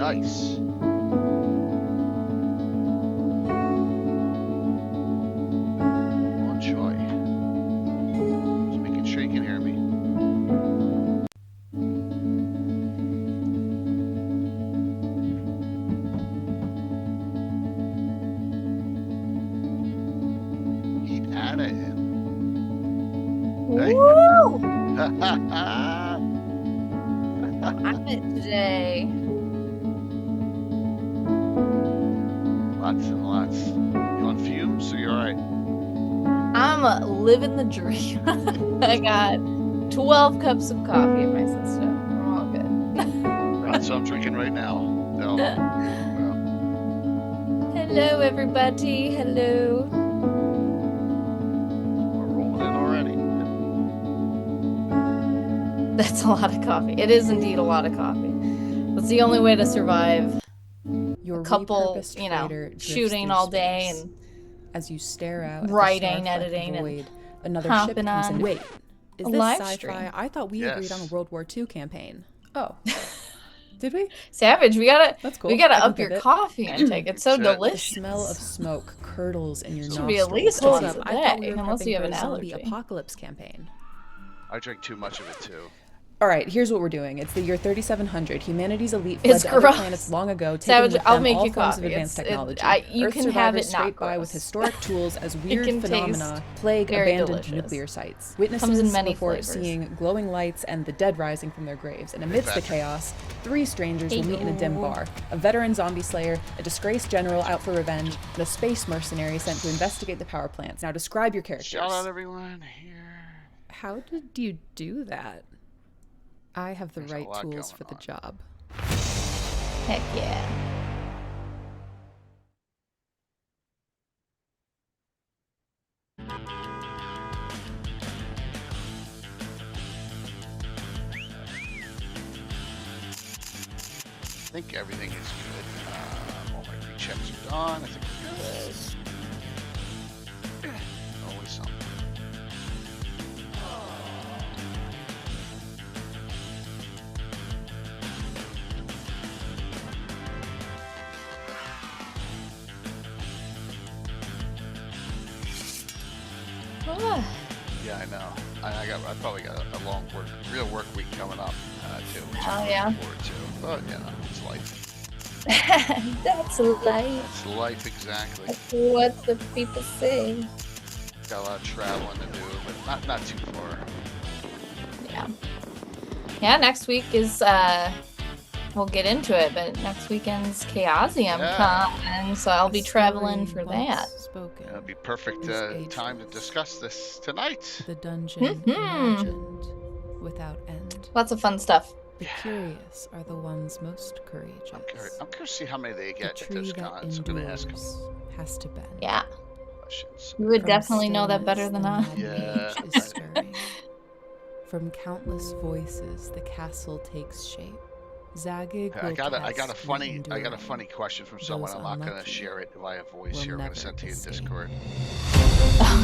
Nice. Enjoy. Just making sure you can hear me. Eat out of him. Hey. Woo! I'm it today. Lots and lots. You on fumes, so you're alright. I'm living the dream. I got 12 cups of coffee in my system. I'm all good. That's what I'm drinking right now. No. Hello, everybody. Hello. We're rolling in already. That's a lot of coffee. It is indeed a lot of coffee. It's the only way to survive. Your A couple, repurposed you know, freighter drifts shooting through all day space. and As you stare out at writing, the star-flecked editing, and void, another hopping ship comes on in. Wait, is a this live sci-fi? stream. I thought we agreed on a Yes. World War II campaign. Oh, did we? Savage, we gotta That's cool. we gotta I can up your pivot. coffee intake. It's so That's it. The delicious. smell of smoke curdles in your Should nostrils. be at least Hold once up, a I thought we day, were unless prepping you have for an a zombie allergy. apocalypse campaign. I drink too much of it too. All right, here's what we're doing. It's the year 3700. Humanity's elite It's fled to other gross. planets long ago, taking Savage, with I'll them make all you forms of coffee. advanced technology. You Earth can have survivors it not scrape by with gross. historic tools as weird can phenomena taste plague very abandoned delicious. nuclear sites. Comes in Witnesses many report flavors. seeing glowing lights and the dead rising from their graves. And amidst the Patrick. chaos, three strangers will meet in a dim Hello. bar. A veteran zombie slayer, a disgraced general out for revenge, and a space mercenary sent to investigate the power plants. Now describe your characters. Shout out everyone here. How did you do that? I have the There's a right lot tools going for the on. job. Heck yeah. I think everything is good. All my rechecks are done. I think we're good. Always something. Ah, Yeah, I know. I probably got a long real work week coming up too. Which Oh, I'm yeah. looking forward to. But you know, it's life. that's life. It's life exactly. That's what the people say. Got a lot of traveling to do, but not too far. Yeah. Yeah, next week is we'll get into it, but next weekend's Chaosium Yeah. Con, so I'll be A traveling story for once that. Spoken. It'll be perfect Is time to ageless. discuss this tonight. The dungeon Mhm. imagined without end. Lots of fun stuff. The curious are the ones most courageous. I'm curious to see how many they The get at tree this that con, so I'm gonna ask them endures has to bend. Yeah, questions. you would From definitely know that better stillness, than the I. mad Yeah. age is stirring. From countless voices, the castle takes shape. Zagig I will got a cast funny the I got a enduring. funny question from someone. Those I'm not gonna unlucky share it via voice will here. I'm gonna never send to you in escape. Discord.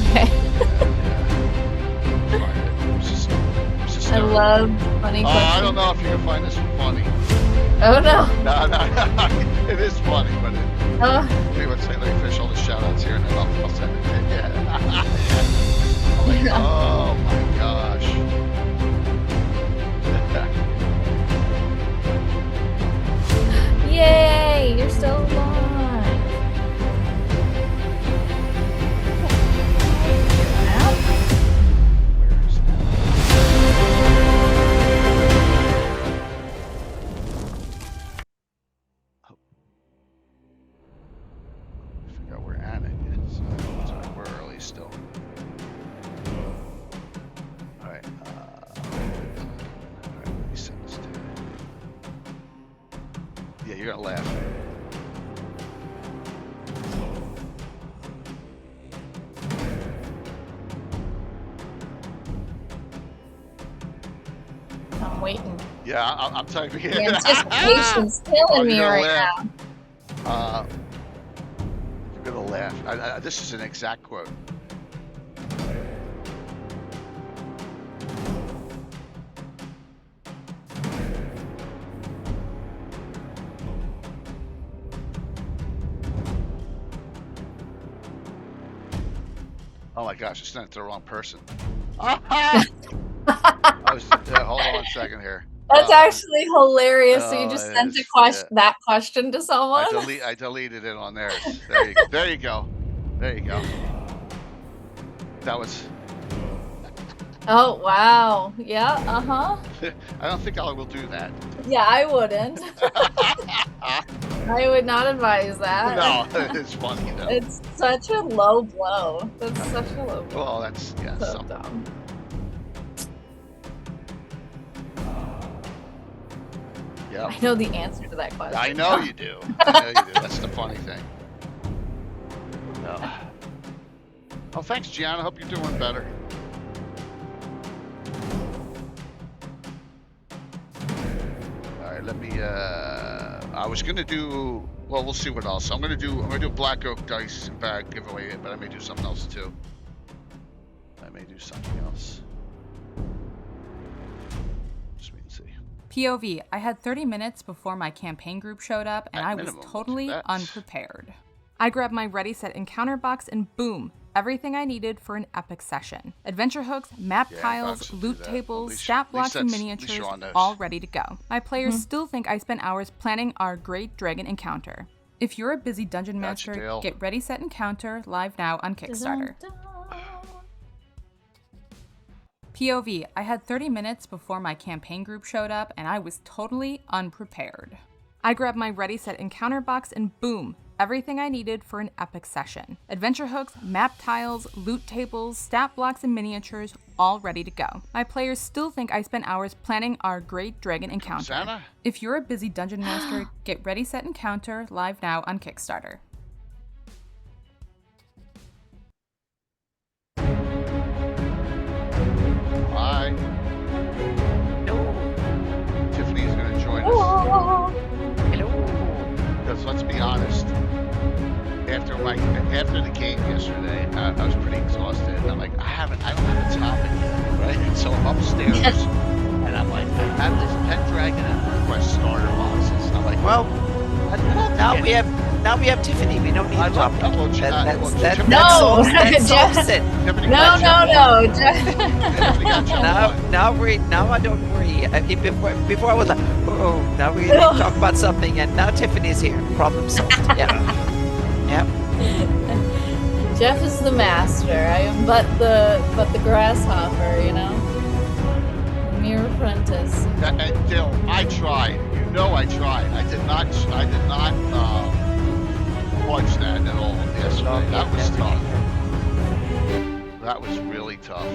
Okay. It's just I love funny I questions. don't know if you can find this one funny. Oh no. No, it is funny, but Oh, let's say, let me finish all the shout outs here and then I'll send it to you. Yeah. I'm like, oh my gosh. yay! You're still alive. Where's oh. Figure out where Anna is. So we're early still. Alright, let me send this to you. Yeah, you're gonna laugh. I'm waiting. Yeah, I'm typing it. The anticipation's killing Oh, me you're gonna right laugh. now. You're gonna laugh. This is an exact quote. Oh my gosh, I sent it to the wrong person. I was, hold on a second here. That's actually hilarious. So you just it sent is, that question to someone? I deleted it on theirs. There you go. There you go. That was. Oh, wow. Yeah, uh-huh. I don't think I will do that. Yeah, I wouldn't. I would not advise that. No, it's funny though. It's such a low blow. That's such a low blow. Well, that's, yeah, So something. dumb. Yeah. I know the answer to that question. I know you do. I know you do. That's the funny thing. No. Oh, thanks, Gianna. Hope you're doing better. All right, let me. I was gonna do. Well, we'll see what else. I'm gonna do a Black Oak dice and bag giveaway, but I may do something else too. Just wait and see. POV, I had 30 minutes before my campaign group showed up, and I was minimum, totally that's- unprepared. I grabbed my Ready Set Encounter box and boom, everything I needed for an epic session. Adventure hooks, map Yeah, tiles, boxes do loot that. tables, At least- stat at least blocks, and that's- at least miniatures, you're on those. all ready to go. My players still think I spent hours planning our Great Dragon encounter. If you're a busy dungeon Gotcha, master, Dale. get Ready Set Encounter live now on Kickstarter. POV, I had 30 minutes before my campaign group showed up, and I was totally unprepared. I grabbed my Ready Set Encounter box and boom, everything I needed for an epic session. Adventure hooks, map tiles, loot tables, stat blocks, and miniatures, all ready to go. My players still think I spent hours planning our Great Dragon encounter. Santa? If you're a busy dungeon master, get Ready Set Encounter live now on Kickstarter. Hi. Hello. Tiffany's gonna join us. Oh, Hello. Because let's be honest, after the game yesterday, I was pretty exhausted. I'm like, I don't have a topic yet, right? So I'm upstairs, and I'm like, I have this Pendragon and Runequest starter boxes. I'm like, Well, I love now it. we have Tiffany. We don't need I a love topic. well, That No, solves that Jeff. solves it. Tiffany no, got no, jump no. on. Tiffany got jump on. Now I don't worry. Before I was like, oh, now we need to talk about something, and now Tiffany's here. Problem solved. Yeah. Yep. Jeff is the master. I am but the grasshopper, you know? Mere apprentice. And Dale, I tried. You know I tried. I did not watch that at all yesterday. That was tough. That was really tough.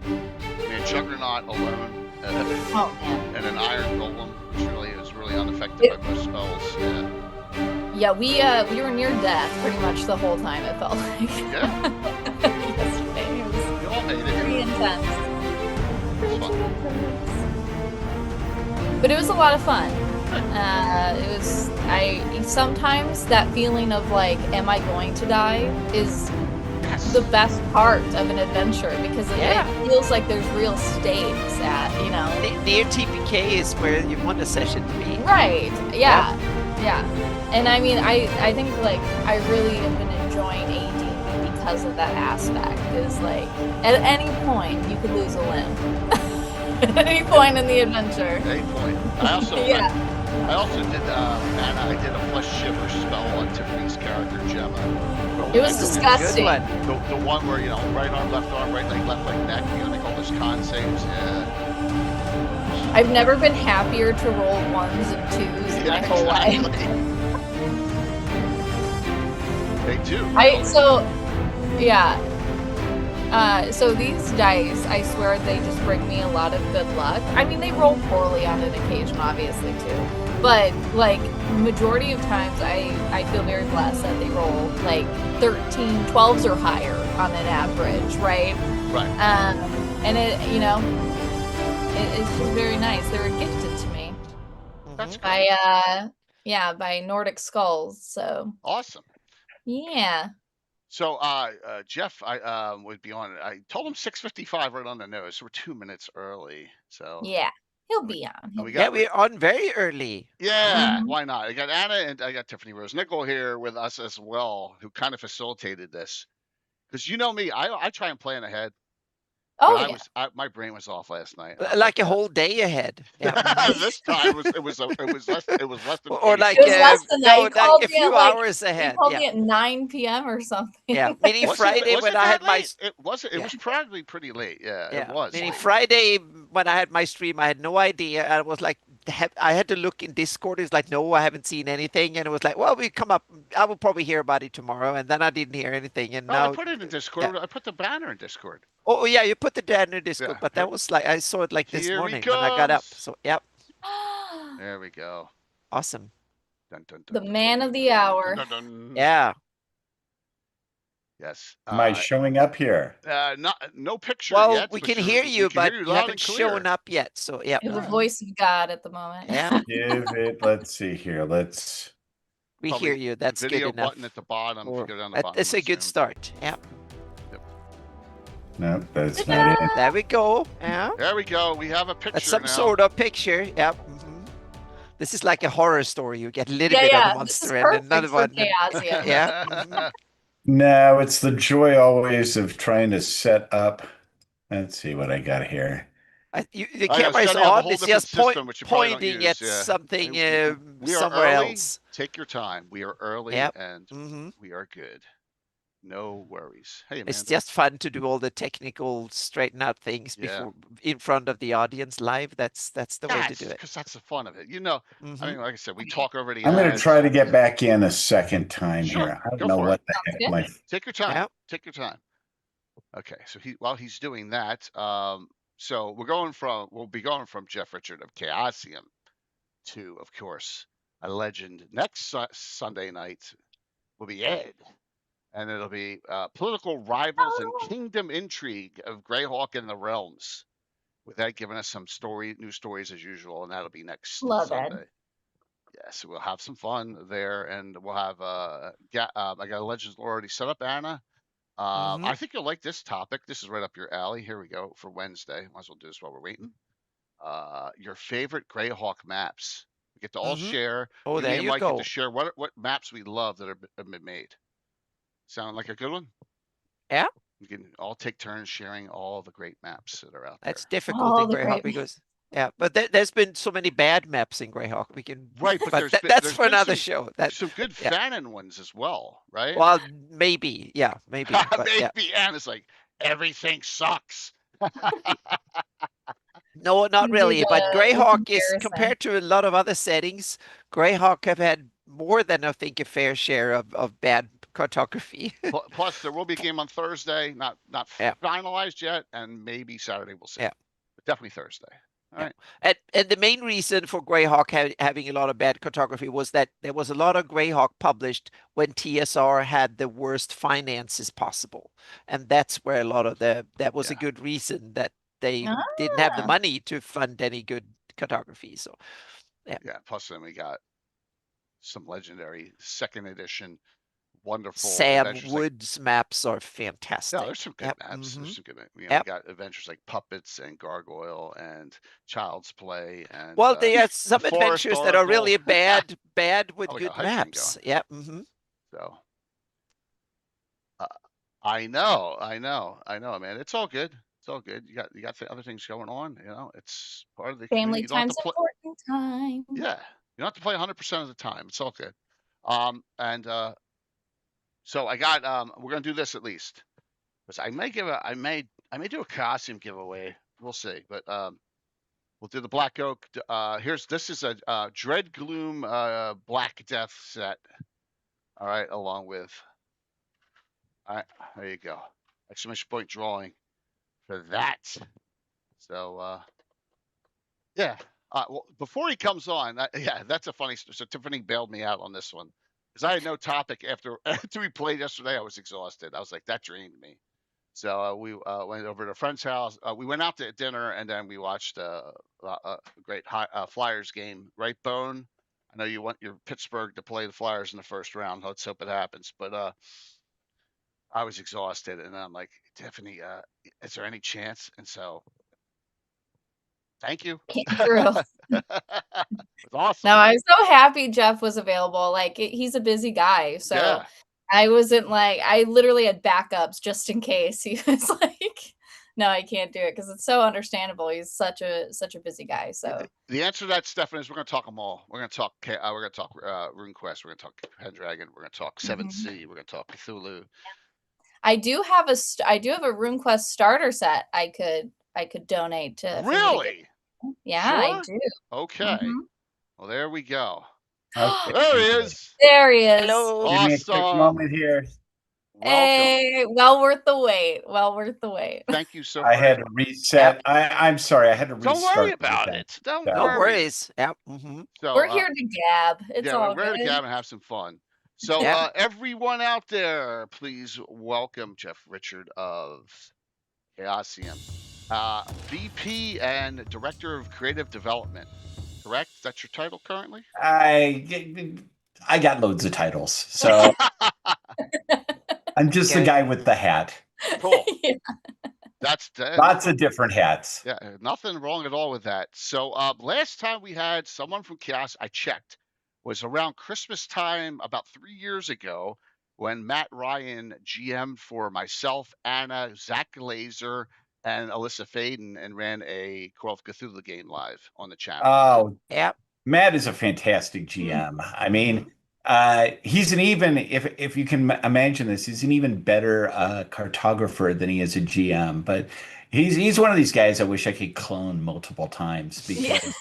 Man, Juggernaut alone Oh man. and an Iron Golem, which was really unaffected by most spells. Yeah, we were near death pretty much the whole time, it felt like. Yeah. Yesterday. It was You all made pretty it. intense. It was fun. But it was a lot of fun. Sometimes that feeling of like, am I going to die, is Yes. the best part of an adventure, because Yeah. it feels like there's real stakes at, you know. Near TPK is where you want a session to be. Right. Yeah. Yeah. And I mean, I think like I really have been enjoying AD because of that aspect. Is like at any point you could lose a limb. At any point in the adventure. 8 point. I also Yeah. I also did Anna. I did a flesh shiver spell on Tiffany's character Gemma. It was That's a disgusting. Good one. The one where, right arm, right leg, left leg, neck. You know, make all those con saves. Yeah. I've never been happier to roll 1s and 2s in my whole life. They do. So these dice, I swear they just bring me a lot of good luck. I mean, they roll poorly on an occasion, obviously, too. But, like, majority of times, I feel very blessed that they roll, like, 13, 12s or higher on an average, right? Right. And it, you know, it's just very nice. They were gifted to me That's good. by Nordic Skulls, so, Awesome. yeah. So, Jeff, I would be on. I told him 6:55 right on the nose. So we're 2 minutes early. So Yeah, he'll be on. and we Yeah, got we're on very early. yeah. Mhm. Why not? I got Anna and I got Tiffany Rose Nickel here with us as well, who kind of facilitated this. Because you know me, I try and plan ahead. Oh But yeah. my brain was off last night. And I was Like a yeah. whole day ahead. Yeah. This time it was less than Or 24 like It was less than that. no, He like called a me at few like hours ahead. he called Yeah. me at 9 p.m. or something. Yeah. Meaning Friday Was when it I that had my late? It wasn't. It yeah. was probably pretty late. Yeah, it Yeah, was meaning late. Friday when I had my stream, I had no idea. I was like, I had to look in Discord. It's like, no, I haven't seen anything, and it was like, well, we come up. I will probably hear about it tomorrow, and then I didn't hear anything, and Oh, I now, put it in yeah. Discord. I put the banner in Discord. Oh yeah, you put the dad in Discord, Yeah. but that was like I saw it like this Here he morning when I got up. comes. So yep, There we go. awesome. Dun, dun, dun, The dun, man dun, of the dun, hour. dun, dun, dun. Yeah, Yes. Am I showing up here? No picture well, yet, we but can hear we you, can but hear you you loud haven't and clear. shown up yet. So yep. You're the voice of God at the moment. Yeah, Give it. Let's see here. Let's. we Probably hear you. That's good video enough. button at the bottom. If you go down the bottom. It's of a the good stream. start. Yeah, No, that's not it. there we go. Yeah. There we go. We have a picture That's some now. sort of picture. Yep. This is like a horror story. You get a little Yeah, bit of yeah. the This is monster and perfect another for one. Chaosium. Yeah. No, it's the joy always of trying to set up. Let's see what I got here. The Oh, yeah, camera is setting up a on. whole It's different just system, which you probably don't pointing use, at yeah. something We are somewhere early. else. Take your time. We are early Yep. and we are good. No worries. Hey, It's Amanda. just fun to do all the technical straighten out things Yeah. before in front of the audience live. That's the way to do it. Because that's the fun of it. You know, I mean, like I said, we talk over the I'm going to ads. try to get back in a second time Sure, here. I go don't know for what it. the Sounds heck good. my. Take your time. Yep. Take your time. Okay, so while he's doing that, so we'll be going from Jeff Richard of Chaosium to, of course, a legend. Next Sunday night will be Ed, and it'll be political rivals and kingdom intrigue of GREYHAWK and the Realms. With that, giving us some new stories as usual, and that'll be next Sunday. Ed. Yeah, so we'll have some fun there, and we'll have I got a legend already set up, Anna. I think you'll like this topic. This is right up your alley. Here we go for Wednesday. Might as well do this while we're waiting. Your favorite GREYHAWK maps. We get to all share. Oh, Me there and you Mike go. get to share what maps we love that have been made. Sound like a good one? Yeah. We can all take turns sharing all the great maps that are out there. That's difficult in GREYHAWK because but there's been so many bad maps in GREYHAWK. We can but that's for another show. Some good Fanon ones as well, right? Well, maybe, yeah, maybe. But, maybe, and it's like everything sucks. No, not really. But GREYHAWK is comparison. compared to a lot of other settings. GREYHAWK have had more than I think a fair share of bad cartography. Plus, there will be a game on Thursday, not finalized yet, and maybe Saturday we'll see. Yeah, but definitely Thursday. All right. And the main reason for GREYHAWK having a lot of bad cartography was that there was a lot of GREYHAWK published when TSR had the worst finances possible, and that's where a lot of that was a good reason that they didn't have the money to fund any good cartography. So yeah. Plus, then we got some legendary second edition. Wonderful Sam Wood's maps are fantastic. Yeah, there's some good maps. There's some good. We got adventures like Puppets and Gargoyle and Child's Play and. Well, they have some adventures that are really bad with good maps. Yeah. So. I know, man. It's all good. It's all good. You got other things going on. You know, it's part of the family time's important time. Yeah, you don't have to play 100% of the time. It's all good. So I got we're gonna do this at least, because I may do a Chaosium giveaway. We'll see, but we'll do the Black Oak. This is a Dread Gloom Black Death set. All right, along with. All right, there you go. Exclamation point drawing for that. So yeah. Well, before he comes on, that's a funny story. So Tiffany bailed me out on this one. Because I had no topic after we played yesterday. I was exhausted. I was like, that drained me. So we went over to a friend's house. We went out to dinner, and then we watched a great Flyers game. Right, Bone? I know you want your Pittsburgh to play the Flyers in the first round. Let's hope it happens. But I was exhausted, and I'm like, Tiffany, is there any chance? And so, thank you. Came through. It's awesome. No, I'm so happy Jeff was available. Like he's a busy guy, so I wasn't like, I literally had backups just in case. He was like, no, I can't do it because it's so understandable. He's such a busy guy. So The answer to that, Stefan, is we're going to talk them all. We're going to talk. Runequest. We're going to talk Pendragon. We're going to talk 7C. We're going to talk Cthulhu. I do have a RuneQuest starter set. I could donate to. Really? Yeah, Sure? I do. Okay. Well, there we go. Okay. There he is. There he is. Hello. Give me a quick Awesome. moment here. Welcome. Hey, well worth the wait. Well worth the wait. Thank you so I much. had to reset. I'm sorry. I had to restart. Don't worry about it. Don't No No worry. worries. Yep. So, We're here to gab. It's yeah, all we're here good. to gab and have some fun. So, Yeah. everyone out there, please welcome Jeff Richard of Chaosium, VP and Director of Creative Development. Correct? That's your title currently? I got loads of titles, so I'm just the Okay. guy with the hat. Cool. Yeah. That's Lots of different hats. Yeah, nothing wrong at all with that. So last time we had someone from Chaos, I checked, was around Christmas time about 3 years ago when Matt Ryan GM for myself, Anna, Zach Glazer, and Alyssa Faden and ran a Call of Cthulhu game live on the channel. Oh, Yep. Matt is a fantastic GM. I mean, he's an even, if you can imagine this, he's an even better cartographer than he is a GM. But he's one of these guys I wish I could clone multiple times because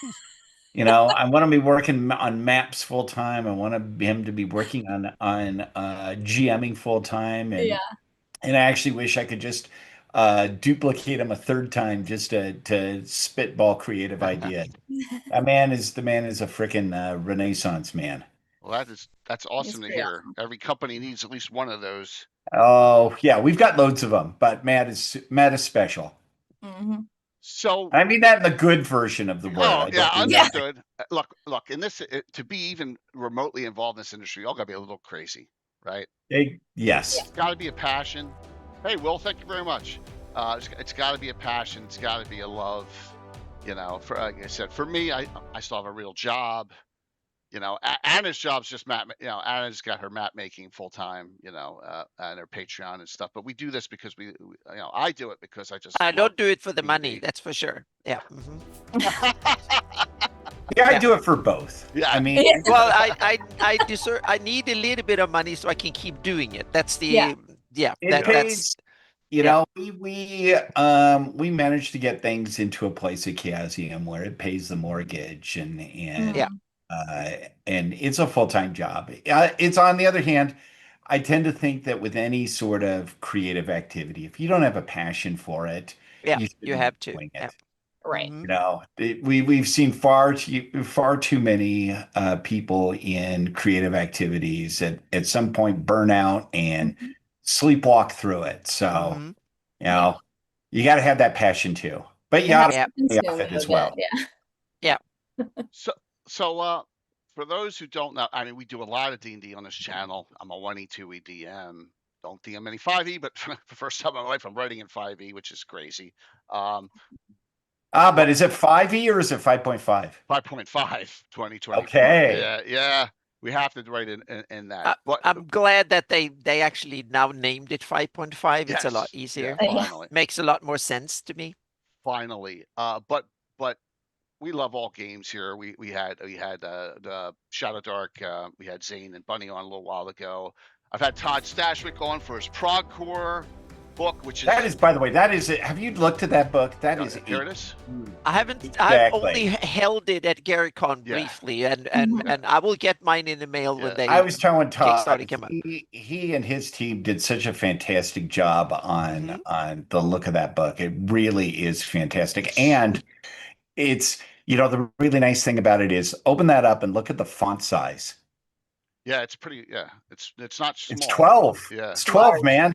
I want to be working on maps full time. I want him to be working on GMing full time, and I actually wish I could just duplicate him a third time just to spitball creative ideas. The man is a freaking Renaissance man. Well, that's awesome to hear. Awesome. Every company needs at least one of those. Oh yeah, we've got loads of them, but Matt is special. So I mean that in the good version of the word. Oh yeah, understood. Look, in this to be even remotely involved in this industry, y'all gotta be a little crazy, right? Yes. It's got to be a passion. Hey, Will, thank you very much. It's got to be a passion. It's got to be a love. For like I said, for me, I still have a real job. Anna's job's just map. Anna's got her map making full time. And her Patreon and stuff. But we do this because I do it because I don't do it for the money. That's for sure. Yeah. Yeah, I do it for both. Yeah, I mean, well, I deserve. I need a little bit of money so I can keep doing it. That's the that's. We managed to get things into a place at Chaosium where it pays the mortgage and it's a full-time job. It's on the other hand, I tend to think that with any sort of creative activity, if you don't have a passion for it, you have to. Right. We've seen far too many people in creative activities at some point burn out and sleepwalk through it. So, you got to have that passion too. But you got to pay off it as well. Yeah. So for those who don't know, I mean, we do a lot of D&D on this channel. I'm a 1E2E DM. Don't DM any 5e, but for the first time in my life, I'm writing in 5e, which is crazy. But is it 5e or is it 5.5? 5.5, 2020. Okay. Yeah. We have to write in that. I'm glad that they actually now named it 5.5. It's a lot easier. Yeah, finally. Makes a lot more sense to me. Finally. But we love all games here. We had the Shadow Dark. We had Zane and Bunny on a little while ago. I've had Todd Stashwick on for his Progcore book, which is by the way, have you looked at that book? Here it is. I haven't. I've only held it at GaryCon briefly, and I will get mine in the mail when they. I was telling Todd, came up. He and his team did such a fantastic job on the look of that book. It really is fantastic, and it's the really nice thing about it is open that up and look at the font size. Yeah, it's pretty. Yeah, it's not small. It's 12. Yeah, it's 12, man.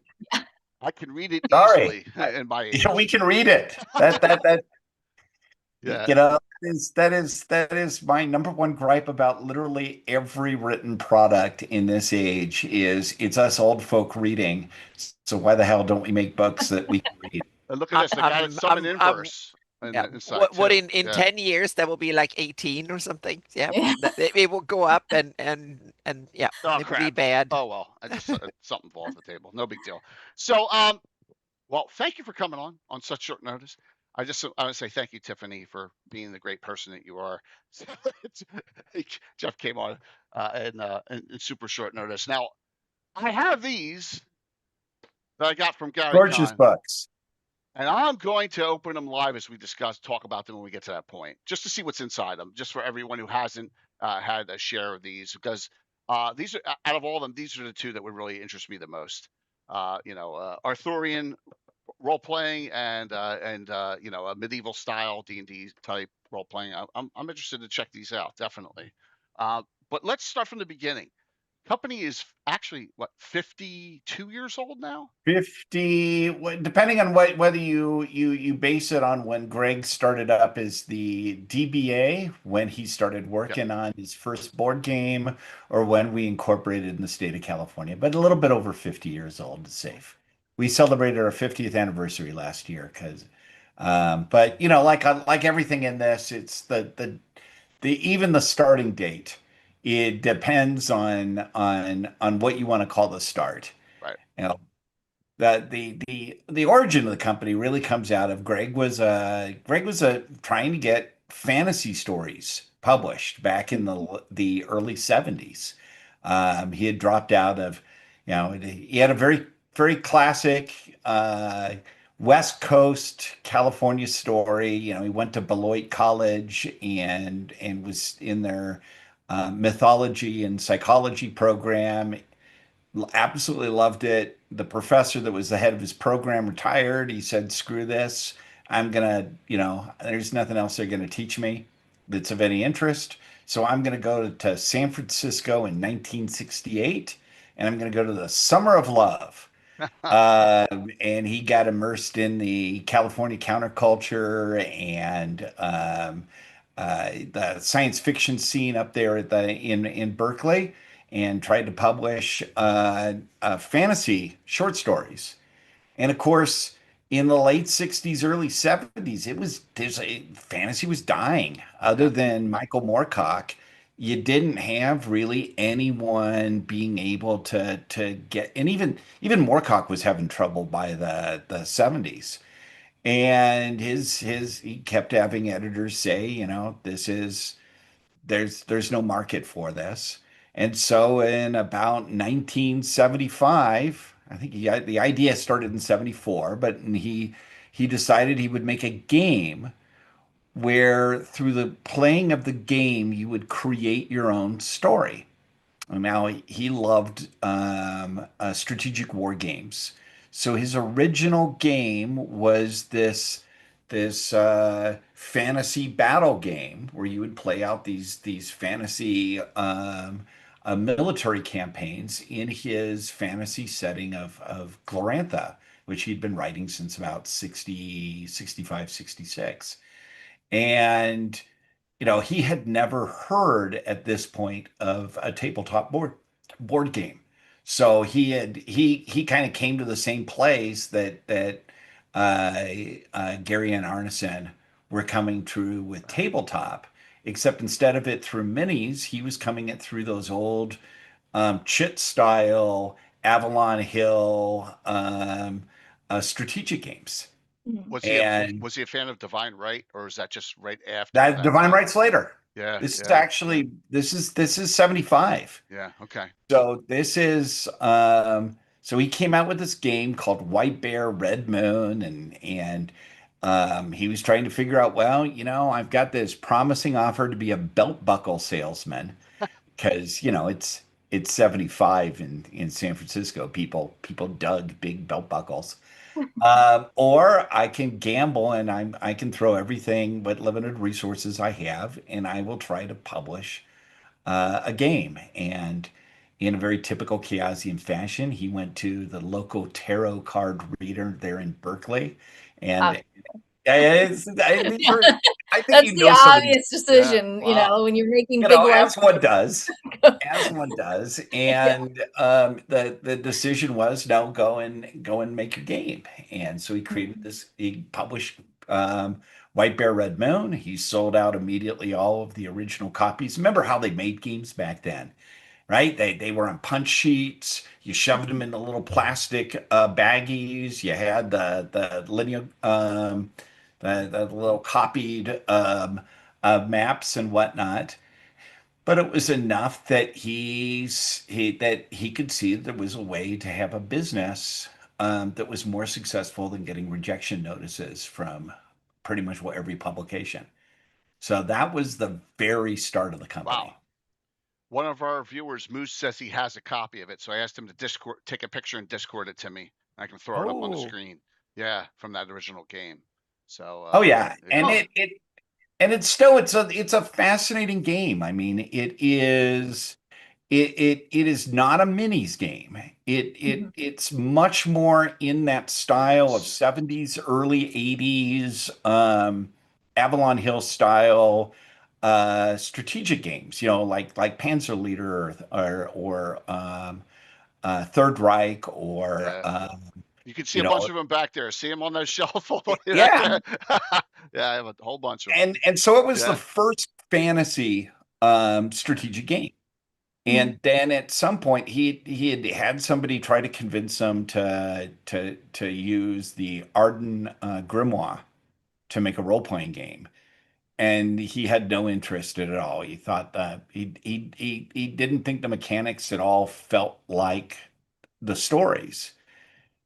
I can read it easily in my age. We can read it. That that is my number one gripe about literally every written product in this age is it's us old folk reading. So why the hell don't we make books that we can read? Look at this. The guy that's summoned inverse. Yeah. inside What too. in Yeah. 10 years that will be like 18 or something. Yeah. Yeah. It will go up and yeah, Oh it will be crap. bad. Oh well, I just something fall off the table. No big deal. So well, thank you for coming on such short notice. I want to say thank you, Tiffany, for being the great person that you are. Jeff came on in super short notice. Now I have these that I got from Gary Gorgeous Kahn, books. and I'm going to open them live as we talk about them when we get to that point, just to see what's inside them, just for everyone who hasn't had a share of these, because these are out of all of them, these are the two that would really interest me the most. Arthurian role playing and a medieval style D&D type role playing. I'm interested to check these out, definitely. But let's start from the beginning. Company is actually what, 52 years old now? 50, depending on whether you base it on when Greg started up as the DBA, when he started Yep. working on his first board game, or when we incorporated in the state of California, but a little bit over 50 years old is safe. We celebrated our 50th anniversary last year but like everything in this, it's the even the starting date. It depends on what you want to call the start. Right. You know, the origin of the company really comes out of Greg was trying to get fantasy stories published back in the early 70s. He had dropped out of, he had a very classic West Coast California story. He went to Beloit College and was in their mythology and psychology program. Absolutely loved it. The professor that was the head of his program retired. He said, "Screw this. I'm gonna, there's nothing else they're gonna teach me that's of any interest. So I'm gonna go to San Francisco in 1968, and I'm gonna go to the Summer of Love." And he got immersed in the California counterculture and the science fiction scene up there in Berkeley, and tried to publish fantasy short stories. And of course, in the late 60s, early 70s, fantasy was dying. Other Yeah. than Michael Moorcock, you didn't have really anyone being able to get, and even Moorcock was having trouble by the 70s. And he kept having editors say, there's no market for this. And so in about 1975, I think the idea started in 74, but he decided he would make a game where through the playing of the game you would create your own story. Now he loved strategic war games, so his original game was this fantasy battle game where you would play out these fantasy military campaigns in his fantasy setting of Glorantha, which he'd been writing since about 60, 65, 66. And he had never heard at this point of a tabletop board game. So he kind of came to the same place that Gary and Arneson were coming through with tabletop, except instead of it through minis, he was coming it through those old chit style Avalon Hill strategic games. Was he And was he a fan of Divine Right, or is that just right after that that Divine time? Rights later. Yeah. This is Yeah. actually this is 75. Yeah. Okay. So this is so he came out with this game called White Bear Red Moon, and he was trying to figure out, well, I've got this promising offer to be a belt buckle salesman, because it's 75 in San Francisco. People dug big belt buckles. Or I can gamble, and I can throw everything but limited resources I have, and I will try to publish a game. And in a very typical Chaosium fashion, he went to the local tarot card reader there in Berkeley, and I think That's the somebody, obvious decision, Wow. when you're making big life. as one does. As one does. Yeah. And the decision was, no, go and make your game. And so he published White Bear Red Moon. He sold out immediately all of the original copies. Remember how they made games back then, right? They were on punch sheets. You shoved them into little plastic baggies. You had the linear the little copied maps and whatnot. But it was enough that he could see that there was a way to have a business that was more successful than getting rejection notices from pretty much every publication. So that was the very start of the company. Wow. One of our viewers, Moose, says he has a copy of it. So I asked him to take a picture and Discord it to me. I can throw it up on the screen. Yeah, from that original game. So oh yeah, and it's a fascinating game. I mean, it is not a minis game. It's much more in that style of 70s, early 80s, Avalon Hill style strategic games, you know, like Panzer Leader or Third Reich or you can see a bunch of them back there. See them on those shelf all the way yeah. Yeah, I have a whole bunch of them. And so it was the first fantasy strategic game. And then at some point he had somebody try to convince him to use the Arden Grimoire to make a role-playing game. And he had no interest in it at all. He thought that he didn't think the mechanics at all felt like the stories.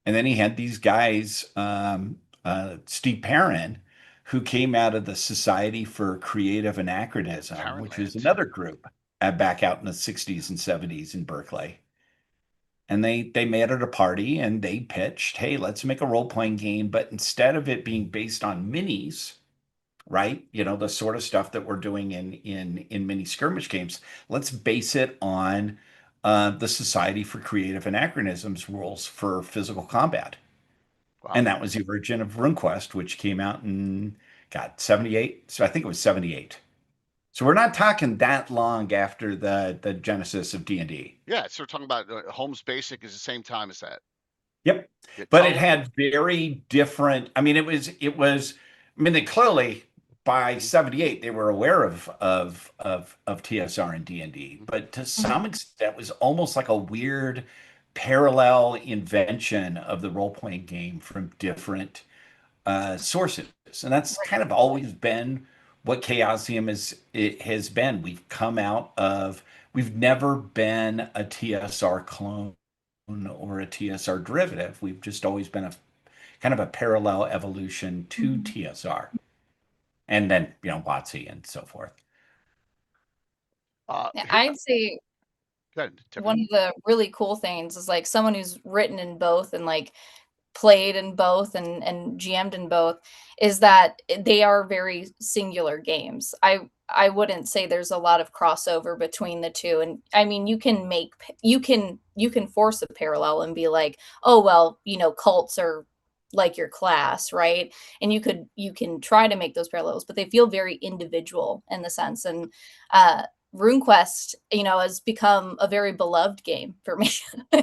And then he had these guys, Steve Perrin, who came out of the Society for Creative Anachronism, which is another group back out in the 60s and 70s in Berkeley. And they met at a party and they pitched, hey, let's make a role-playing game, but instead of it being based on minis, right? You know, the sort of stuff that we're doing in mini skirmish games, let's base it on the Society for Creative Anachronisms rules for physical combat. Wow. And that was the origin of Runequest, which came out in 78. So I think it was 78. So we're not talking that long after the genesis of D&D. Yeah, so we're talking about Holmes Basic is the same time as that. Yep. But it had very different, I mean, it was, I mean, they clearly by 78 they were aware of TSR and D&D, but to some extent it was almost like a weird parallel invention of the role-playing game from different sources. And that's kind of always been what Chaosium has been. We've come out of, we've never been a TSR clone or a TSR derivative. We've just always been a kind of a parallel evolution to TSR. And then, you know, WotC and so forth. I'd say one of the really cool things is like someone who's written in both and like played in both and GM'd in both is that they are very singular games. I wouldn't say there's a lot of crossover between the two. And I mean, you can force a parallel and be like, oh, well, you know, cults are like your class, right? And you can try to make those parallels, but they feel very individual in the sense. And RuneQuest, you know, has become a very beloved game for me,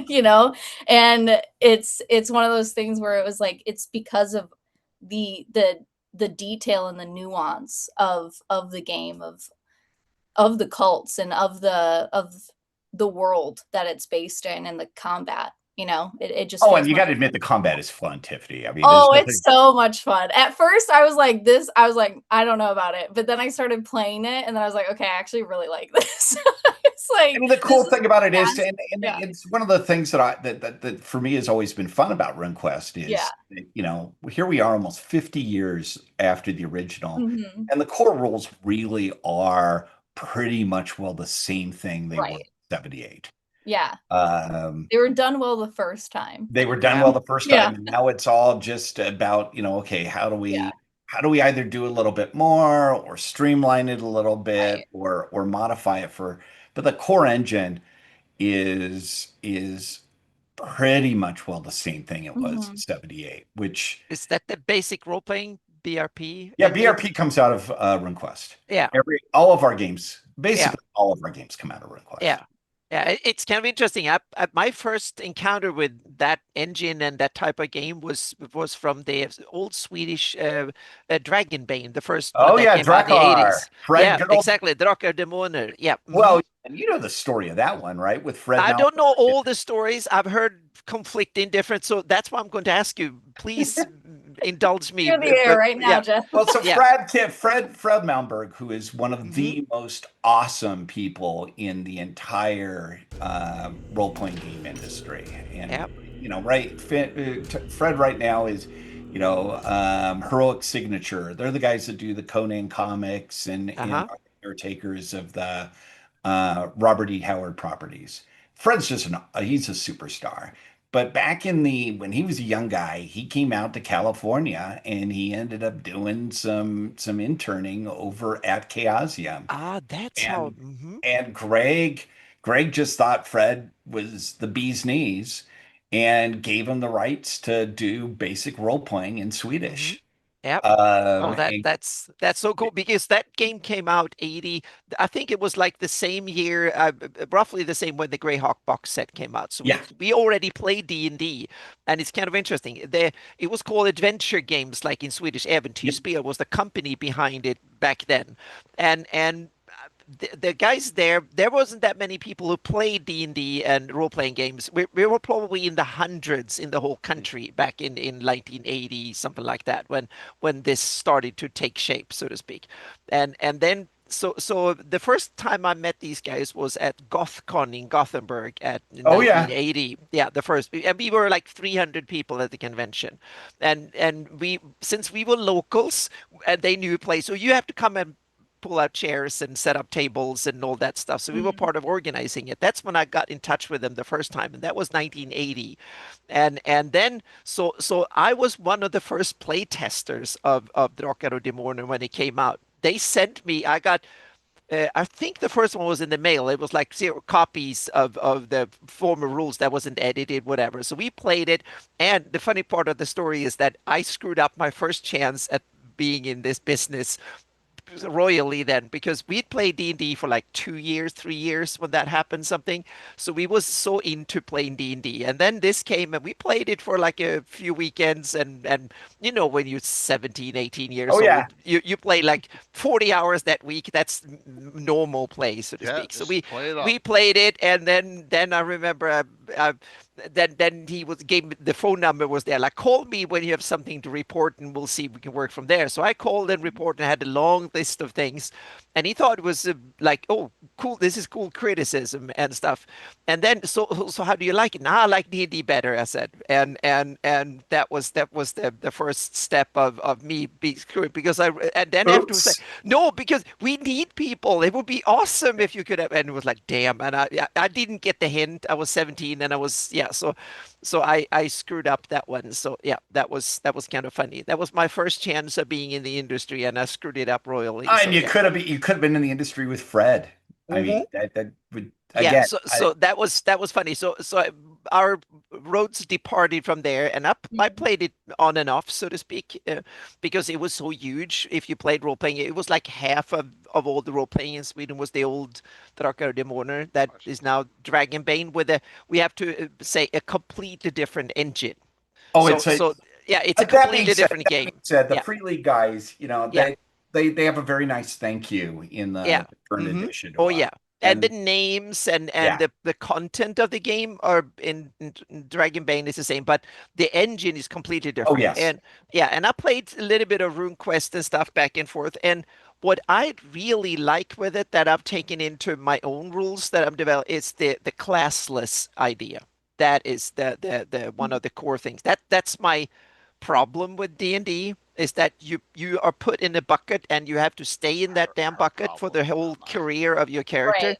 you know, and it's one of those things where it was like, it's because of the detail and the nuance of the game, of the cults and of the world that it's based in and the combat. You know, it just. Oh, and you got to admit the combat is fun, Tiffany. I mean, it's so much fun. At first, I was like, I don't know about it, but then I started playing it, and then I was like, okay, I actually really like this. It's like, I mean, the cool thing about it is, and it's one of the things that for me has always been fun about RuneQuest is, you know, here we are almost 50 years after the original, and the core rules really are pretty much the same thing they were in 78. Yeah. They were done well the first time. They were done well the first time. And now it's all just about, you know, okay, how do we either do a little bit more or streamline it a little bit or modify it but the core engine is pretty much the same thing it was in 78, which is that the basic role-playing BRP? Yeah, BRP comes out of RuneQuest. Yeah. All of our games, basically all of our games come out of RuneQuest. Yeah. Yeah, it's kind of interesting. My first encounter with that engine and that type of game was from the old Swedish Dragonbane, the first one Oh that yeah, came out in the Drakkar. 80s. Fred, Yeah, good old. exactly. Drakar Demoner. Yeah. Well, and you know the story of that one, right? With Fred I now. don't know all the stories. I've heard conflicting different, so that's why I'm going to ask you. Please indulge me. Clear the air But right now, yeah, Jeff. Well, so yeah. Fred Malmberg, who is one of hmm the most awesome people in the entire role-playing game industry, and Yeah. right, Fred right now is, Heroic Signature. They're the guys that do the Conan comics and Uh-huh. are caretakers of the Robert E. Howard properties. Fred's just he's a superstar. But back when he was a young guy, he came out to California and he ended up doing some interning over at Chaosium. Ah, that's how. And and Greg just thought Fred was the bee's knees and gave him the rights to do basic role playing in hmm Swedish. Yep. Oh, And that's so cool because that game came out 80. I think it was like the same year, roughly the same when the GREYHAWK box set came out. So yeah, we already played D&D, and it's kind of interesting. It was called Adventure Games, like in Swedish. yep, Äventyrsspel was the company behind it back then, and the guys there wasn't that many people who played D&D and role-playing games. We were probably in the hundreds in the whole country back in 1980, something like that, when this started to take shape, so to speak. And then so the first time I met these guys was at GothCon in Gothenburg at oh yeah, 1980. Yeah, the first, and we were like 300 people at the convention, and we since we were locals and they knew a place, so you have to come and pull out chairs and set up tables and all that stuff. So we were Mhm. part of organizing it. That's when I got in touch with them the first time, and that was 1980. And then so I was one of the first play testers of Drakar och Demoner when it came out. They sent me. I think the first one was in the mail. It was like 0 copies of the former rules that wasn't edited, whatever. So we played it. And the funny part of the story is that I screwed up my first chance at being in this business royally then because we'd played D&D for like 2 years, 3 years when that happened something. So we was so into playing D&D. And then this came and we played it for like a few weekends and when you're 17, 18 oh years yeah. old, you play like 40 hours that week. That's normal play, so to Yeah, speak. So just we play it up. we played it and then I remember then he was gave me the phone number was there like call me when you have something to report and we'll see if we can work from there. So I called and reported and had a long list of things and he thought it was like, oh cool, this is cool criticism and stuff. And then so how do you like it? Now I like D&D better, I said. And that was the first step of me being screwed because I and then afterwards like Oops. no, because we need people. It would be awesome if you could have. And it was like, damn. And I didn't get the hint. I was 17 and I was, yeah. So I screwed up that one. So yeah, that was kind of funny. That was my first chance of being in the industry and I screwed it up royally. And So yeah. you could have been in the industry with Fred. I mean, Mhm. that would Yeah, again. so that was funny. So our roads departed from there, and I Mhm. played it on and off, so to speak, because it was so huge. If you played role playing, it was like half of all the role playing in Sweden was the old Drakar Demoner that is now Dragonbane with a we have to say a completely different engine. Oh, So it's a so yeah, it's a that being completely said, different game. the Yeah, Free League guys, yeah. they have a very nice thank you in Yeah. the current hmm edition to Oh us. yeah. And the And names and yeah, the content of the game are in Dragonbane is the same, but the engine is completely oh different. yes. And yeah, and I played a little bit of RuneQuest and stuff back and forth. And what I really like with it that I've taken into my own rules that I'm developing is the classless idea. That is the one of the core things. That's my problem with D&D is that you are put in a bucket and you have to stay in that damn Her bucket for problem, the whole not mine. career of your character. Right.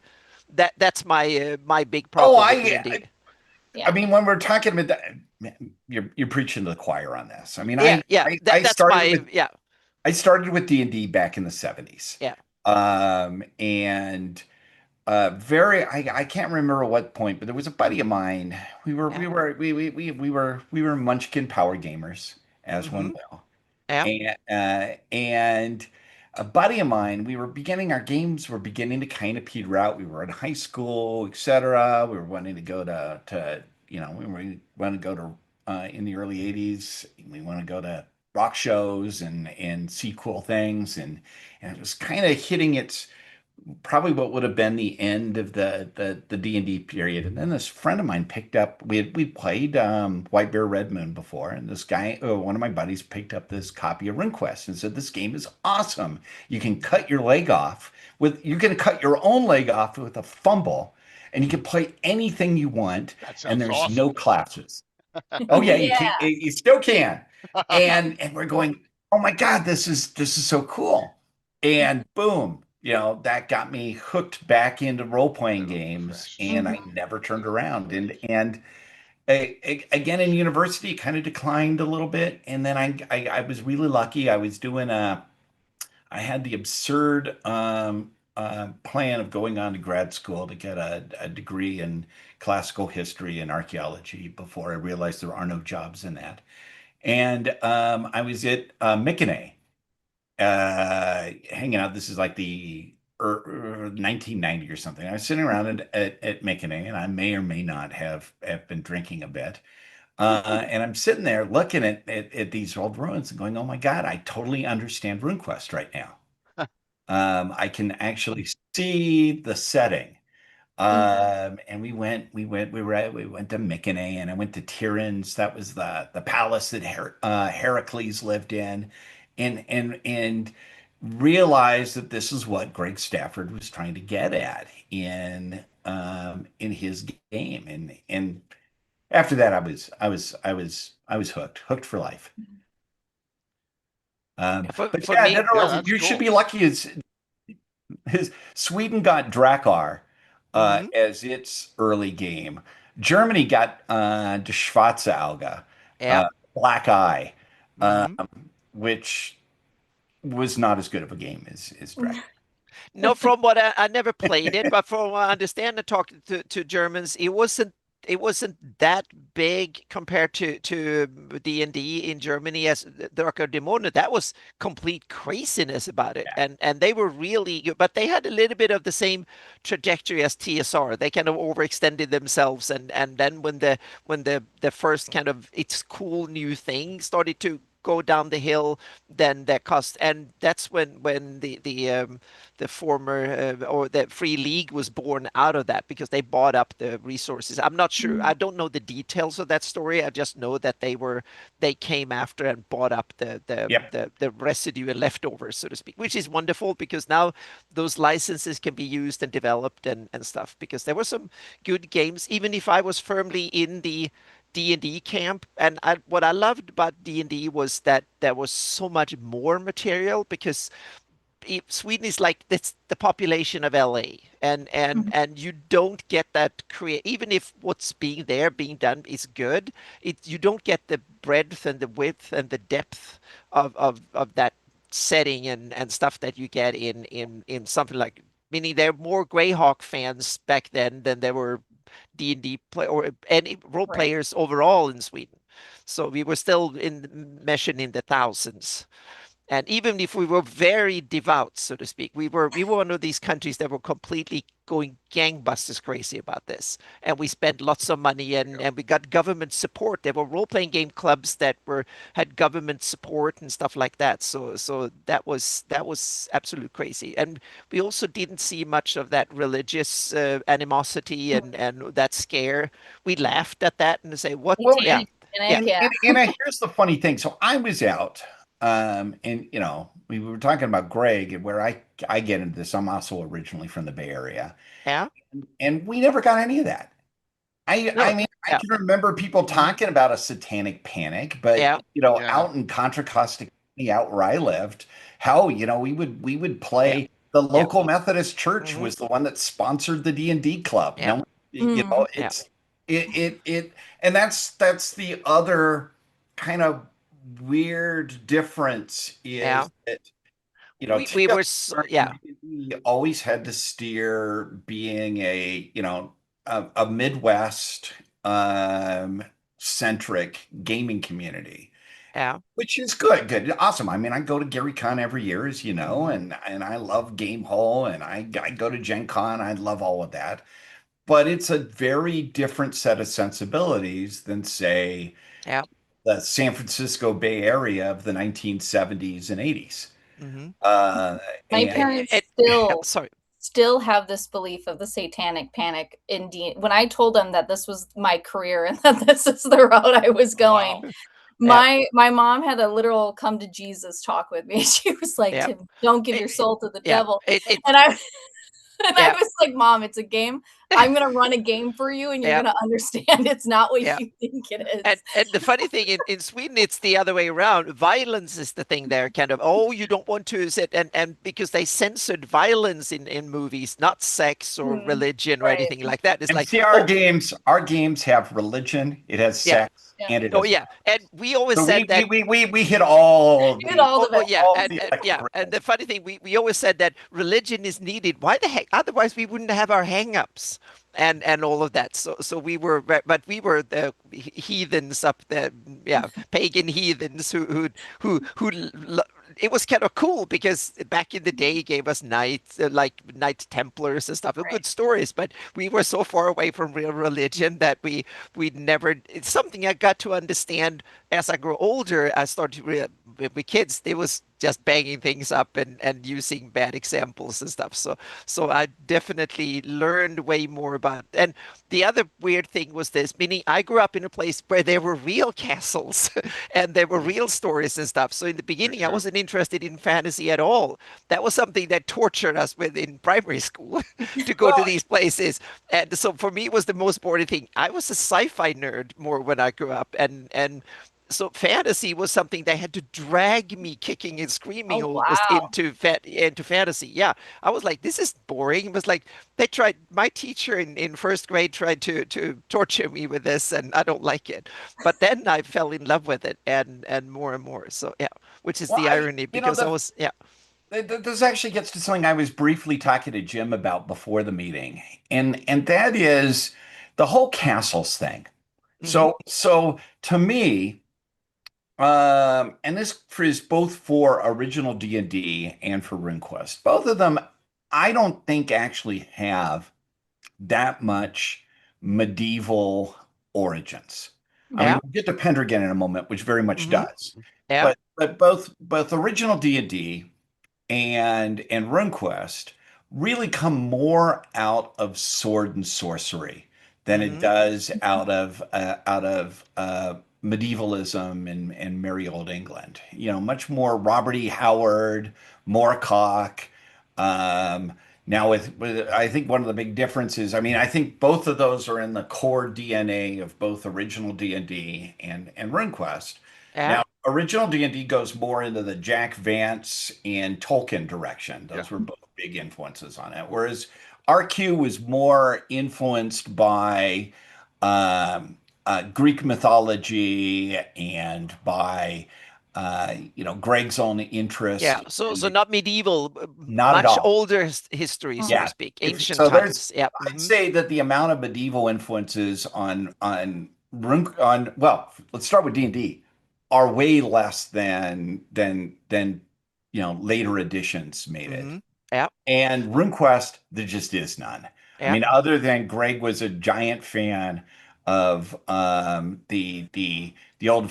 That's my big Oh, problem with D&D. I Yeah. mean, when we're talking about that, you're preaching to the choir on this. I mean, Yeah, yeah. I That's started my yeah, I started with D&D back in the 70s. yeah. And very I can't remember at what point, but there was a buddy of mine. Yeah. We were Munchkin power gamers, as one Mm-hmm. will. Yeah. And a buddy of mine, our games were beginning to kind of peter out. We were in high school, etc. We were wanting to go we want to go to in the early 80s, we want to go to rock shows and see cool things. And it was kind of hitting its probably what would have been the end of the D&D period. And then this friend of mine picked up, we played White Bear Red Moon before, and this guy, one of my buddies, picked up this copy of Runequest and said, "This game is awesome. You can cut your leg off you can cut your own leg off with a fumble, and you can play anything you want, That and sounds there's no awesome. classes." Oh yeah, Yeah. you still can. And we're going, "Oh my God, this is so cool." And boom, that got me hooked back into role-playing games, Runequest. and I never turned around. Again in university, kind of declined a little bit. And then I was really lucky. I had the absurd plan of going on to grad school to get a degree in classical history and archaeology before I realized there are no jobs in that. And I was at Mycenae, hanging out. This is like the 1990 or something. I was sitting around at Mycenae, and I may or may not have been drinking a bit. And I'm sitting there looking at these old ruins and going, "Oh my God, I totally understand RuneQuest right now. I can actually see the setting." And we went to Mycenae, and I went to Tiryns. That was the palace that Heracles lived in, and realized that this is what Greg Stafford was trying to get at in his game. And after that, I was hooked for life. But For yeah, me, no, Yeah, you that's should cool. be lucky. His Sweden got Drakkar mhm, as its early game. Germany got Die Schwarze Auge, yeah. uh, Black Eye, uh, Mhm. which was not as good of a game as Drakkar. No, from what I never played it, but from what I understand and talking to Germans, it wasn't that big compared to D&D in Germany as the Darker Demone. That was complete craziness about it. And they were really good, but they had a little bit of the same trajectory as TSR. They kind of overextended themselves, and then when the first kind of it's cool new thing started to go down the hill, then that cost, and that's when the former or the Free League was born out of that, because they bought up the resources. I'm not sure. I don't know the details of that story. I just know that they came after and bought up Yep. the residue and leftovers, so to speak, which is wonderful because now those licenses can be used and developed and stuff. Because there were some good games, even if I was firmly in the D&D camp. And what I loved about D&D was that there was so much more material, because Sweden is like it's the population of LA, and you don't get that create, even if what's being done is good, you don't get the breadth and the width and the depth of that setting and stuff that you get in something like, meaning there are more Greyhawk fans back then than there were D&D play or any role Right. players overall in Sweden. So we were still measured in the thousands. And even if we were very devout, so to speak, we were one of these countries that were completely going gangbusters crazy about this. And we spent lots of money, and we got government support. There were role-playing game clubs that had government support and stuff like that. So that was absolute crazy. And we also didn't see much of that religious animosity and that scare. We laughed at that and say, what? Me Well, too. Yeah, yeah, Yeah. here's the funny thing. So I was out, and we were talking about Greg, and where I get into this. I'm also originally from the Bay Area, yeah. and we never got any of that. I No, mean, I yeah, can remember people mhm, talking about a satanic panic, but yeah, Yeah. out in Contra Costa County, out where I lived, hell, we would yeah, play. The yeah, local Methodist church mhm, was the one that sponsored the D&D club. yeah, No, yeah. and that's the other kind of weird difference Yeah. is that We were TSR yeah, and D&D always had to steer being a Midwest um, centric gaming community. Yeah. which is good, awesome. I mean, I go to Gary Con every year, as you know, Mm-hmm. and I love Game Hall, and I go to Gen Con. I love all of that, but it's a very different set of sensibilities than, say, Yeah. the San Francisco Bay Area of the 1970s and 80s. Mm-hmm. Uh, My and parents Yeah, sorry. still have this belief of the satanic panic in when I told them that this was my career and that this is the route I was going. Wow. Yeah. My mom had a literal come to Jesus talk with me. She was like, Yeah. "Tim, don't give It, your soul to the yeah. devil." It And I and I yeah. was like, "Mom, it's a game. I'm gonna run a game for you, and you're Yeah. gonna understand it's not what Yeah. you think it is." And the funny thing in Sweden, it's the other way around. Violence is the thing there, kind of. Oh, you don't want to sit and because they censored violence in movies, not sex or Mhm. religion or Right. anything like that. It's like, see, oh our games have religion, it has yeah, sex, Yeah. and it oh has yeah. And we always so said that. we hit all You did the all of Oh it. yeah, all and, the yeah, electric and rails. the funny thing, we always said that religion is needed. Why the heck? Otherwise, we wouldn't have our hang-ups and all of that. So we were, but we were the heathens up there, yeah, pagan heathens who. It was kind of cool because back in the day, it gave us knights, like Knight Templars and stuff, Right. good stories. But we were so far away from real religion that we never. It's something I got to understand as I grew older. I started to with kids, they was just banging things up and using bad examples and stuff. So I definitely learned way more about. And the other weird thing was this, meaning I grew up in a place where there were real castles and there were real stories and stuff. So in the For beginning, I sure. wasn't interested in fantasy at all. That was something that tortured us with in primary school to go to Well, these places. And so for me, it was the most boring thing. I was a sci-fi nerd more when I grew up, and so fantasy was something they had to drag me kicking and screaming Oh, almost wow. into fantasy. Yeah, I was like, this is boring. It was like they tried. My teacher in first grade tried to torture me with this, and I don't like it. But then I fell in love with it, and more and more. So yeah, which is well, the irony you know, because I was yeah. this actually gets to something I was briefly talking to Jim about before the meeting, and that is the whole castles thing. Hmm. So to me, and this is both for original D&D and for RuneQuest. Both of them, I don't think actually have that much medieval origins. I mean, Yeah. we'll get to Pendragon in a moment, which very much Hmm. does. Yeah. But both original D&D and RuneQuest really come more out of sword and sorcery than it Hmm. does out of medievalism and merry old England. You know, much more Robert E. Howard, Moorcock. Um, Now with I think one of the big differences, I mean, I think both of those are in the core DNA of both original D&D and RuneQuest. Yeah. Now, original D&D goes more into the Jack Vance and Tolkien direction. Yeah. Those were both big influences on it. Whereas RQ was more influenced by Greek mythology and by Greg's own Yeah, interest so in not medieval, not at much all. older history, so to Yeah. speak, If ancient so, there's times. Yeah. I'd say that the amount of medieval influences on well, let's start with D&D are way less than later editions made it. Hmm. Yeah. And RuneQuest, there just is none. I Yeah. mean, other than Greg was a giant fan of the old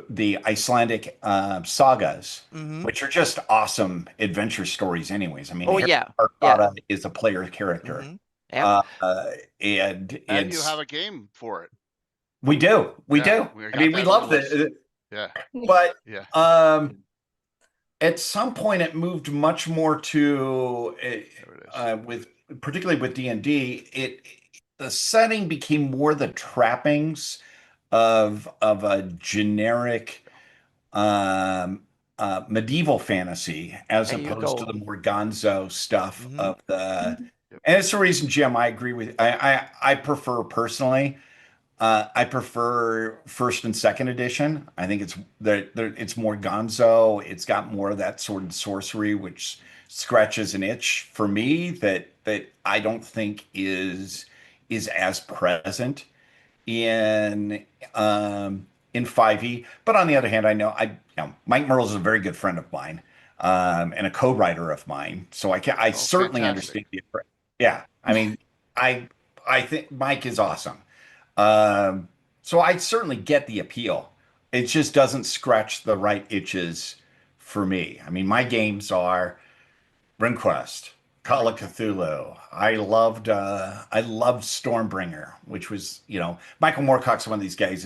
the Icelandic sagas, Hmm. which are just awesome adventure stories, anyways. I mean, Oh Harry yeah. Yeah. Hardrada is a player character, Hmm. Yeah. uh, and And you have it's a game for it. we Yeah, do. we I got mean, we that on the love list. the, Yeah, but yeah. um, at some point it moved much more to There it is. with particularly with D&D it the setting became more the trappings of a generic um medieval fantasy as There you opposed to go. the more gonzo stuff Hmm. of the Yep. and it's the reason, Jim, I agree with I prefer personally I prefer first and second edition. I think it's more gonzo. It's got more of that sword and sorcery, which scratches an itch for me that I don't think is as present in in 5e. But on the other hand, I know Mike Merle's a very good friend of mine, and a co-writer of mine. So I Oh, certainly fantastic. understand the. Yeah, I mean, I I think Mike is awesome. Um, so I certainly get the appeal. It just doesn't scratch the right itches for me. I mean, my games are Runequest, Call of Cthulhu. I loved Stormbringer, which was, Michael Moorcock's one of these guys.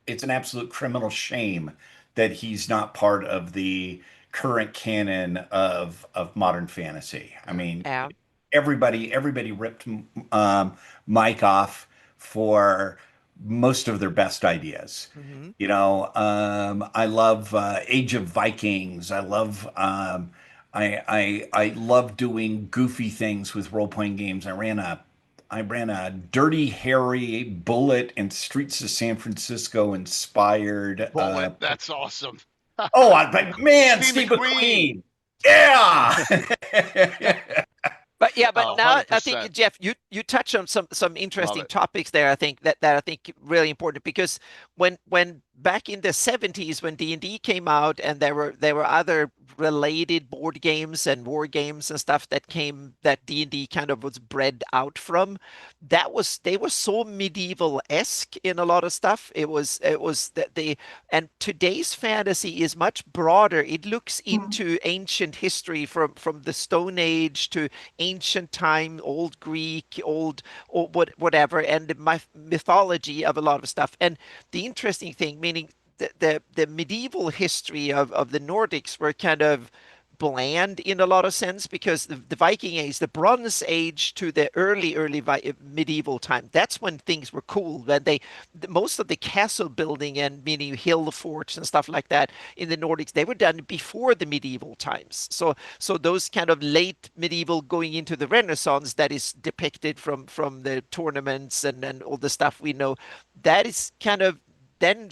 It's an absolute criminal shame that he's not part of the current canon of modern fantasy. I mean, Yeah. everybody ripped Mike off for most of their best ideas. Hmm. I love Age of Vikings. I love doing goofy things with role playing games. I ran a Dirty Harry Bullet and Streets of San Francisco inspired. Bullet, that's awesome. But man, Steve Steve McQueen. McQueen. Yeah. But Oh, now I think 100%. Jeff, you touch on some Love interesting it. topics there. I think that I think really important because when back in the 70s when D&D came out and there were other related board games and war games and stuff that D&D kind of was bred out from, they were so medieval-esque in a lot of stuff. It was that and today's fantasy is much broader. It looks into ancient history from the Stone Age to ancient time, old Greek, old or whatever, and the mythology of a lot of stuff. And the interesting thing, meaning the medieval history of the Nordics were kind of bland in a lot of sense because the Viking Age, the Bronze Age to the early medieval time, that's when things were cool. When most of the castle building and meaning hill forts and stuff like that in the Nordics, they were done before the medieval times. So those kind of late medieval going into the Renaissance that is depicted from the tournaments and all the stuff we know, that is kind of then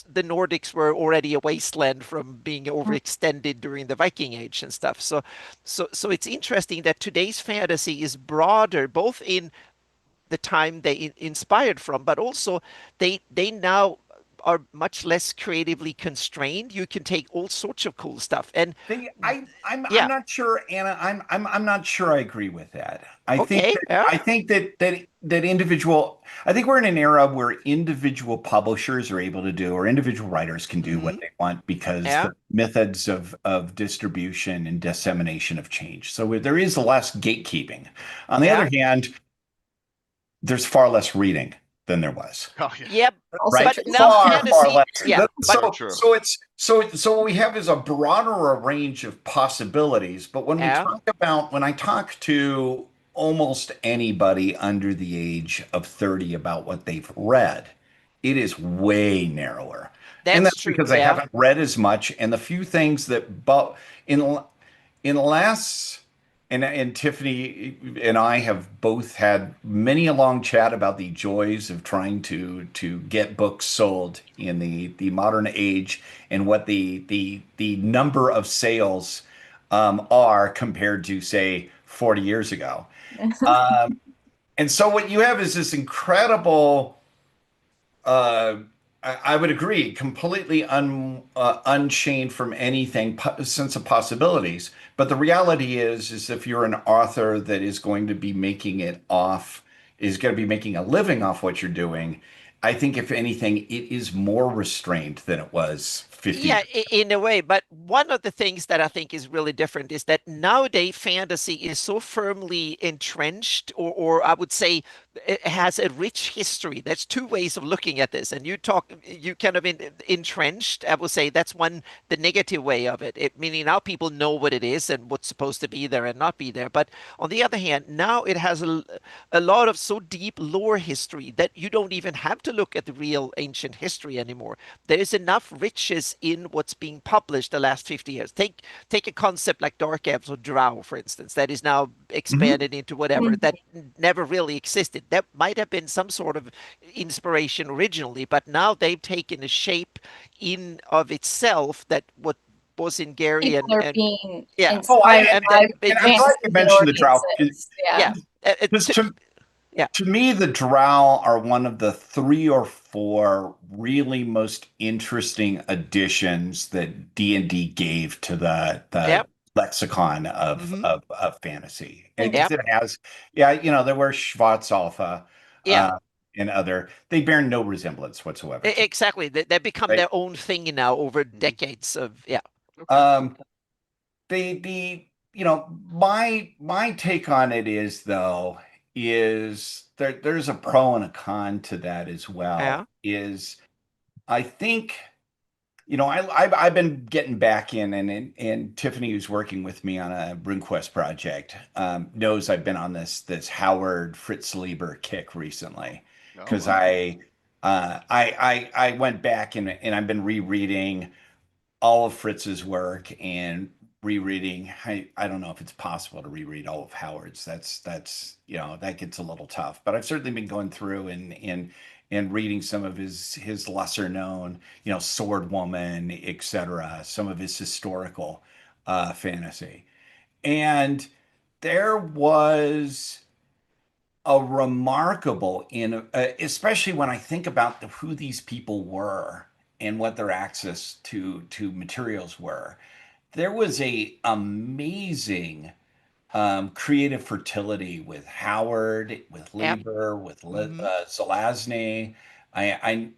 the Nordics were already a wasteland from being overextended during the Viking Age and stuff. So it's interesting that today's fantasy is broader, both in the time they inspired from, but also they now are much less creatively constrained. You can take all sorts of cool stuff. And I'm yeah, not sure, Anna. I'm not sure I agree with that. I think okay, that yeah, I think that individual. I think we're in an era where individual publishers are able to do, or individual writers can do what hmm, they want because yeah, the methods of distribution and dissemination have changed. So there is less gatekeeping. On the other yeah, hand, there's far less reading than there was. Oh, yeah. yeah. Also Right, But true. now far fantasy, less. yeah, but So true. So what we have is a broader range of possibilities. But yeah, when I talk to almost anybody under the age of 30 about what they've read, it is way narrower. And that's that's true. because I Yeah, haven't read as much. And the few things that, but in the last, and Tiffany and I have both had many a long chat about the joys of trying to get books sold in the modern age and what the number of sales are compared to say 40 years ago. Um, and so what you have is this incredible uh, I would agree, completely unchained from anything, sense of possibilities. But the reality is if you're an author that is going to be is going to be making a living off what you're doing, I think if anything, it is more restrained than it was 50 yeah, years. in a way. But one of the things that I think is really different is that nowadays fantasy is so firmly entrenched, or I would say it has a rich history. That's two ways of looking at this. And you kind of entrenched. I would say that's the negative way of it. Meaning now people know what it is and what's supposed to be there and not be there. But on the other hand, now it has a lot of so deep lore history that you don't even have to look at the real ancient history anymore. There is enough riches in what's being published the last 50 years. Take a concept like Dark Elves or Drow, for instance, that is now Mhm. expanded into whatever that never really existed. That might have been some sort of inspiration originally, but now they've taken a shape in of itself that what was in Gary People are and being yeah, Oh, inspired and by then and I'm glad fantasy you that mentioned the already drought exists. Yeah. yeah, because To me, the Drow are one of the 3 or 4 really most interesting additions that D&D gave to the Yep. lexicon Hmm. of fantasy. Because Yep. it has, yeah, there were Schwarz Alpha Yeah. and they bear no resemblance whatsoever to, Exactly. They become right? their own thing now over Mhm. decades of, yeah. Okay. Um, my take on it is though is there's a pro and a con to that as well. Yeah. Is I think I've been getting back in, and Tiffany, who's working with me on a Runequest project, knows I've been on this Howard Fritz Lieber kick recently Oh because wow. I went back and I've been rereading all of Fritz's work and rereading. I don't know if it's possible to reread all of Howard's. That's that gets a little tough. But I've certainly been going through and reading some of his lesser known, Sword Woman, etc. Some of his historical fantasy, and there was a remarkable especially when I think about who these people were and what their access to materials were. There was a amazing creative fertility with Howard, with Yep. Lieber, with Hmm. Zelazny. I'm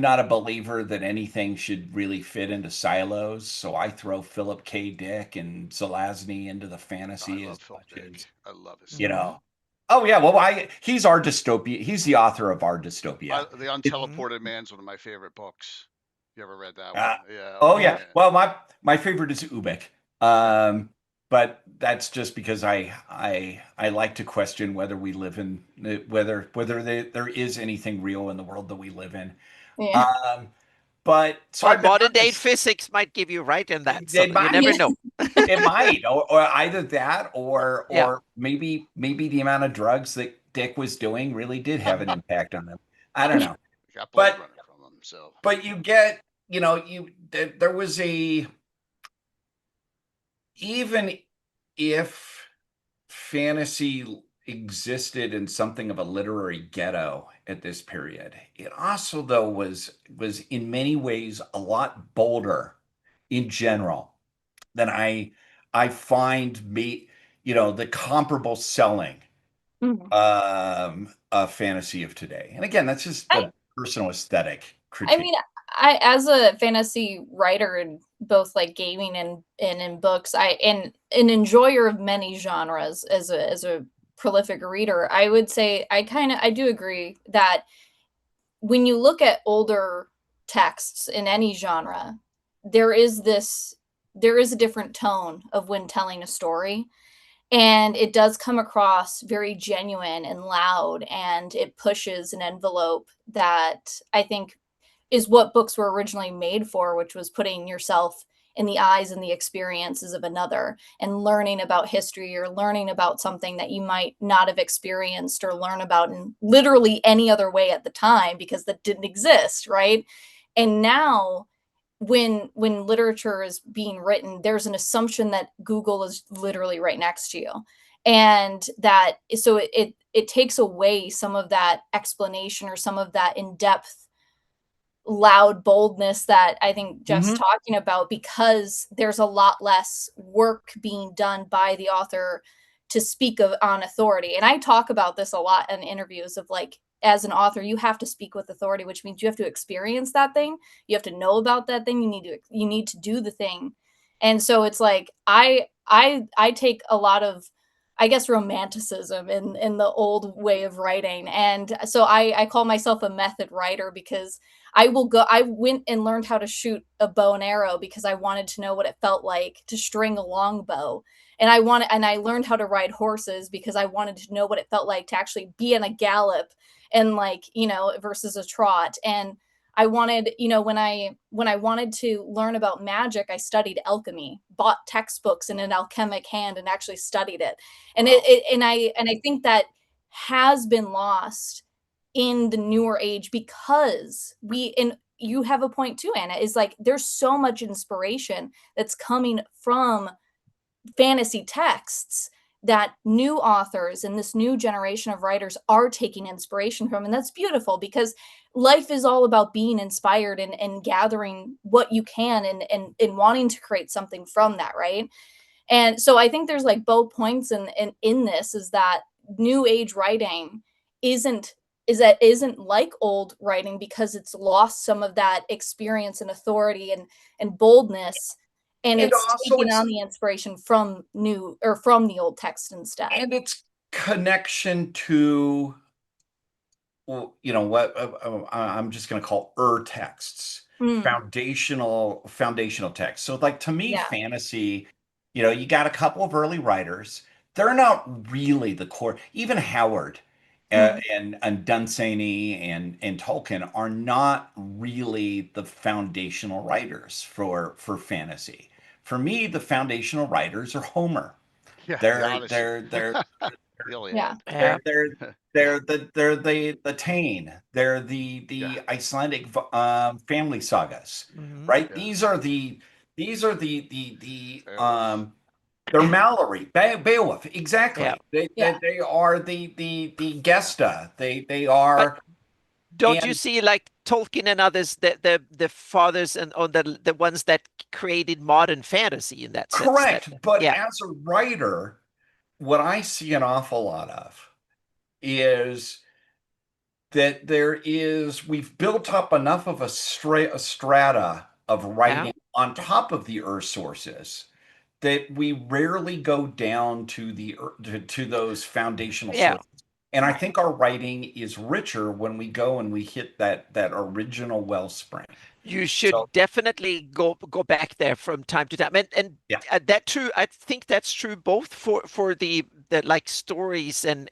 not a believer that anything should really fit into silos, so I throw Philip K. Dick and Zelazny into the I fantasy as love Philip much Dick. as I love his you stuff. Hmm. know. Oh yeah, well, he's our dystopia. He's the author of our dystopia. The Hmm. Unteleported Man's one of my favorite books. You ever read that Uh, one? Yeah. oh Oh Yeah. yeah. man. Well, my favorite is Ubik. Um, but that's just because I like to question whether we live in whether there is anything real in the world that we live in. Yeah. Um, but so Well, I've been on modern day this. physics might give you right in that, so It you never might, Yeah. know. it might, or either that, or Yeah. or maybe the amount of drugs that Dick was doing really did have an impact on them. I don't know, Got Blade but Runner from him. So you get there was a even if fantasy existed in something of a literary ghetto at this period, it also though was in many ways a lot bolder in general than I find me the comparable selling Mhm. of fantasy of today. And again, that's just I a personal aesthetic I critique. mean, I as a fantasy writer in both like gaming and in books, I and an enjoyer of many genres as a prolific reader, I would say I do agree that when you look at older texts in any genre, there is this there is a different tone of when telling a story, and it does come across very genuine and loud, and it pushes an envelope that I think is what books were originally made for, which was putting yourself in the eyes and the experiences of another and learning about history or learning about something that you might not have experienced or learn about in literally any other way at the time because that didn't exist, right? And now when literature is being written, there's an assumption that Google is literally right next to you. And that so it takes away some of that explanation or some of that in-depth loud boldness that I think Jeff's Hmm. talking about because there's a lot less work being done by the author to speak of on authority. And I talk about this a lot in interviews of like as an author you have to speak with authority, which means you have to experience that thing, you have to know about that thing, you need to do the thing. And so it's like I take a lot of I guess romanticism in the old way of writing. And so I call myself a method writer because I went and learned how to shoot a bow and arrow because I wanted to know what it felt like to string a longbow. And I learned how to ride horses because I wanted to know what it felt like to actually be in a gallop and like, versus a trot. And I wanted, when I wanted to learn about magic, I studied alchemy, bought textbooks in an alchemic hand and actually studied it. And wow. I think that has been lost in the newer age because we and you have a point too, Anna, is like there's so much inspiration that's coming from fantasy texts that new authors and this new generation of writers are taking inspiration from. And that's beautiful, because life is all about being inspired and gathering what you can and wanting to create something from that, right? And so I think there's like both points in this, is that new age writing isn't isn't like old writing, because it's lost some of that experience and authority and boldness, and And it's also taking it's on the inspiration from new, or from the old text instead. and its connection to, well, you know what, I'm just going to call texts, Mm, foundational texts. So like to me, yeah. fantasy, you got a couple of early writers. They're not really the core. Even Howard Mm, and Dunsany and Tolkien are not really the foundational writers for fantasy. For me, the foundational writers are Homer. Yeah, the They're Odyssey. they're they're The Iliad. yeah. Yeah. they're the Tane. They're the Yeah, the Icelandic family sagas, Hmm. right? yeah. These are the Beowulf. they're Mallory, Beowulf, Yeah. exactly. They, Yeah. they they are the Yeah. Gesta. They But are, don't you and see like Tolkien and others, the fathers and or the ones that created modern fantasy in that sense? That correct. But yeah, as a writer, what I see an awful lot of is that we've built up enough of a strata of yeah, writing on top of the earth sources that we rarely go down to to those foundational yeah. sources. And I Right. think our writing is richer when we go and we hit that original wellspring. You So should definitely go back there from time to time, and yeah. that too. I think that's true both for the like stories and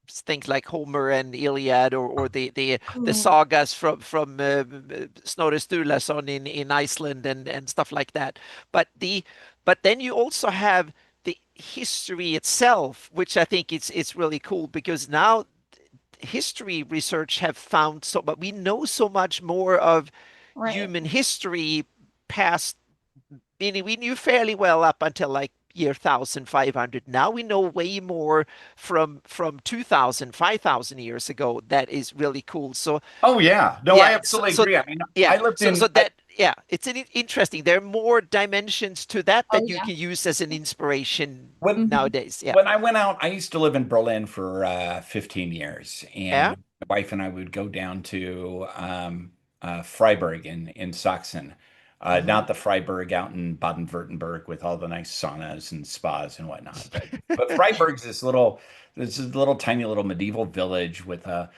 things like Homer and Iliad, or the Mm, sagas from Snorri Sturlason in Iceland and stuff like that. But then you also have the history itself, which I think it's really cool, because now history research have found so, but we know so much more of right. human history past, meaning we knew fairly well up until like year 1500. Now we know way more from 2000, 5000 years ago. That is really cool. So Oh yeah. No, I yeah, absolutely agree. I mean, yeah, I lived so in that, yeah, it's interesting. There are more dimensions to that Oh that you yeah. can use as an inspiration when Hmm. nowadays. Yeah. when I went out, I used to live in Berlin for 15 years, and Yeah. my wife and I would go down to Freiburg in Sachsen, Hmm. not the Freiburg out in Baden-Württemberg with all the nice saunas and spas and whatnot, but Freiburg's this little tiny little medieval village with a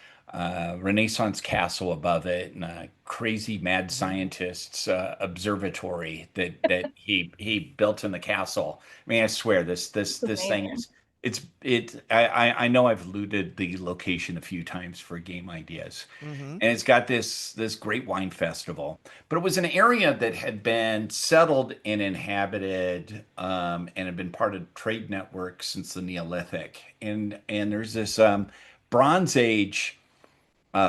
Renaissance castle above it and a crazy mad Hmm. scientist's observatory that he built in the castle. I mean, I swear It's this thing amazing. is I know I've looted the location a few times for game ideas, Hmm. and it's got this great wine festival. But it was an area that had been settled and inhabited, and had been part of trade networks since the Neolithic. And there's this Bronze Age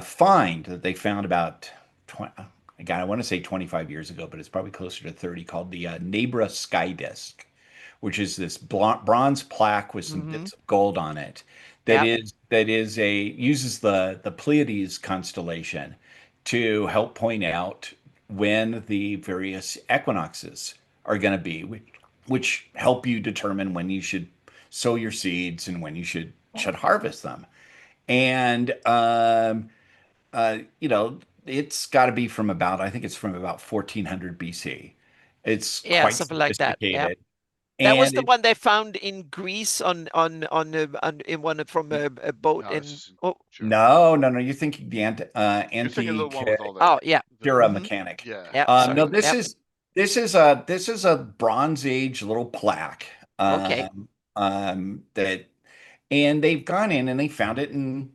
find that they found about 20, again, I want to say 25 years ago, but it's probably closer to 30, called the Nebra Sky Disk, which is this bronze plaque with some Hmm. bits of gold on it that Yeah. is a uses the Pleiades constellation to help point out when the various equinoxes are going to be, which help you determine when you should sow your seeds and when you should harvest them. And it's got to be from about, I think it's from about 1400 BC. It's Yeah. quite Something like that. Yeah. sophisticated, That was and the one they found in Greece on in one from a boat No, this in. is Oh, Germany. no, you're thinking the You're thinking of the antique one with all oh, yeah. Dura Hmm. mechanic. yeah, Yeah. No, Sorry. this Yep. is this is a Bronze Age little plaque, Okay. that, and they've gone in and they found it in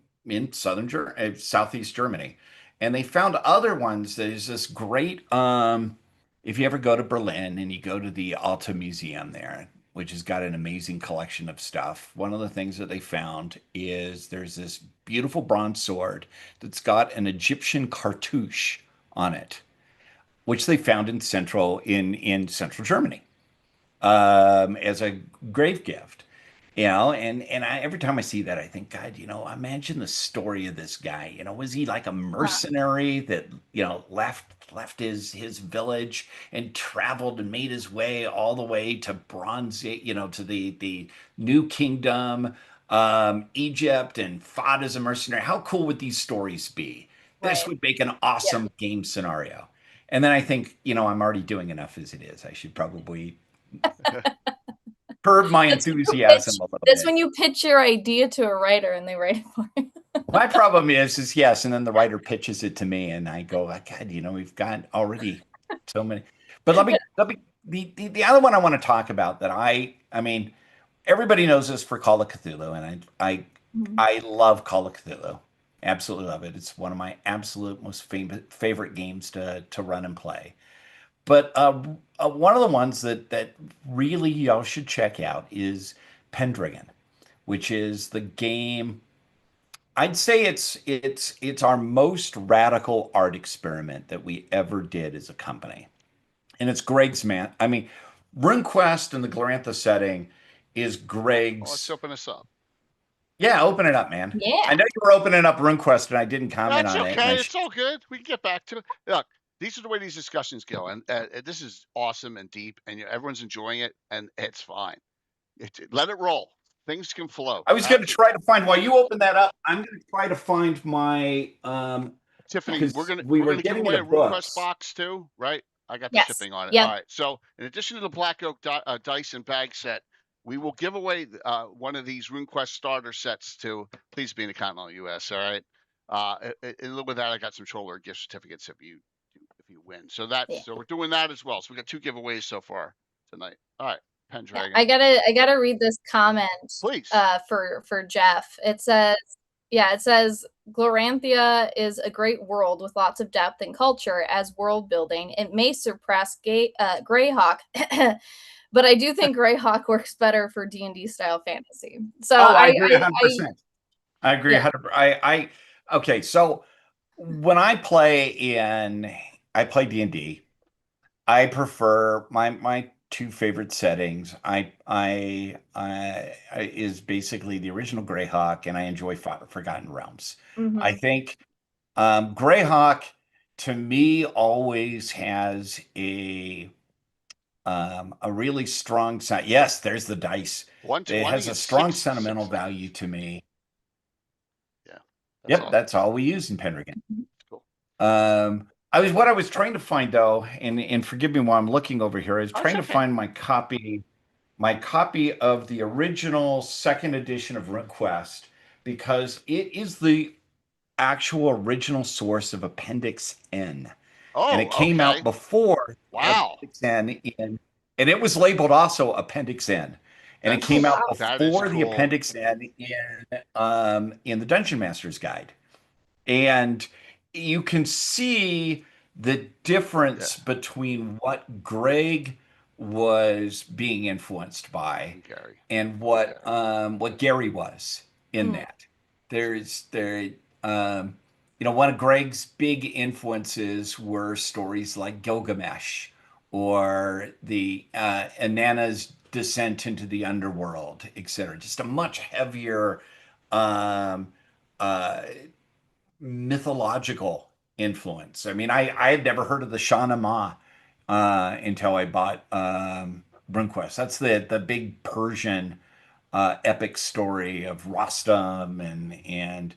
southeast Germany, and they found other ones. There's this great, if you ever go to Berlin and you go to the Alta Museum there, which has got an amazing collection of stuff. One of the things that they found is there's this beautiful bronze sword that's got an Egyptian cartouche on it, which they found in central Germany, as a grave gift. And every time I see that, I think, God, imagine the story of this guy. Was he like a mercenary that, left his village and traveled and made his way all the way to to the New Kingdom, Egypt, and fought as a mercenary? How cool would these stories be? This Right. would make an Yeah. awesome game scenario. And then I think, I'm already doing enough as it is. I should probably curb my enthusiasm a little That's bit. when you pitch your idea to a writer and they write it for you. My problem is yes, and then the writer pitches it to me, and I go, God, we've got already so many. But the other one I want to talk about that I mean, everybody knows this for Call of Cthulhu, and I love Call of Cthulhu, absolutely love it. It's one of my absolute most favorite games to run and play. But one of the ones that really y'all should check out is Pendragon, which is the game. I'd say it's our most radical art experiment that we ever did as a company. And it's Greg's man. I mean, Runequest and the Glorantha setting is Well, let's Greg's. open this up. Yeah, open it up, man. Yeah. I know you were opening up Runequest and I didn't comment That's on it. And okay. It's all good. We can get back to it. Look, these are the way these discussions go, and this is awesome and deep, and everyone's enjoying it, and it's fine. Let it roll. Things can flow. I was going to try to find, while you open that up, I'm going to try to find my Tiffany, because we're gonna we were give getting away a into RuneQuest books. box too, right? I got the Yes. shipping on it. Yep. All right. So in addition to the Black Oak dice and bag set, we will give away one of these RuneQuest starter sets to Please Be in the Continental U.S. All right. And with that, I got some shoulder gift certificates if you win. So so we're doing that as well. So we got 2 giveaways so far tonight. All right. Pendragon. I gotta read this comment. Please. For Jeff. It says Gloranthia is a great world with lots of depth and culture as world building. It may surpass GREYHAWK, but I do think GREYHAWK works better for D&D style fantasy. So I agree 100%. I agree. Yeah. Okay. So when I play D&D, I prefer my 2 favorite settings. I is basically the original GREYHAWK, and I enjoy Forgotten Realms. I think GREYHAWK to me always has a really strong side. Yes, there's the dice. It has a strong sentimental value to me. Yeah. That's all we use in Pendragon. Cool. What I was trying to find though, and forgive me while I'm looking over here, I was trying to find my copy of the original 2nd edition of RuneQuest, because it is the actual original source of Appendix N. And it came out before Appendix N, and it was labeled also Appendix N. And it came out before the Appendix N in the Dungeon Master's Guide. And you can see the difference between what Greg was being influenced by and what Gary was in that. One of Greg's big influences were stories like Gilgamesh or the Inanna's descent into the underworld, etc. Just a much heavier mythological influence. I mean, I had never heard of the Shana Ma until I bought RuneQuest. That's the big Persian epic story of Rostam, and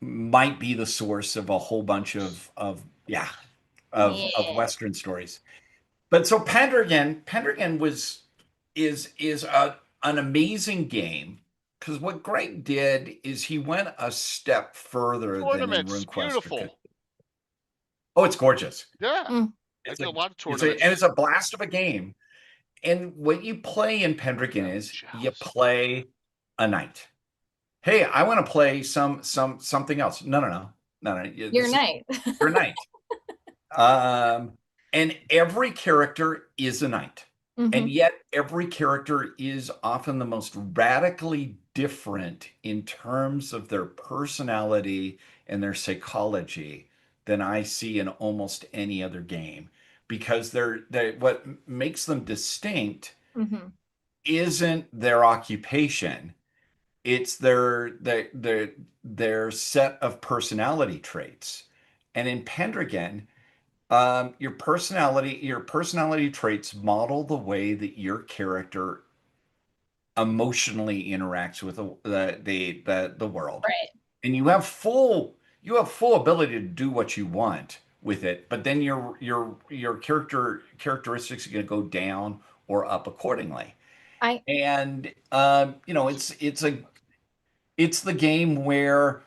might be the source of a whole bunch of Western stories. But so Pendragon is an amazing game, because what Greg did is he went a step further than in RuneQuest. Beautiful. Oh, it's gorgeous. Yeah. I do a lot of tournaments. And it's a blast of a game. And what you play in Pendragon is you play a knight. Hey, I want to play something else. No. Your knight. Your knight. And every character is a knight. And yet every character is often the most radically different in terms of their personality and their psychology than I see in almost any other game, because they're what makes them distinct isn't their occupation. It's their set of personality traits. And in Pendragon, your personality traits model the way that your character emotionally interacts with the world. Right. And you have full ability to do what you want with it, but then your characteristics are going to go down or up accordingly. I And it's the game where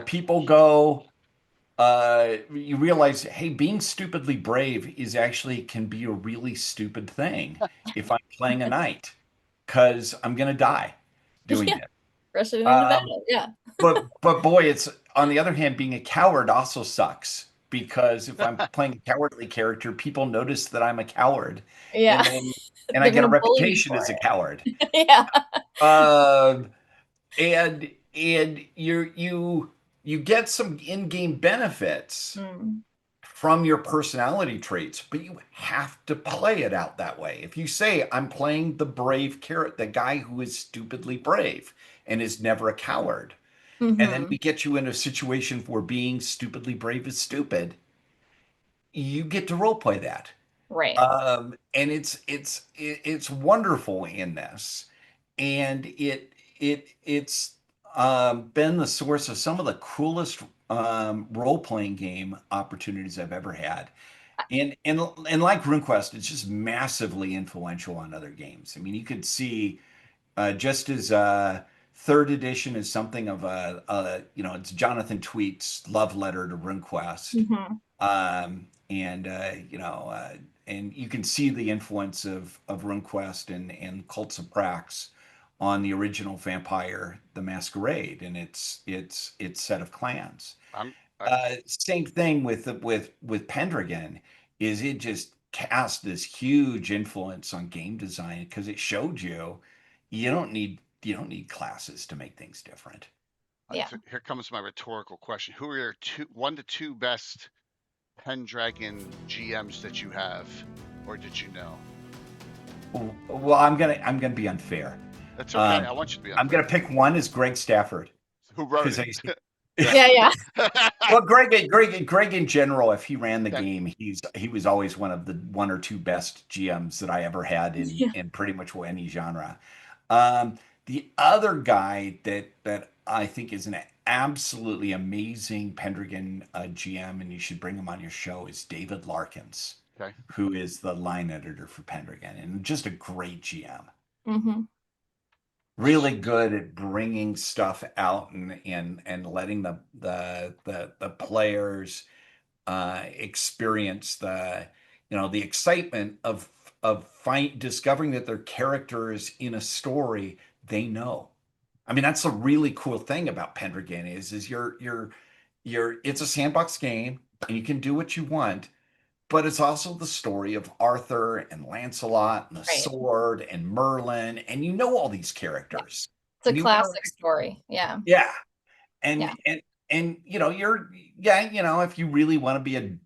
people go, you realize, hey, being stupidly brave is actually can be a really stupid thing if I'm playing a knight, because I'm gonna die doing yeah, it. rushing into Um, battle. Yeah. but boy, it's on the other hand, being a coward also sucks, because if I'm playing a cowardly character, people notice that I'm a coward, Yeah. and then I They're get a gonna bully me reputation for as a coward. it. Yeah. Um, and you get some in-game benefits Mm. from your personality traits, but you have to play it out that way. If you say, I'm playing the brave carrot, the guy who is stupidly brave and is never a coward, and then Hmm. we get you in a situation where being stupidly brave is stupid, you get to role play that. Right. And it's wonderful in this, and it's been the source of some of the coolest role-playing game opportunities I've ever had. And like RuneQuest, it's just massively influential on other games. I mean, you could see just as third edition is something of it's Jonathan Tweet's love letter to RuneQuest. Hmm. And and you can see the influence of RuneQuest and Cults of Prax on the original Vampire the Masquerade and its set of clans. I'm I, Same thing with Pendragon, is it just cast this huge influence on game design because it showed you don't need classes to make things different. Yeah. Here comes my rhetorical question. Who are your one to two best Pendragon GMs that you have, or did you know? Well, I'm gonna be unfair. That's okay. I want you to be I'm gonna pick one is Greg Stafford. Who wrote Because it? Yeah. well, Greg in general, if he ran the game, he was always one of the one or two best GMs that I ever had Yeah. in pretty much any genre. The other guy that I think is an absolutely amazing Pendragon GM, and you should bring him on your show, is David Larkins, Okay. who is the line editor for Pendragon, and just a great GM. Hmm. Really good at bringing stuff out and letting the players experience the excitement of discovering that their characters in a story they know. I mean, that's the really cool thing about Pendragon is you're it's a sandbox game and you can do what you want, but it's also the story of Arthur and Lancelot and the Right. sword and Merlin, and you know all these characters. It's a And you classic story. Yeah. yeah. And Yeah. and if you really want to be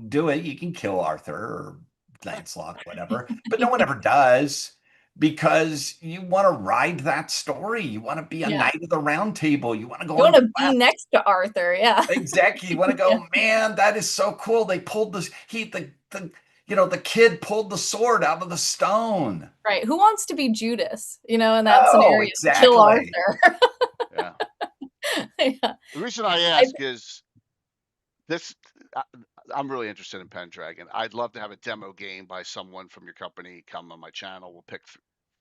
do it, you can kill Arthur or Lancelot, whatever. But no one ever does, because you want to ride that story. You want to be a Yeah. knight of the round table. You want to go You want to into be battle. next to Arthur. Yeah. Exactly. You want to go, Yeah. man, that is so cool. They pulled this, the kid pulled the sword out of the stone. Right. Who wants to be Judas, in that Oh, scenario? exactly. Kill Arthur. Yeah. Yeah. The reason I ask is this. I'm really interested in Pendragon. I'd love to have a demo game by someone from your company come on my channel. We'll pick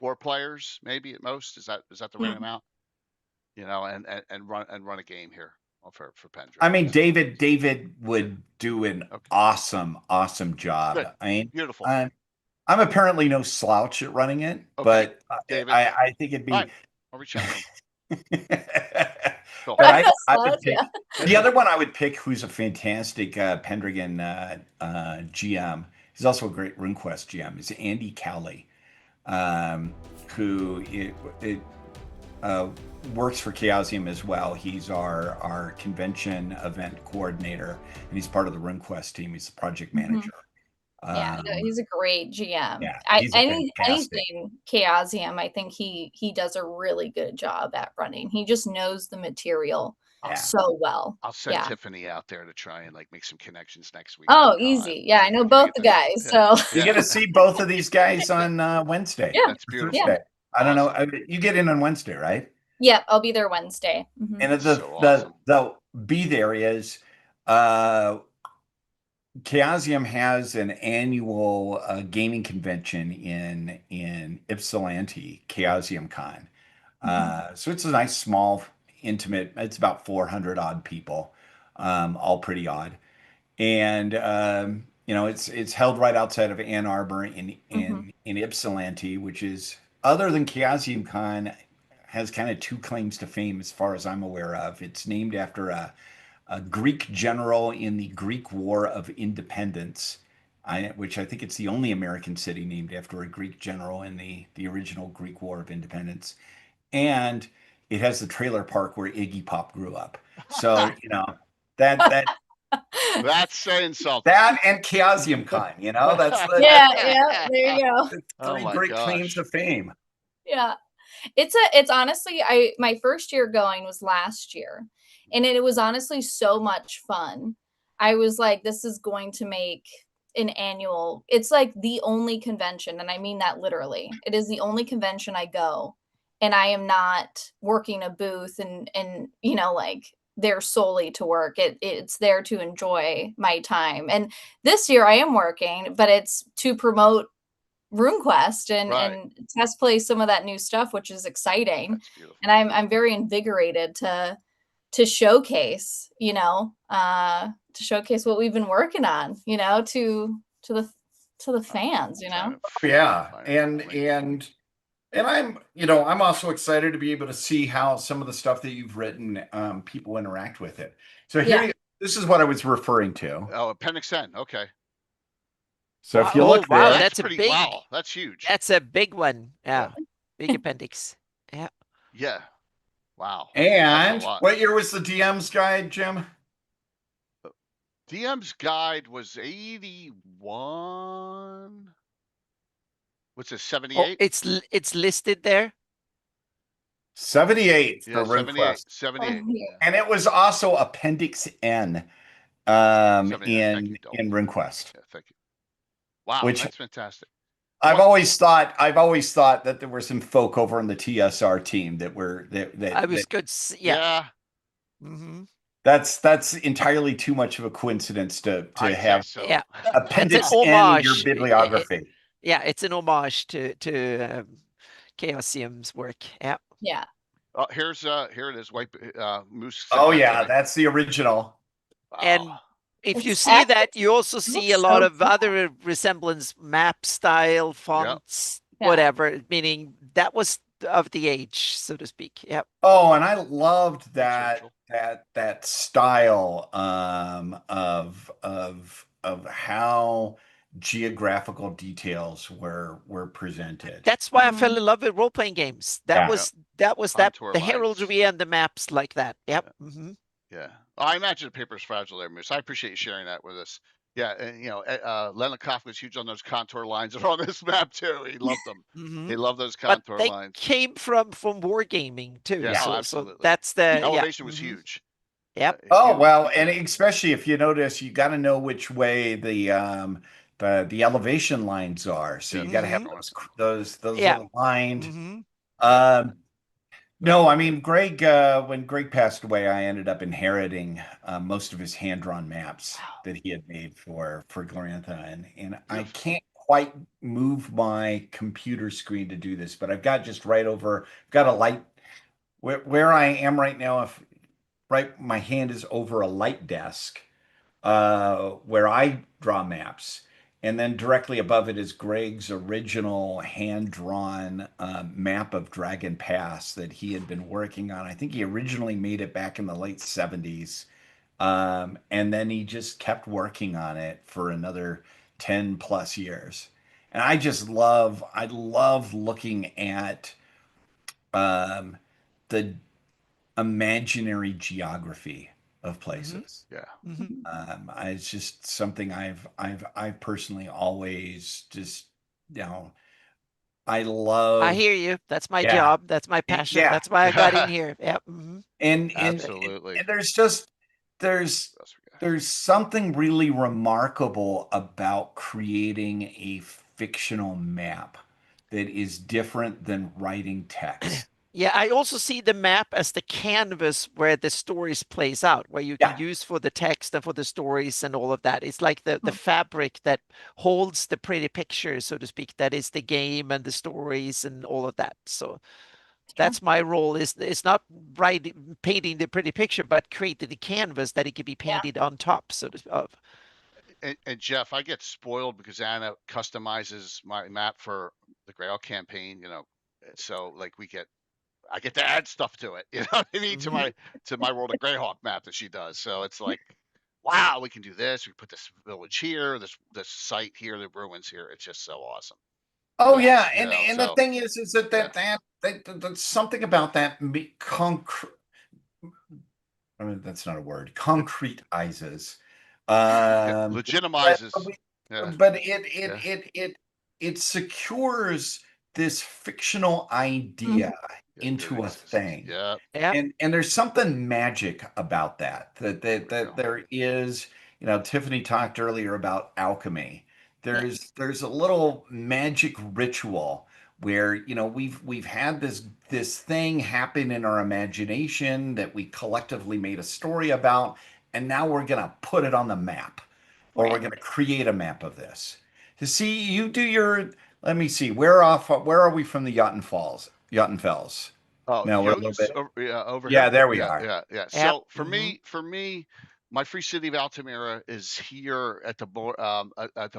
4 players, maybe at most. Is that the right amount? And run a game here for Pendragon. I mean, David would do an awesome job. Good. I mean, Beautiful. I'm apparently no slouch at running it, Okay, but David. I think it'd be. Fine. I'll reach out to him. Cool. But I'm I not would pick slouch, the other one I would pick, who's a fantastic Pendragon GM. He's also a great RuneQuest GM. Is Andy Cowley, who works for Chaosium as well. He's our convention event coordinator, and he's part of the RuneQuest team. He's the project manager. Yeah, no, he's a great GM. Yeah, he's a fantastic. Anything Chaosium, I think he does a really good job at running. He just knows the material Yeah. so well. I'll send Yeah. Tiffany out there to try and like make some connections next week. Oh, easy. Yeah, I know both the guys. So You're gonna see both of these guys on Wednesday. Yeah. That's beautiful. Thursday. I don't know. Awesome. You get in on Wednesday, right? yeah, I'll be there Wednesday. Mhm. And So awesome. the be there is Chaosium has an annual gaming convention in Ypsilanti, Chaosium Con. So it's a nice, small, intimate. It's about 400 odd people, all pretty odd, and it's held right outside of Ann Arbor in Ypsilanti, which is, other than Chaosium Con, has kind of two claims to fame as far as I'm aware of. It's named after a Greek general in the Greek War of Independence, which I think it's the only American city named after a Greek general in the original Greek War of Independence. And it has the trailer park where Iggy Pop grew up. So, that That's saying something. that and Chaosium Con, that's the yeah, there you go. three great claims to fame. Yeah. It's honestly, my first year going was last year, and it was honestly so much fun. I was like, this is going to make an annual, it's like the only convention, and I mean that literally. It is the only convention I go, and I am not working a booth and like there solely to work. It's there to enjoy my time. And this year I am working, but it's to promote Runequest and test play some of that new stuff, which is exciting. And I'm very invigorated to showcase, to showcase what we've been working on, to the fans, Yeah. And I'm also excited to be able to see how some of the stuff that you've written, people interact with it. So this is what I was referring to. Oh, Appendix N. Okay. So if you look there, that's pretty big. Wow, that's huge. That's a big one. Yeah. Big appendix. Yeah. Yeah. Wow. And what year was the DM's guide, Jim? DM's guide was 81. What's it, 78? Oh, it's listed there. 78 yeah, for Runequest. 78. And it was also Appendix N in Runequest. Yeah, thank you. Wow, that's fantastic. I've always thought that there were some folk over on the TSR team that were that I was good. Yeah. Mm-hmm. That's entirely too much of a coincidence to have Appendix N in your bibliography. It's an homage to Chaosium's work. Yeah. Yeah. Oh, here it is. White Moose. Oh yeah, that's the original. Wow. And if you see that, you also see a lot of other resemblance, map style, fonts, whatever, meaning that was of the age, so to speak. Yep. Oh, and I loved that style of how geographical details were presented. That's why I fell in love with role-playing games. That was the heraldry and the maps like that. Yep. Mm-hmm. Yeah. I imagine the paper's fragile there, Moose. I appreciate you sharing that with us. Yeah, and Leonard Koff was huge on those contour lines that are on this map too. He loved them. Mm-hmm. He loved those contour but they lines. Came from wargaming too. Yeah, so, absolutely. So that's the elevation was huge. Yep. Oh well, and especially if you notice, you got to know which way the elevation lines are. So you got to have those aligned. Mm-hmm. No, I mean, Greg, when Greg passed away, I ended up inheriting most of his hand-drawn maps that he had made for Glorantha, and I can't quite move my computer screen to do this, but I've got just got a light where I am right now. My hand is over a light desk where I draw maps. And then directly above it is Greg's original hand-drawn map of Dragon Pass that he had been working on. I think he originally made it back in the late 70s. And then he just kept working on it for another 10 plus years. And I love looking at the imaginary geography of places. Yeah. It's just something I've personally always just, I I love. hear you. That's my Yeah, job. That's my passion. yeah, That's why I got in here. Yep. Absolutely. and there's just there's What else we got? there's something really remarkable about creating a fictional map that is different than writing text. Yeah, I also see the map as the canvas where the stories plays out, where you can Yeah, use for the text and for the stories and all of that. It's like the fabric that holds the pretty picture, so to speak. That is the game and the stories and all of that. So that's my role. Is it's not writing, painting the pretty picture, but creating the canvas that it can be Yeah. painted on top, so to of. And Jeff, I get spoiled because Anna customizes my map for the GREYHAWK campaign. So like I get to add stuff to it. You know what I mean? Mhm. To my World of GREYHAWK map that she does. So it's like, wow, we can do this. We put this village here, this site here, the ruins here. It's just so awesome. oh yeah, and the So thing is that yeah, that's something about that concrete. I mean, that's not a word. Concretizes. yeah, But, legitimizes. Yeah, but yeah, it secures this fictional idea yeah. into a thing. Yeah, Yep. And there's something magic about that. there we That go. there is, Tiffany talked earlier about alchemy. Yeah. There's a little magic ritual where, we've had this thing happen in our imagination that we collectively made a story about, and now we're gonna put it on the map, or we're Right. gonna create a map of this. To see you do your, let me see, where are we from the Jottenfells? Oh, No, we're a little bit. yeah, over Yeah, here. there we Yeah, are. yeah, yeah. Yep. So for me, my free city of Altamira is here at the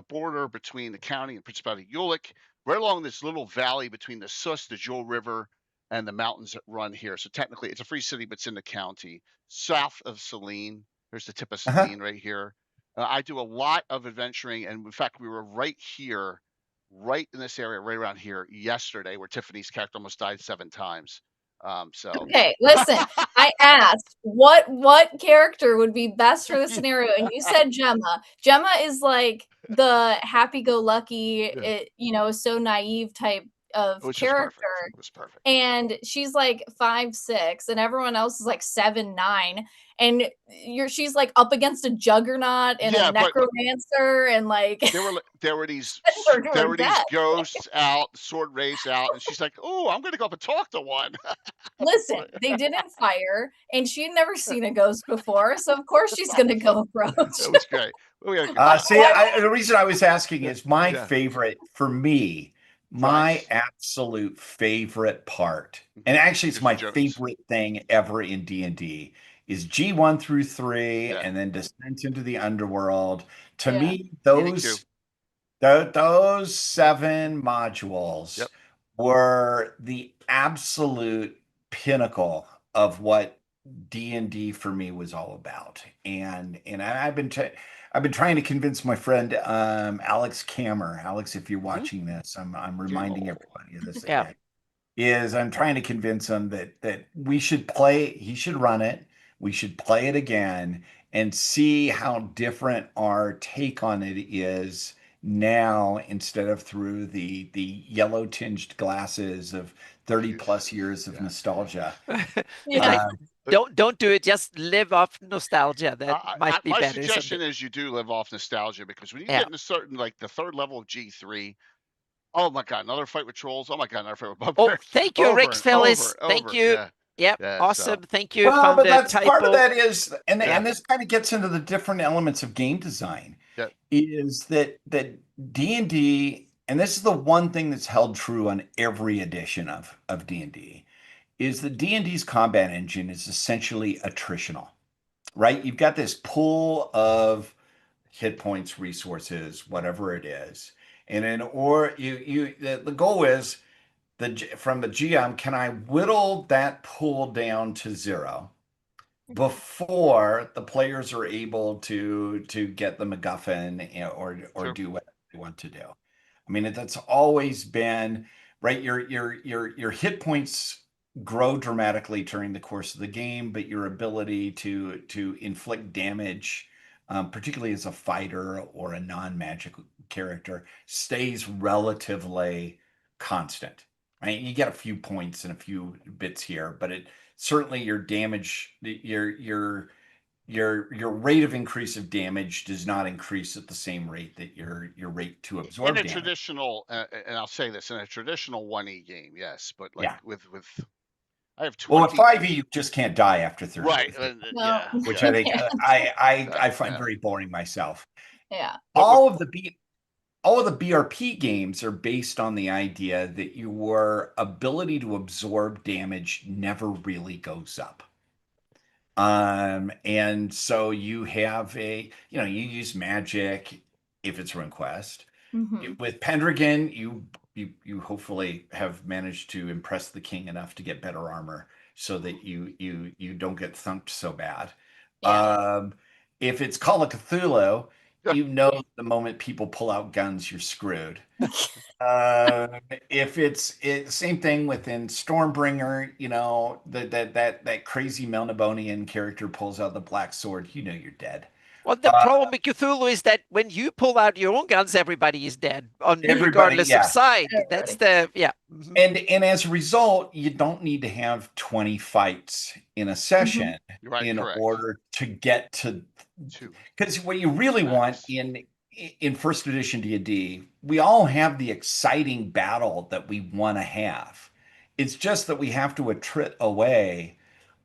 border between the county and Principality Ulick, right along this little valley between the Sus, the Jewel River, and the mountains that run here. So technically, it's a free city, but it's in the county. South of Saline, there's the tip of Uh-huh. Saline right here. I do a lot of adventuring, and in fact, we were right here, right in this area, right around here yesterday, where Tiffany's character almost died 7 times. So Okay, listen. I asked what character would be best for this scenario, and you said Gemma. Gemma is like the happy-go-lucky, yeah, so naive type of which was character. perfect. It was perfect. And she's like 5'6", and everyone else is like 7'9", and she's like up against a juggernaut and a Yeah, but necromancer, and like there were these her death. ghosts out, sword race out, and she's like, "Oh, I'm gonna go up and talk to one." Listen, they didn't fire, and she had never seen a ghost before, so of course she's gonna go approach. It was great. We had a good See, time. the reason I was asking Yeah, is my yeah. favorite, for me, my Giants. absolute favorite part, and actually it's Here's the my jokes. favorite thing ever in D&D, is G1 through 3 Yeah. and then Descent into the Underworld. To Yeah. me, EDQ. those 7 modules Yep. were the absolute pinnacle of what D&D for me was all about. And I've been trying to convince my friend Alex Kammer. Alex, if you're watching this, I'm reminding everybody of this Yeah. again. I'm trying to convince him that we should play, he should run it, we should play it again and see how different our take on it is now, instead of through the yellow tinged glasses of 30 plus years of Yeah. nostalgia. Yeah. Don't do it. Just live off nostalgia. That might be My better. suggestion is you do live off nostalgia, because when you Yeah. get into certain, like the 3rd level of G3, oh my god, another fight with trolls. Oh my god, another fight with Oh, bugbears. thank you, Over Rick and Phyllis. over and Thank over. you. Yeah. Yep. Yeah. Awesome. So Thank you. Well, Found but the that's part of typo. that is, and Yeah. this kind of gets into the different elements of game design. Yeah. Is that D&D, and this is the one thing that's held true on every edition of D&D, is that D&D's combat engine is essentially attritional, right? You've got this pool of hit points, resources, whatever it is, and then the goal is from the GM, can I whittle that pool down to 0 before the players are able to get the MacGuffin, or True. do what they want to do. I mean, that's always been right. Your hit points grow dramatically during the course of the game, but your ability to inflict damage, particularly as a fighter or a non-magic character, stays relatively constant. Right? You get a few points and a few bits here, but it certainly your damage, your rate of increase of damage does not increase at the same rate that your rate to In absorb a damage. traditional, and I'll say this, in a traditional 1E game, yes, but like Yeah. with I have Well, at 20. 5e, you just can't die after 30. Right. No. Yeah. Which Yeah. I think I find Yeah. very boring myself. Yeah. But All of the BRP games are based on the idea that your ability to absorb damage never really goes up. And so you have you use magic if it's Runequest. Mhm. With Pendragon, you hopefully have managed to impress the king enough to get better armor so that you don't get thumped so bad. Yeah. If it's Call of Cthulhu, the moment people pull out guns, you're screwed. If it's same thing within Stormbringer, that crazy Melnibonian character pulls out the black sword, you're dead. Well, the problem with Cthulhu is that when you pull out your own guns, everybody is dead, Everybody, regardless of yeah. side. Everybody. That's the yeah. Mhm. And as a result, you don't need to have 20 fights in a session You're right. in Correct. order to get to, Two. because what you really want Max. in first edition D&D, we all have the exciting battle that we want to have. It's just that we have to attrit away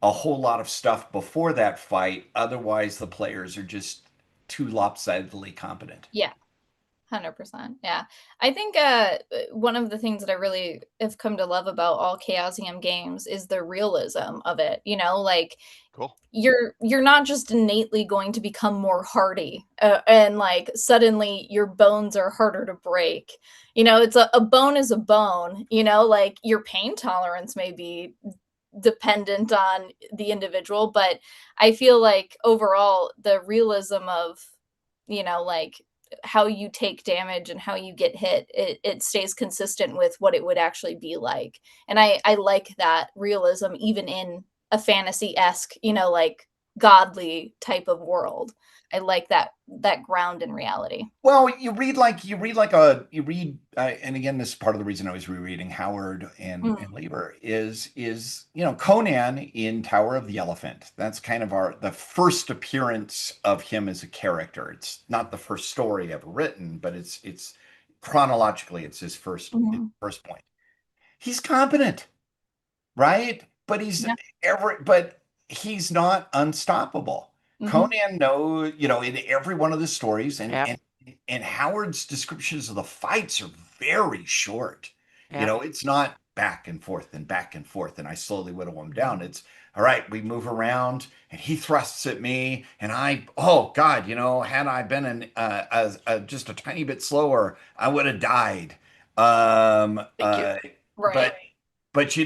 a whole lot of stuff before that fight. Otherwise, the players are just too lopsidedly competent. Yeah. 100%. Yeah. I think one of the things that I really have come to love about all Chaosium games is the realism of it. Like Cool. you're not just innately going to become more hardy and like suddenly your bones are harder to break. It's a bone is a bone, like your pain tolerance may be dependent on the individual, but I feel like overall the realism of like how you take damage and how you get hit, it stays consistent with what it would actually be like. And I like that realism even in a fantasy-esque, like godly type of world. I like that ground in reality. Well, and again, this is part of the reason I was rereading Howard and Lieber is Conan in Tower of the Elephant. That's kind of the first appearance of him as a character. It's not the first story ever written, but it's chronologically it's his first point. He's competent, right? But he's not unstoppable. Conan in every one of the stories, and Howard's descriptions of the fights are very short. It's not back and forth and back and forth, and I slowly whittle him down. It's all right, we move around, and he thrusts at me, and oh God, had I been just a tiny bit slower, I would have died. Right. But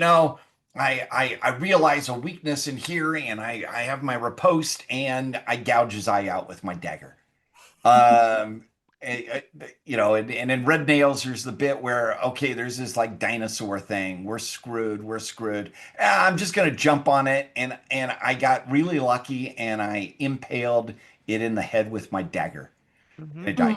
I realize a weakness in here, and I have my riposte, and I gouge his eye out with my dagger. And in Red Nails, there's the bit where, okay, there's this like dinosaur thing. We're screwed. I'm just gonna jump on it, and I got really lucky, and I impaled it in the head with my dagger. And it died.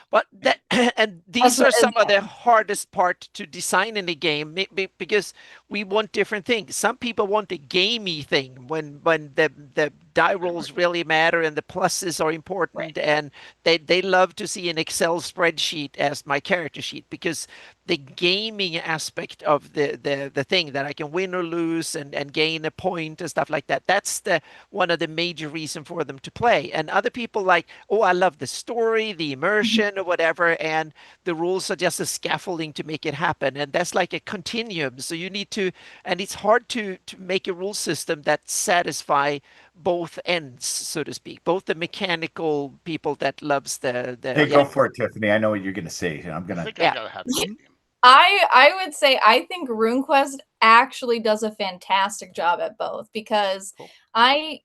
But and these are some of the hardest part to design in a game because we want different things. Some people want a gamey thing when the die rolls really matter and the pluses are important, and they love to see an Excel spreadsheet as my character sheet because the gaming aspect of the thing that I can win or lose and gain a point and stuff like that. That's one of the major reason for them to play. And other people like, oh, I love the story, the immersion or whatever, and the rules are just a scaffolding to make it happen. And that's like a continuum. So you need to, and it's hard to make a rule system that satisfy both ends, so to speak, both the mechanical people that loves the Hey, go for it, Tiffany. I know what you're gonna say. I think I gotta have this game. I would say I think RuneQuest actually does a fantastic job at both because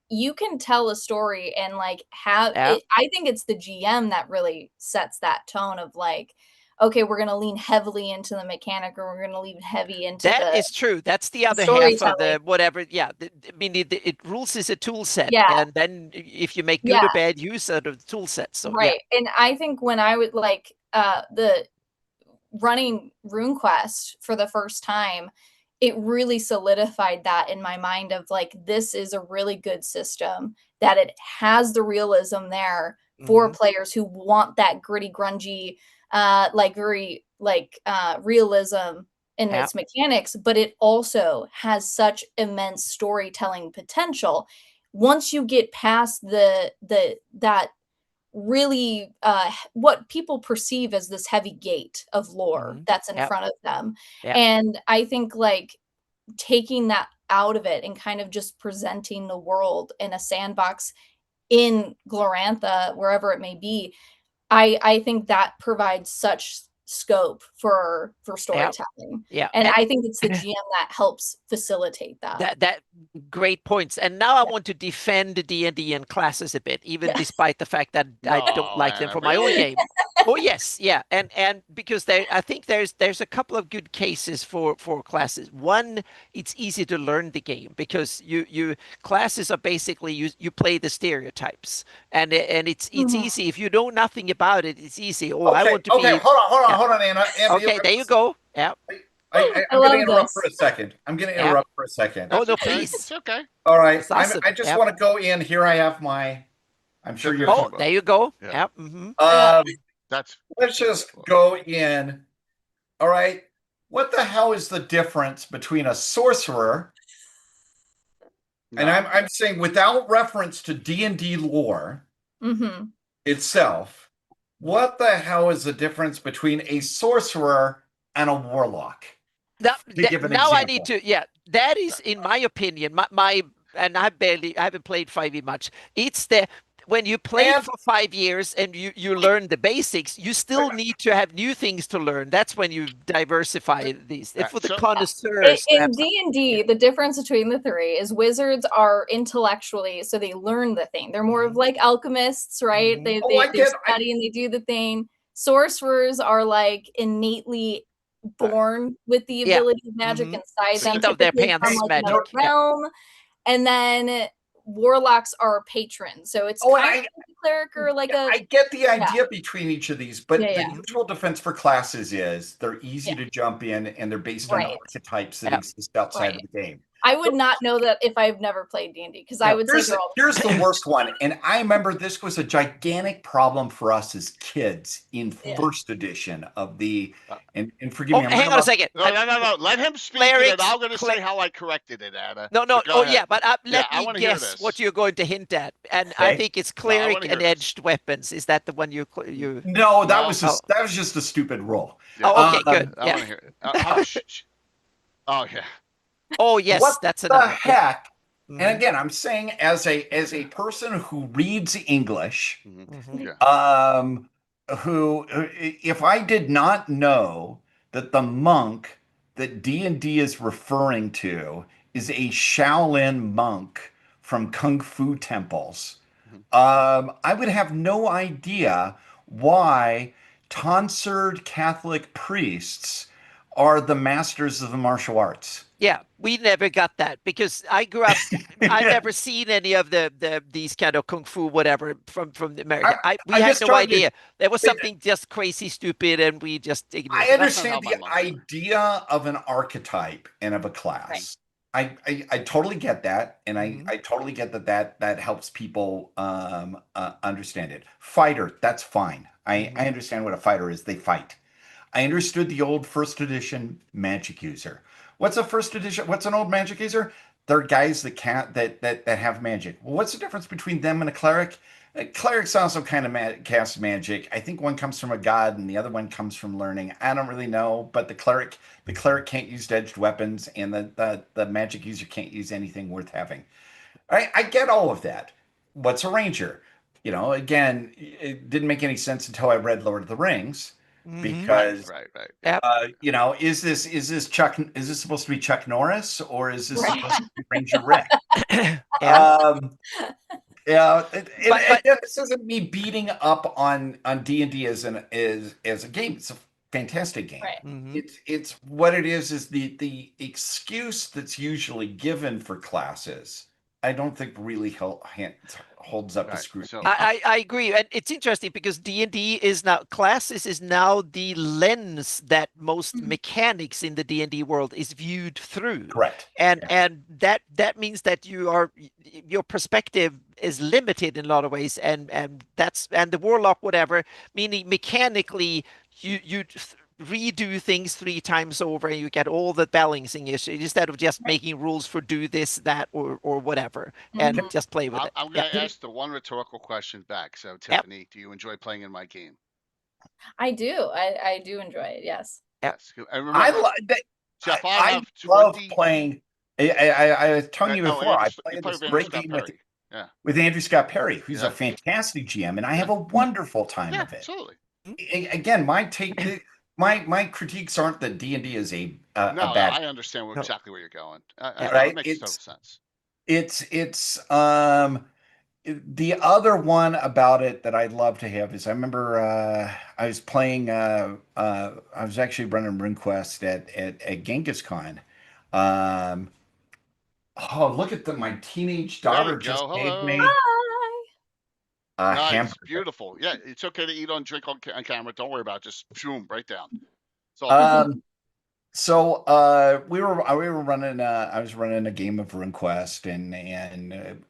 you can tell a story and like have it, I think it's the GM that really sets that tone of like, okay, we're going to lean heavily into the mechanic, or we're going to lean heavy into That is true. That's the other half of storytelling. the whatever. Yeah, I mean, it rules is a tool set, Yeah. and then if you make good or bad use out of the tool set, so right. And I think when I would like the running RuneQuest for the first time, it really solidified that in my mind of like, this is a really good system, that it has the realism there for players who want that gritty, grungy, like very like realism in its mechanics, but it also has such immense storytelling potential. Once you get past that really what people perceive as this heavy gate of lore that's in front of them. And I think like taking that out of it and kind of just presenting the world in a sandbox in Glorantha, wherever it may be, I think that provides such scope for storytelling. And I think it's the GM that helps facilitate that. That great points. And now I want to defend the D&D and classes a bit, even despite the fact that I don't like them for my own game. Oh yes, yeah, and because I think there's a couple of good cases for classes. One, it's easy to learn the game because you classes are basically you play the stereotypes, and it's easy if you know nothing about it. It's easy. Oh, I want to be. Hold on, Anna. Okay, there you go. Yeah. I'm going to interrupt for a second. Oh, no, please. It's okay. All right. Awesome. I just want to go in. Here I have my. I'm sure you're. Oh, there you go. Yeah. Let's just go in. All right. What the hell is the difference between a sorcerer? And I'm saying without reference to D&D lore itself, what the hell is the difference between a sorcerer and a warlock? Now I need to, that is, in my opinion, my and I haven't played 5e much. It's when you play for 5 years and you learn the basics, you still need to have new things to learn. That's when you diversify these. For the connoisseurs. In D&D, the difference between the three is wizards are intellectually, so they learn the thing. They're more of like alchemists, right? They study and they do the thing. Sorcerers are like innately born with the ability of magic inside them. Seat of their pants from, like, magic. another realm. And then warlocks are patrons, so it's kind of like a cleric or like a. I get the idea between each of these, but the usual defense for classes is they're easy to jump in and they're based on archetypes that exist outside of the game. I would not know that if I've never played D&D, because I would say here's the worst one, and I remember this was a gigantic problem for us as kids in first edition of the. And forgive me. Hang on a second. No. Let him speak, and I'm going to say how I corrected it, Anna. No. But let me guess what you're going to hint at, and I think it's cleric and edged weapons. Is that the one you? No, that was just a stupid roll. Oh, okay, good. I want to hear it. Oh yeah. Oh yes, what that's the heck. And again, I'm saying as a person who reads English, who if I did not know that the monk that D&D is referring to is a Shaolin monk from Kung Fu temples, I would have no idea why tonsured Catholic priests are the masters of the martial arts. Yeah, we never got that because I grew up. I never seen any of these kind of kung fu whatever from America. We had no idea. There was something just crazy stupid, and we just ignored. I understand the idea of an archetype and of a class. Right. I totally get that, and I totally get that helps people understand it. Fighter, that's fine. I understand what a fighter is. They fight. I understood the old first edition magic user. What's a first edition? What's an old magic user? They're guys that have magic. Well, what's the difference between them and a cleric? Clerics also kind of cast magic. I think one comes from a god and the other one comes from learning. I don't really know, but the cleric can't use edged weapons, and the magic user can't use anything worth having. I get all of that. What's a ranger? Again, it didn't make any sense until I read Lord of the Rings. Because is this supposed to be Chuck Norris, or is this supposed to be Ranger Rick? This isn't me beating up on D&D as a game. fantastic game. Right. Mhm. It's what it is the excuse that's usually given for classes. I don't think really holds up to Right. scrutiny. So I agree, and it's interesting because D&D is now classes is now the lens that most Mhm. mechanics in the D&D world is viewed through, Correct. and Yeah. that means that your perspective is limited in a lot of ways, and the warlock whatever, meaning mechanically you redo things 3 times over and you get all the balancing issues instead of just making rules for do this, that, or whatever, and Mhm. just play with I'm, it. I'm Yeah. going to ask the one rhetorical question back. So, Yep. Tiffany, do you enjoy playing in my game? I do. I do enjoy it. Yes. Yep. Yes. And I remember, love Jeff, I I have love 20. playing. I was telling you Oh, before, I you play play this with Andrew great Scott game Perry. Yeah. with Andrew Scott Perry, who's a Yeah. fantastic GM, and I Yeah. have a wonderful time Yeah. of it. Absolutely. Again, my critiques aren't that D&D is a No, bad. I understand No. exactly where you're going. Right? It makes total sense. It's the other one about it that I'd love to have is I remember I was playing I was actually running Runequest at Genghis Con. Oh, look at my teenage There you daughter just go. gave Hello. me Hi. a Nice. hamburger. Beautiful. Yeah. It's okay to eat on drink on camera. Don't worry about it. Just boom, right down. It's all good. So we were running I was running a game of RuneQuest and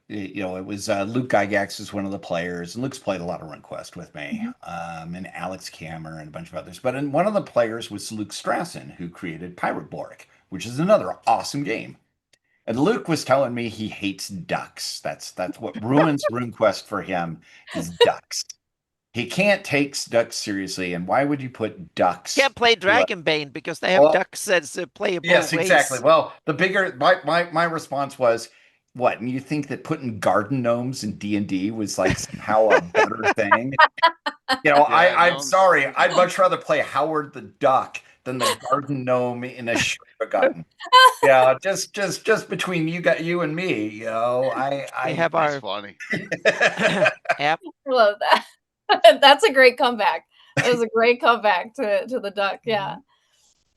it was Luke Gygax is one of the players, and Luke's played a lot of RuneQuest with me, and Alex Kammer and a bunch of others, but one of the players was Luke Strassen, who created Pirate Borg, which is another awesome game. And Luke was telling me he hates ducks. That's what ruins RuneQuest for him is ducks. He can't take ducks seriously, and why would you put ducks Can't play into a Dragonbane because they have well, ducks as playable yes, exactly. ways. Well, the bigger my response was, what? And you think that putting garden gnomes in D&D was like somehow a better thing? Yeah, I'm gnomes. sorry. I'd much rather play Howard the Duck than the garden gnome in a Shuriken. Yeah, just between you and me, We have That's our funny. app. I love that. That's a great comeback. That was a great comeback to the duck. Yeah.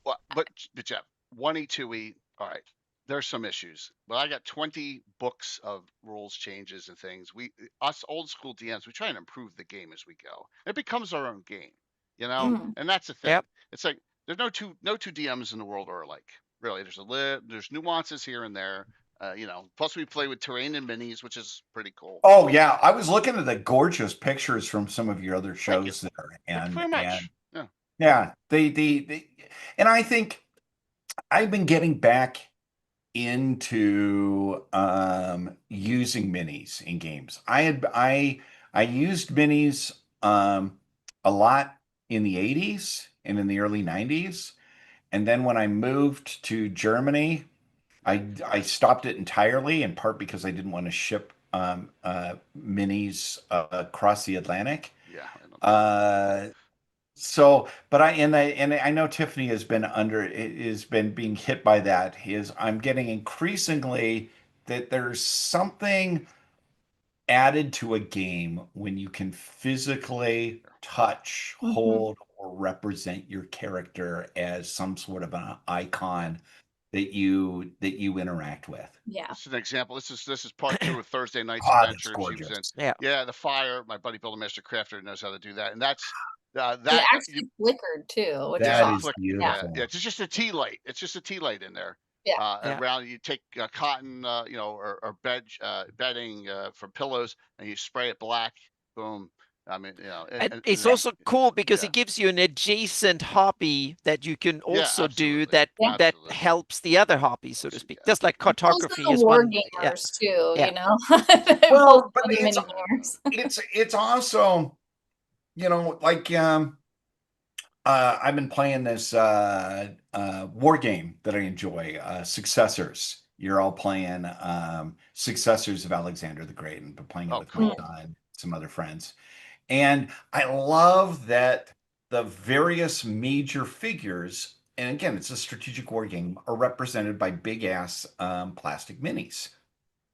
Well, but Jeff, 1E, 2E, all right. There's some issues, but I got 20 books of rules changes and things. Us old school DMs, we try and improve the game as we go. It becomes our own game, Mhm. and that's the thing. Yep. It's like there's no two DMs in the world are alike. Really, there's nuances here and there. Plus we play with terrain and minis, which is pretty cool. Oh yeah, I was looking at the gorgeous pictures from some of your other Thank you. shows there, Thank you very much. Yeah. yeah, they and I think I've been getting back into using minis in games. I used minis a lot in the 80s and in the early 90s. And then when I moved to Germany, I stopped it entirely, in part because I didn't want to ship minis across the Atlantic. Yeah. But I know Tiffany has been being hit by that. I'm getting increasingly that there's something added to a game when you can physically touch, hold, or represent your character as some sort of an icon that you interact with. Yeah. This is an example. This is part 2 of Thursday night's Oh, that's adventure. She was in, Yeah. the fire. My buddy Bill, the Master Crafter, knows how to do that, and that's It that. actually flickered too, which is That awesome. is beautiful. Yeah, it's just a tea light. It's just a tea light in there. Yeah. Yeah. Around you take cotton, or bedding for pillows, and you spray it black. Boom. I mean, And it's also cool because yeah. it gives you an adjacent hobby that you can also do absolutely. that Absolutely. helps the other hobbies, so to speak. Yeah. Just like Also cartography the is war one. gamers too, Yeah. you know. Well, but Many gamers. it's also, like I've been playing this war game that I enjoy, Successors. You're all playing Successors of Alexander the Great, and been playing it with my cool. son, some other friends. And I love that the various major figures, and again, it's a strategic war game, are represented by big ass plastic minis.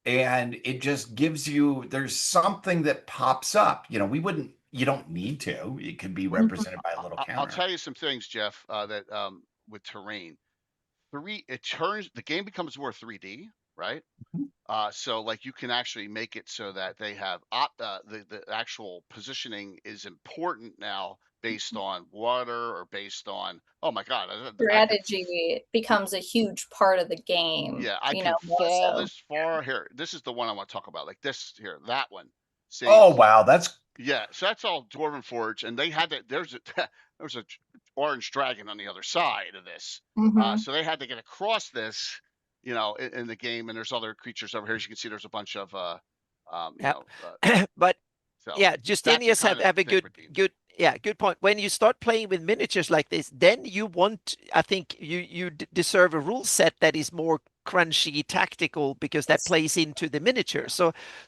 And it just gives you, there's something that pops up. We wouldn't you don't need to. It can be Mhm. represented by a little I'll counter. tell you some things, Jeff, that with terrain, the game becomes more 3D, right? Mhm. So like you can actually make it so that they have the actual positioning is important now based on water or based on, oh my God, I could Strategy becomes a huge part of the game, yeah, I you know, can more fall so. this far here. This is the one I want to talk about. Like this here, that one. See, Oh wow, that's yeah, so that's all Dwarven Forge, and they had that. There's a there's a orange dragon on the other side of this, Mhm. so they had to get across this, in the game. And there's other creatures over here. As you can see, there's a bunch of, Yep. But so yeah, that's the Justinius kind of have a thing good redeemed. good point. When you start playing with miniatures like this, then I think you deserve a rule set that is more crunchy, tactical, because that Yes. plays into the miniature.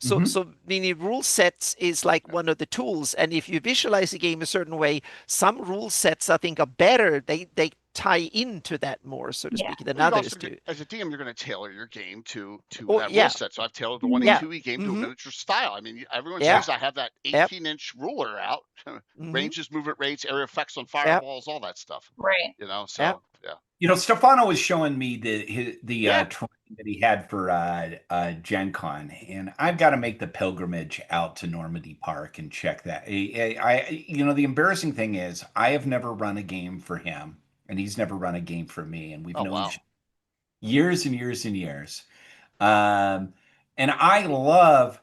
Yeah, mhm. So mini rule sets is like yeah. one of the tools. And if you visualize a game a certain way, some rule sets I think are better. They tie into that more, so to Yeah. speak, than Well, you're others also do. as a DM, you're going to tailor your game to Oh that rule yeah, set. So I've tailored the one e Mhm. yeah, 2e game to a mm-hmm, miniature style. I mean, everyone yeah, sees I have that yep, 18-inch ruler out, mm-hmm, ranges, movement rates, area effects on yep, fireballs, all that stuff. Right. yep. So yeah, Stefano was showing me the yeah. terrain that he had for Gen Con, and I've got to make the pilgrimage out to Normandy Park and check that. The embarrassing thing is I have never run a game for him, and he's never run a game for me, and we've Oh known wow. each years and years and years. Um, and I love.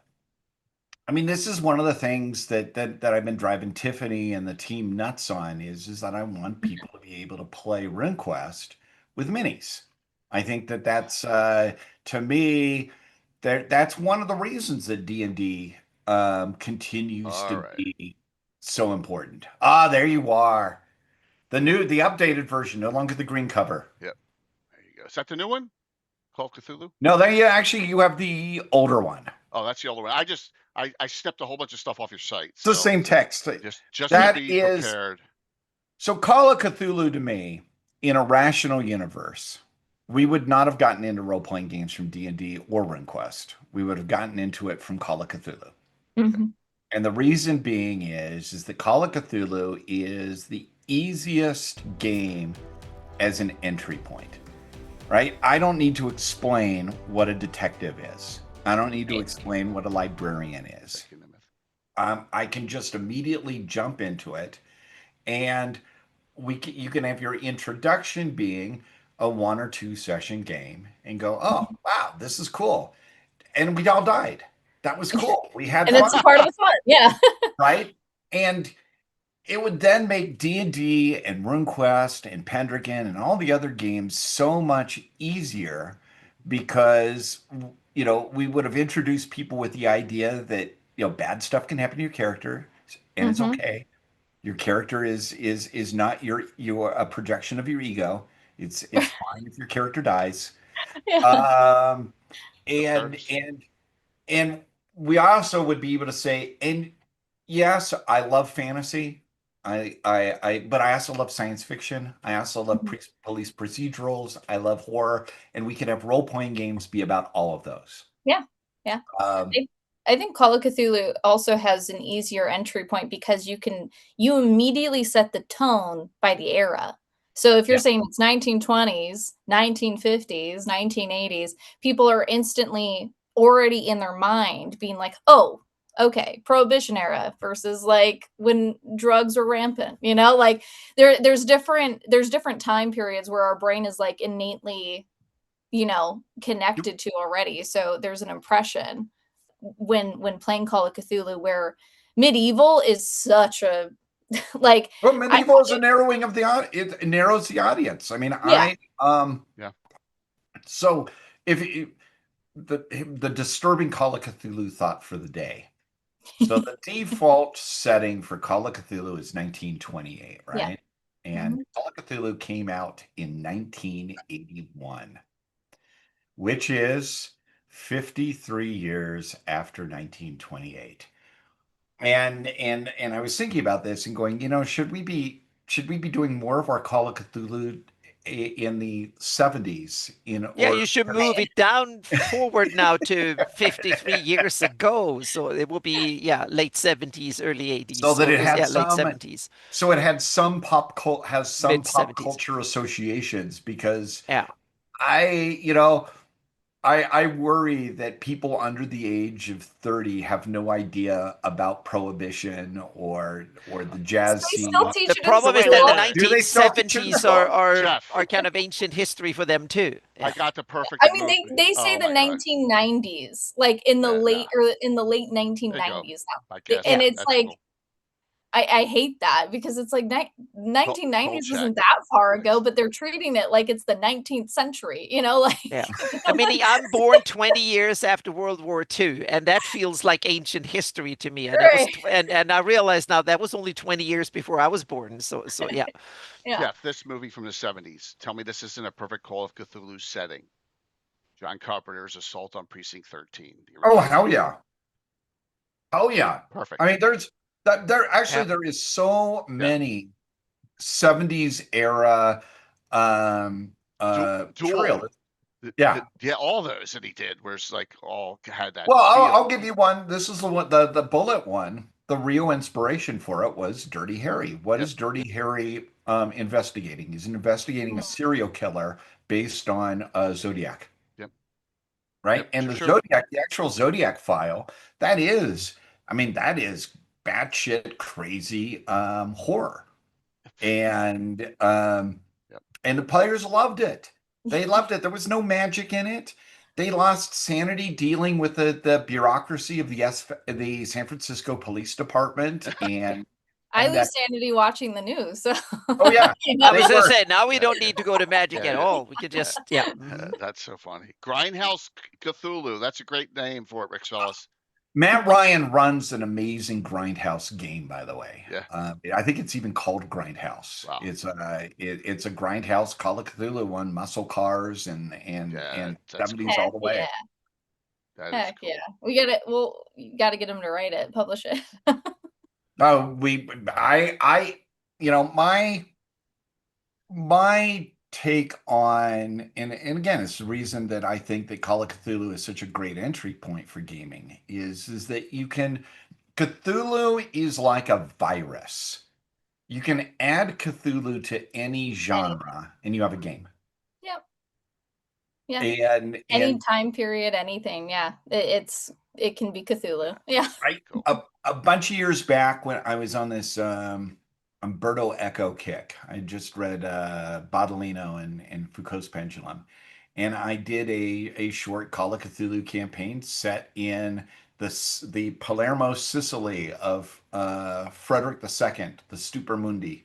I mean, this is one of the things that I've been driving Tiffany and the team nuts on is that I want people to be able to play Runequest with minis. I think that's to me that's one of the reasons that D&D continues All to right. be so important. Ah, there you are. The updated version, no longer the green cover. Yep. There you go. Is that the new one? Call of Cthulhu? No, there you have the older one. Oh, that's the older one. I snipped a whole bunch of stuff off your site, It's the so same text. just to That be is prepared. So Call of Cthulhu to me, in a rational universe, we would not have gotten into role-playing games from D&D or RuneQuest. We would have gotten into it from Call of Cthulhu. Mhm. And the reason being is that Call of Cthulhu is the easiest game as an entry point, right? I don't need to explain what a detective is. I don't need to Right. explain what a librarian is. Thank you, Nimith. I can just immediately jump into it, and you can have your introduction being a 1 or 2 session game and go, oh wow, this is cool, and we all died. That was cool. We had And it's fun, a part of the fun. Yeah. right? And it would then make D&D and RuneQuest and Pendragon and all the other games so much easier because we would have introduced people with the idea that bad stuff can happen to your character and it's Mhm. okay. Your character is not your a projection of your ego. It's fine if your character dies. Yeah. Um, The and perks. and and we also would be able to say, and yes, I love fantasy. But I also love science fiction. I also love Mhm. police procedurals. I love horror, and we could have role-playing games be about all of those. Yeah. Yeah. Um, I think Call of Cthulhu also has an easier entry point because you immediately set the tone by the era. So if you're yeah. saying it's 1920s, 1950s, 1980s, people are instantly already in their mind being like, "Oh, okay, Prohibition era versus like when drugs were rampant." Like there's different time periods where our brain is like innately, connected to already. So there's an impression when playing Call of Cthulhu where medieval is such a like But I medieval is a narrowing of it narrows the audience. I mean, yeah. Yeah. so if you, the disturbing Call of Cthulhu thought for the day. So the default setting for Call of Cthulhu is 1928, Yeah. right? And Mhm. Call of Cthulhu came out in 1981, which is 53 years after 1928. And I was thinking about this and going, should we be doing more of our Call of Cthulhu in the 70s in Yeah, order. you should move it down forward now to 53 years ago. So it will be, yeah, late 70s, early 80s. So that it had yeah, late some, 70s, so it had some mid pop 70s. culture associations because Yeah. I worry that people under the age of 30 have no idea about prohibition or the jazz They scene. still teach The it in problem is Wait, that the school. wait, Do they still teach it in 1970s school? Jeff, are kind of ancient history for them too. I Yeah. got the perfect I mean, movie. they say Oh the my God. 1990s, like in the Yeah, late no. or in the late There you go. 1990s now. I guess And it's that's like cool. I hate that because it's like Cold 1990s check. isn't that far ago, Nice. but they're treating it like it's the 19th century, you know, like Yeah. I mean, I'm born 20 years after World War II, and that feels like ancient history to me. And that was, right. and I realize now that was only 20 years before I was born. So yeah. Yeah. Jeff, this movie from the 70s. Tell me this isn't a perfect Call of Cthulhu setting. John Carpenter's Assault on Precinct 13. The Oh, original. hell yeah. Oh yeah. Perfect. I mean, Yeah. there is so many 70s era Duel. Yeah. Yeah, all those that he did, where it's like all had that Well, feel. I'll give you one. This is the one, the bullet one. The real inspiration for it was Dirty Harry. What Yep. is Dirty Harry investigating? He's investigating a serial killer based on Zodiac. Yep. Right? Yep, And true. Zodiac, the actual Zodiac file, that is batshit crazy horror. And Yep. and the players loved it. They loved it. There was no magic in it. They lost sanity dealing with the bureaucracy of the San Francisco Police Department, and I and lose sanity watching the news. So oh yeah, you I know? was they gonna were. say now we Yeah. don't need to go to magic Yeah, at yeah. all. We could just That's so funny. Grindhouse Cthulhu. That's a great name for it, Rick Ellis. Matt Ryan runs an amazing Grindhouse game, by the way. Yeah. I think it's even called Grindhouse. Wow. It's a Grindhouse Call of Cthulhu one, muscle cars and that's 70s all the way. Yeah. That is Heck cool. yeah. We get it. Well, you got to get him to write it, publish it. Oh, my take on, and again, it's the reason that I think that Call of Cthulhu is such a great entry point for gaming is that Cthulhu is like a virus. You can add Cthulhu to any genre and you have a game. Yep. Yeah. And Any time period, anything. Yeah. It can be Cthulhu. Yeah. Cool. a bunch of years back when I was on this Umberto Eco kick, I just read Baudolino and Foucault's Pendulum, and I did a short Call of Cthulhu campaign set in the Palermo, Sicily of Frederick II, the Stupa Mundi.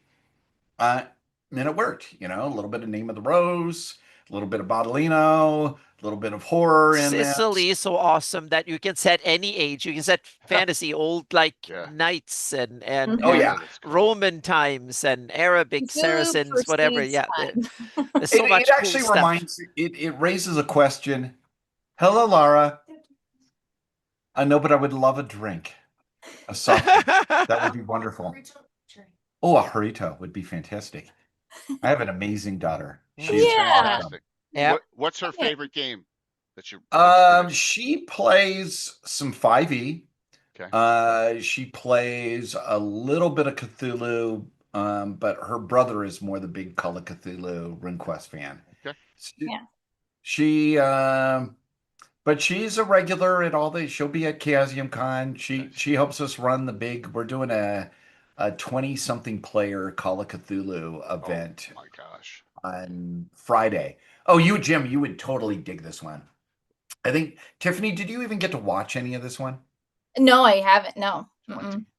And it worked, a little bit of Name of the Rose, a little bit of Baudolino, a little bit of horror in there. Sicily is so awesome that you can set any age. You can set fantasy, old knights and Oh, yeah. Roman times and Arabic Saracens, whatever. Yeah, there's so much It actually cool stuff. it raises a question. Hello, Lara. I know, but I would love a drink. A soft drink. That would be wonderful. Oh, a Harito would be fantastic. I have an amazing daughter. She's fantastic. Yeah. What's her favorite game that you? She plays some 5e. Okay. She plays a little bit of Cthulhu, but her brother is more the big Call of Cthulhu Runequest fan. Okay. But she's a regular at all the. She'll be at Chaosium Con. She helps us run the big. We're doing a 20-something player Call of Cthulhu event. Oh my gosh! On Friday. Oh, Jim, you would totally dig this one. I think Tiffany, did you even get to watch any of this one? No, I haven't. No.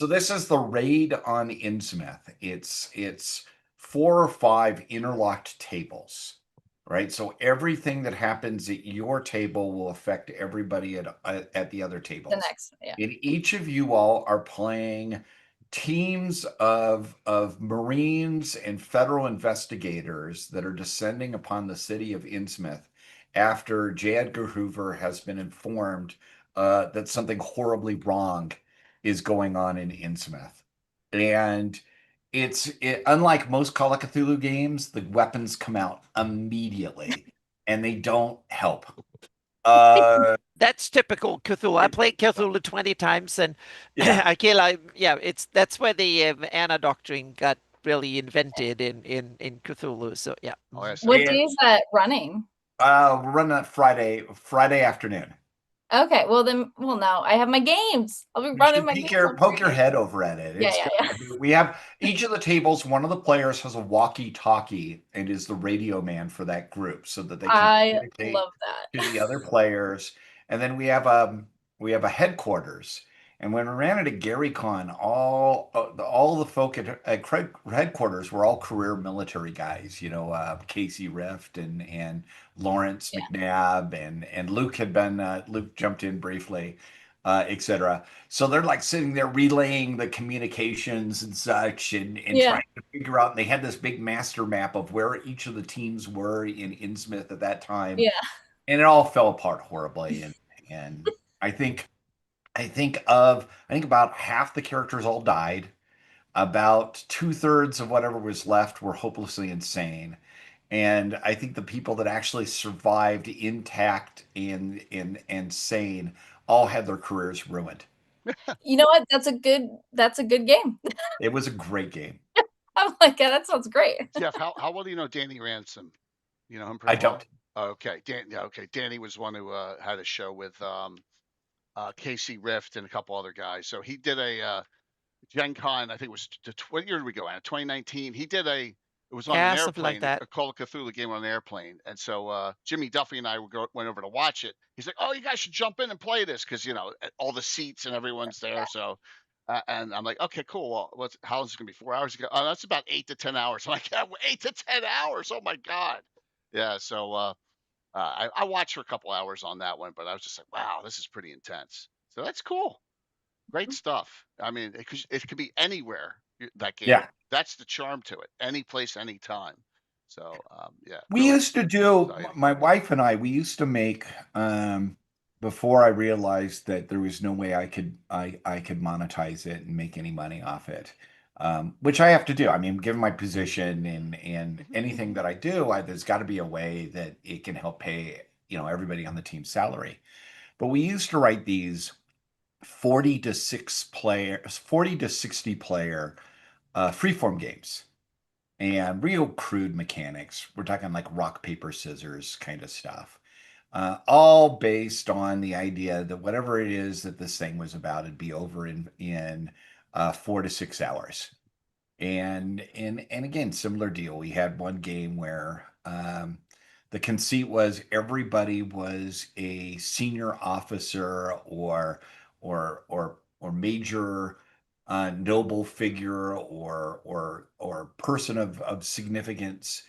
So this is the raid on Innsmouth. It's 4 or 5 interlocked tables. Right, so everything that happens at your table will affect everybody at the other tables. The next, yeah. And each of you all are playing teams of Marines and federal investigators that are descending upon the city of Innsmouth after J. Edgar Hoover has been informed that something horribly wrong is going on in Innsmouth. And unlike most Call of Cthulhu games, the weapons come out immediately and they don't help. That's typical Cthulhu. I played Cthulhu 20 times, and Yeah. that's where the Anna doctrine got really invented in Cthulhu. So yeah. Oh, yes. What And day is that running? we're running that Friday afternoon. Okay, well no, I have my games. I'll be You running should my peek games. poke your head over at it. Yeah, It's yeah, we have each of the tables, one of the players has a walkie-talkie and is the radio man for that group so that they can I communicate love that. to the other players. And then we have a headquarters. And when we ran into GaryCon, all the folk at headquarters were all career military guys. Casey Rift and Lawrence Yeah. McNabb and Luke Luke jumped in briefly, etc. So they're like sitting there relaying the communications and such and Yeah. trying to figure out. And they had this big master map of where each of the teams were in Innsmouth at that time. Yeah. And it all fell apart horribly. And I think about half the characters all died. About 2/3 of whatever was left were hopelessly insane. And I think the people that actually survived intact and sane all had their careers ruined. You know what? That's a good game. It was a great game. I'm like, yeah, that sounds great. Jeff, how well do you know Danny Ransom? You know him I pretty well? don't. Oh, okay. Okay. Danny was one who had a show with Casey Rift and a couple other guys. So he did a Gen Con, I think it was what year did we go at? 2019. He did it was on an Something like airplane, that. a Call of Cthulhu game on an airplane. And so Jimmy Duffy and I went over to watch it. He's like, "Oh, you guys should jump in and play this because all the seats and everyone's there." So, and I'm like, "Okay, cool. Well, how long is it gonna be? 4 hours ago? Oh, that's about 8 to 10 hours." I'm like, "Yeah, 8 to 10 hours. Oh my god." Yeah. So I watched for a couple hours on that one, but I was just like, "Wow, this is pretty intense." So that's cool. Great stuff. I mean, it could be anywhere, that game. Yeah. That's the charm to it. Any place, anytime. So, yeah. We really used to do, exciting. my wife and I, we used to make, before I realized that there was no way I could monetize it and make any money off it. Which I have to do. I mean, given my position and anything that I do, there's got to be a way that it can help pay, everybody on the team's salary. But we used to write these 40 to 60 player freeform games and real crude mechanics. We're talking like rock, paper, scissors kind of stuff. All based on the idea that whatever it is that this thing was about, it'd be over in 4 to 6 hours. And again, similar deal. We had one game where the conceit was everybody was a senior officer or major noble figure or person of significance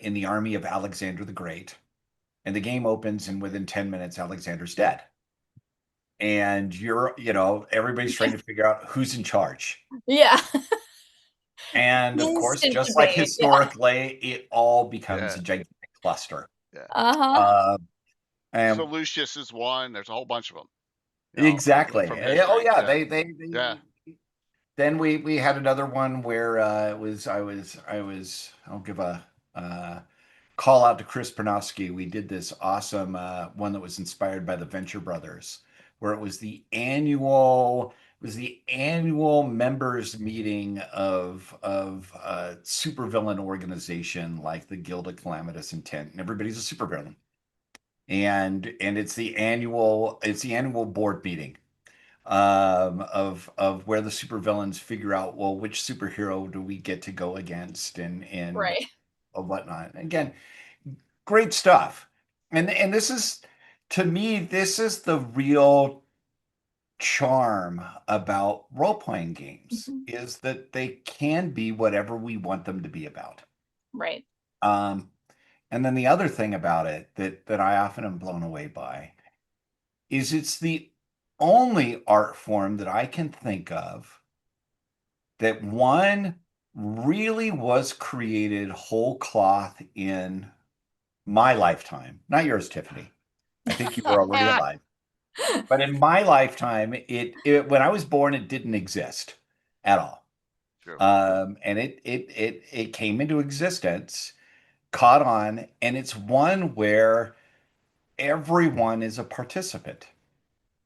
in the army of Alexander the Great. And the game opens, and within 10 minutes, Alexander's dead. And everybody's trying to figure out who's in charge. Yeah. And of course, Instant just like debate, yeah. historically, it all becomes Yeah. a gigantic cluster. Yeah. Uh-huh. And So Lucius is one. There's a whole bunch of them. exactly. from Oh history. yeah, Yeah. they Yeah. Then we had another one where I'll give a call out to Chris Pernowski. We did this awesome one that was inspired by the Venture Brothers, where it was the annual members meeting of supervillain organization like the Guild of Calamitous Intent, and everybody's a supervillain. And it's the annual board meeting of where the supervillains figure out, well, which superhero do we get to go against and Right. whatnot. Again, great stuff. And this is, to me, this is the real charm about role-playing games, is that they can be whatever we want them to be about. Right. And then the other thing about it that I often am blown away by is it's the only art form that I can think of that one really was created whole cloth in my lifetime. Not yours, Tiffany. I think you were already alive. But in my lifetime, it when I was born, it didn't exist at all. True. And it came into existence, caught on, and it's one where everyone is a participant.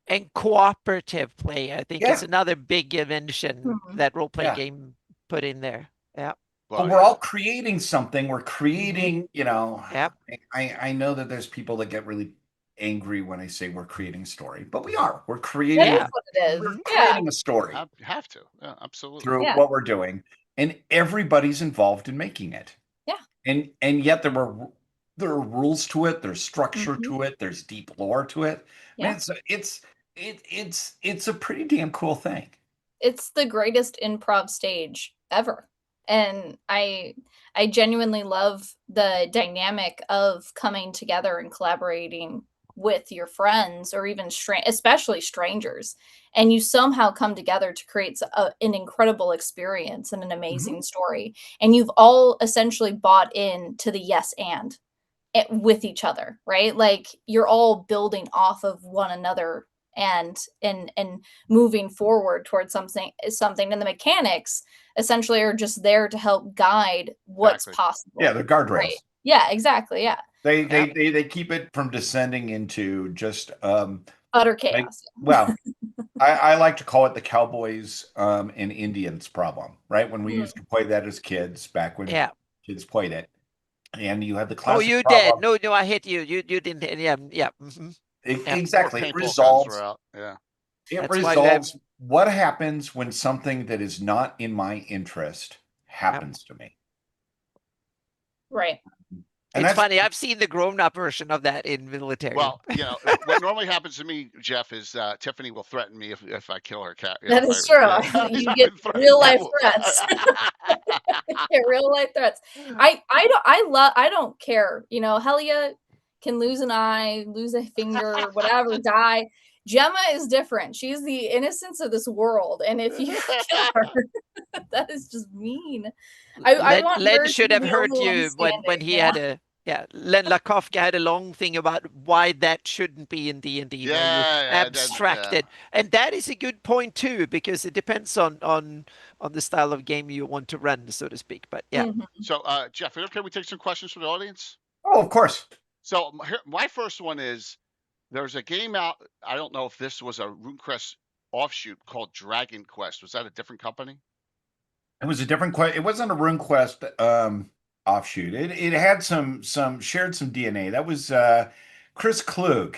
And cooperative play, I think, is Yeah. another big invention Mhm. that role-play Yeah. game put in there. Yeah. But Well, we're yeah. all creating something. We're creating, Yep. I know that there's people that get really angry when I say we're creating a story, but we are. We're That creating is what it is. we're Yeah. creating a story You have to. Yeah, absolutely. through Yeah. what we're doing, and everybody's involved in making it. Yeah. And yet there are rules to it, there's structure Mhm. to it, there's deep lore to it. I mean, it's a pretty damn cool thing. It's the greatest improv stage ever. And I genuinely love the dynamic of coming together and collaborating with your friends or even especially strangers, and you somehow come together to create an incredible experience and an amazing story, and you've all essentially bought in to the yes and with each other, right? Like you're all building off of one another and moving forward towards something, and the mechanics essentially are just there to help guide what's Exactly. possible. Yeah, they're guardrails. Right. Yeah, exactly. Yeah. They keep it from descending into just Utter chaos. well, I like to call it the Cowboys and Indians problem, right? When we used to play that as kids, back when Yeah. kids played it, and you had the Oh, classic you problem. did. No, I hit you. You didn't. Yeah. Yeah. Mhm. Exactly. It Paintball guns resolves. were out. Yeah. It That's why resolves what happens when something that is not in my interest happens to me. Right. And It's that's funny. I've seen the grown-up version of that in military. Well, what normally happens to me, Jeff, is Tiffany will threaten me if I kill her cat. That is true. You get real life threats. Get real life threats. I don't care. Helia can lose an eye, lose a finger, whatever, die. Gemma is different. She's the innocence of this world, and if you kill her, that is just mean. I want Len her should to have be the heard only one you when standing, he had a Len Lakofka had a long thing about why that shouldn't be in D&D, where you abstracted, and that is a good point too, because it depends on the style of game you want to run, so to speak. But yeah. Mhm. So, Jeff, okay, we take some questions from the audience. Oh, of course. So my first one is, there's a game out. I don't know if this was a Runequest offshoot called Dragon Quest. Was that a different company? It was a different quest. It wasn't a RuneQuest offshoot. It had some shared some DNA. That was Chris Klug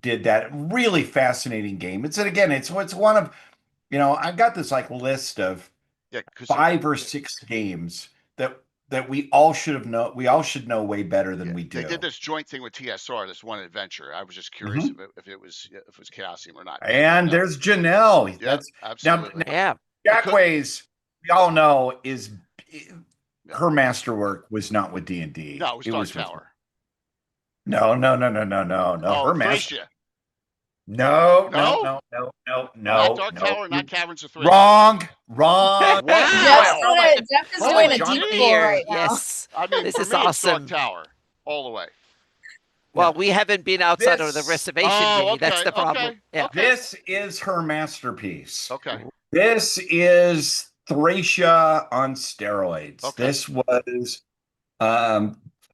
did that really fascinating game. It's one of, I've got this like list of 5 or 6 games that we all should know way better than we do. They did this joint thing with TSR, this one adventure. I was just curious if it was Chaosium or not. And there's Janelle. Yeah, absolutely. Now, Jackways, we all know, is her masterwork was not with D&D. No, it was Dark Tower. No. Oh, her master. No. Not Dark Tower, not Caverns of Three. Wrong. Wow. Jeff is doing a deep pull right now. Yes. I mean, this for is me, awesome. It's Dark Tower, all the way. Well, we haven't been outside of the reservation, Jimmy. That's the problem. Yeah. This is her masterpiece. Okay. This is Thracia on steroids. Okay.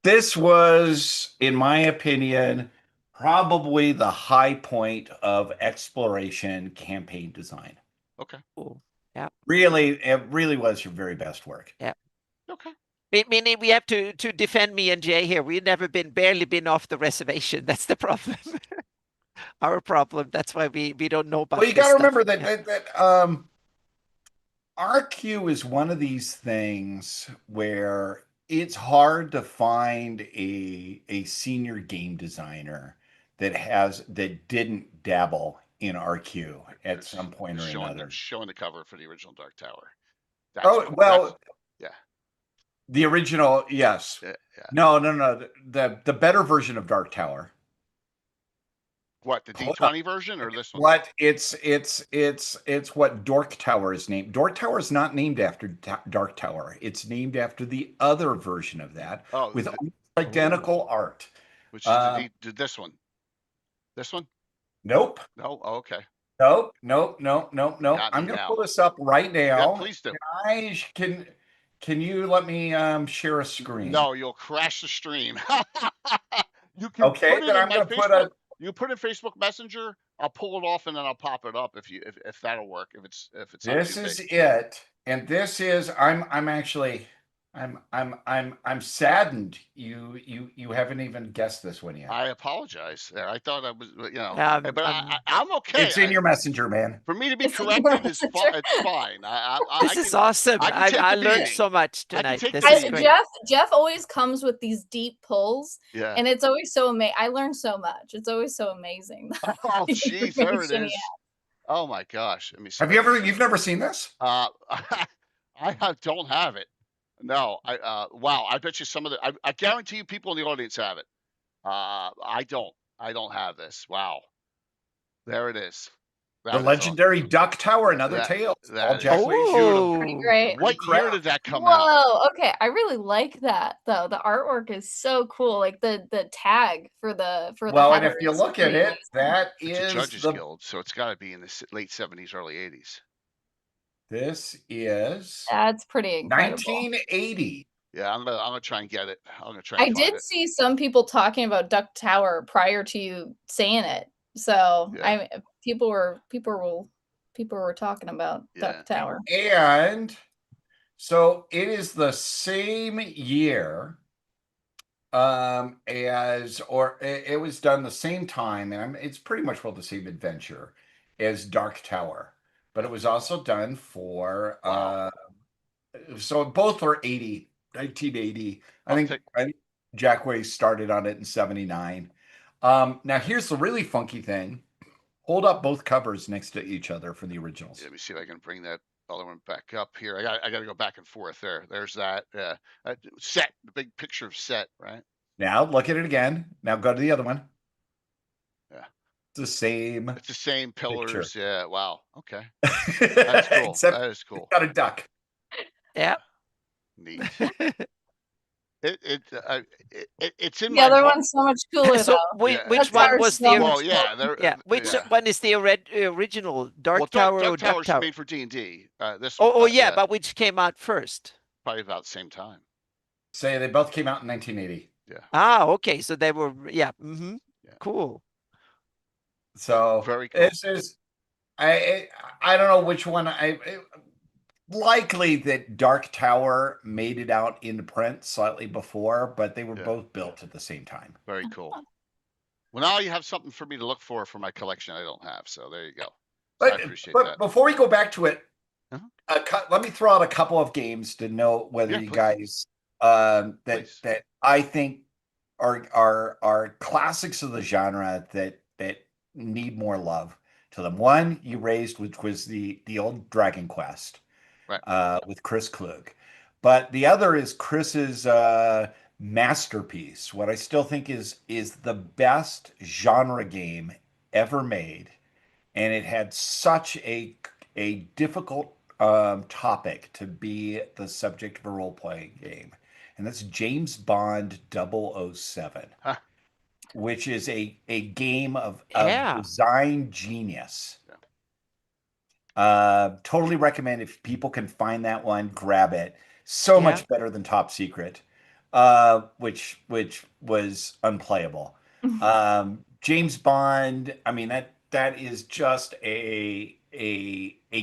This was, in my opinion, probably the high point of exploration campaign design. Okay. Cool. Yeah. It really was your very best work. Yeah. Okay. Meaning we have to defend me and Jay here. We've barely been off the reservation. That's the problem. Our problem. That's why we don't know about. Well, you got to remember that RQ is one of these things where it's hard to find a senior game designer that didn't dabble in RQ at some point or another. Showing the cover for the original Dark Tower. Yeah. The original, yes. Yeah. No. The better version of Dark Tower. What, the D20 version or this one? What it's what Dork Tower is named. Dork Tower is not named after Dark Tower. It's named after the other version of that with identical art. Which is this one? This one? Nope. No. Oh, okay. Nope. Got I'm me gonna now. pull this up right Yeah, now. please do. Can you let me share a screen? No, you'll crash the stream. You can Okay, put it then in I'm my gonna put Facebook. a. You put it in Facebook Messenger. I'll pull it off and then I'll pop it up if that'll work. If it's not too This is big. it, and this is. I'm actually. I'm saddened. You haven't even guessed this one yet. I apologize. There, I thought I was, but I'm I'm okay. It's in your messenger, man. For me to be It's in your corrected is messenger. it's fine. This is awesome. I can take I the learned beating. so much I can tonight. take This the is beating. great. Jeff always comes with these deep pulls, Yeah. and it's always so amazing. I learn so much. It's always so amazing. Oh, the jeez, there it information he is. Oh my gosh. Let me see. Have if you I can ever? see You've it. never seen this? Don't have it. No, wow. I bet you some of I guarantee you people in the audience have it. I don't. I don't have this. Wow. There it is. The That is legendary Duck Tower and Other that- Tales. that All is Jack Wade showed Pretty Oh, great. What year did that come out? Whoa. Okay, I really like that though. The artwork is so cool. Like the tag for the Well, and header if you is look at pretty it, amazing. that It's a is Judges the. Guild, so it's got to be in the late 70s, early 80s. This is That's pretty incredible. 1980. Yeah, I'm gonna try and get it. I'm gonna try and I find did it. see some people talking about Duck Tower prior to you saying it. So Yeah. people were talking about Yeah. Duck Tower. And so it is the same year it was done the same time, and it's pretty much the same adventure as Dark Tower, but it was also done for Wow. so both were 1980. I think Jack Way started on it in 79. Now here's the really funky thing. Hold up both covers next to each other for the originals. Let me see if I can bring that other one back up here. I got to go back and forth there. There's that Set, the big picture of Set, right? Now look at it again. Now go to the other one. Yeah. It's the same. It's the same pillars. Picture. Yeah. Wow. Okay. That's cool. Except that is cool. It's got a duck. yeah. Neat. It's in The my other heart. one's so much cooler So though. which That's one ours was so the? much Well, yeah. Yeah, which one is the original? Dark Tower or Duck Tower's Tower? made for D&D. This Oh, one, yeah, but which came out first? probably about the same time. Say they both came out in 1980. Yeah. Ah, okay. So they were, yeah. Yeah. Cool. So Very cool. this is, I don't know which one. Likely that Dark Tower made it out into print slightly before, but they were both built at the same time. Very cool. Well, now you have something for me to look for my collection I don't have. So there you go. So I appreciate that. Before we go back to it, let me throw out a couple of games to know whether you guys that I think are classics of the genre that need more love to them. One you raised, which was the old Dragon Quest, right? With Chris Klug, but the other is Chris's masterpiece. What I still think is the best genre game ever made, and it had such a difficult topic to be the subject of a role-playing game, and that's James Bond 007, which is a game of design genius. Totally recommend if people can find that one, grab it. So much better than Top Secret, which was unplayable. James Bond, I mean that is just a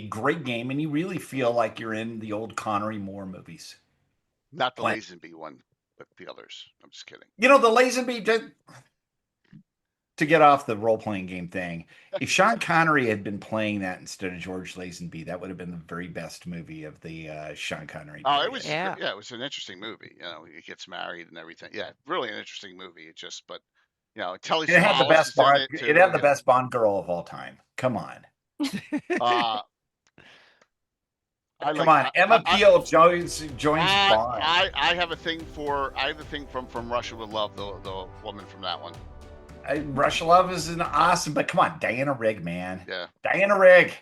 great game, and you really feel like you're in the old Connery Moore movies. Not the Lazenby one, but the others. I'm just kidding. You know, the Lazenby, to get off the role-playing game thing, if Sean Connery had been playing that instead of George Lazenby, that would have been the very best movie of the Sean Connery period. Oh, it was it was an interesting movie. You know, he gets married and everything. Yeah, really an interesting movie. It just, but you know, Telly it had the best Bond. It had the best Bond girl of all time. Come on. Come on, Emma Peel joins Bond. I have a thing from Russia with Love, the woman from that one. Russia Love is an awesome, but come on, Diana Rigg, man. Yeah. Diana Rigg.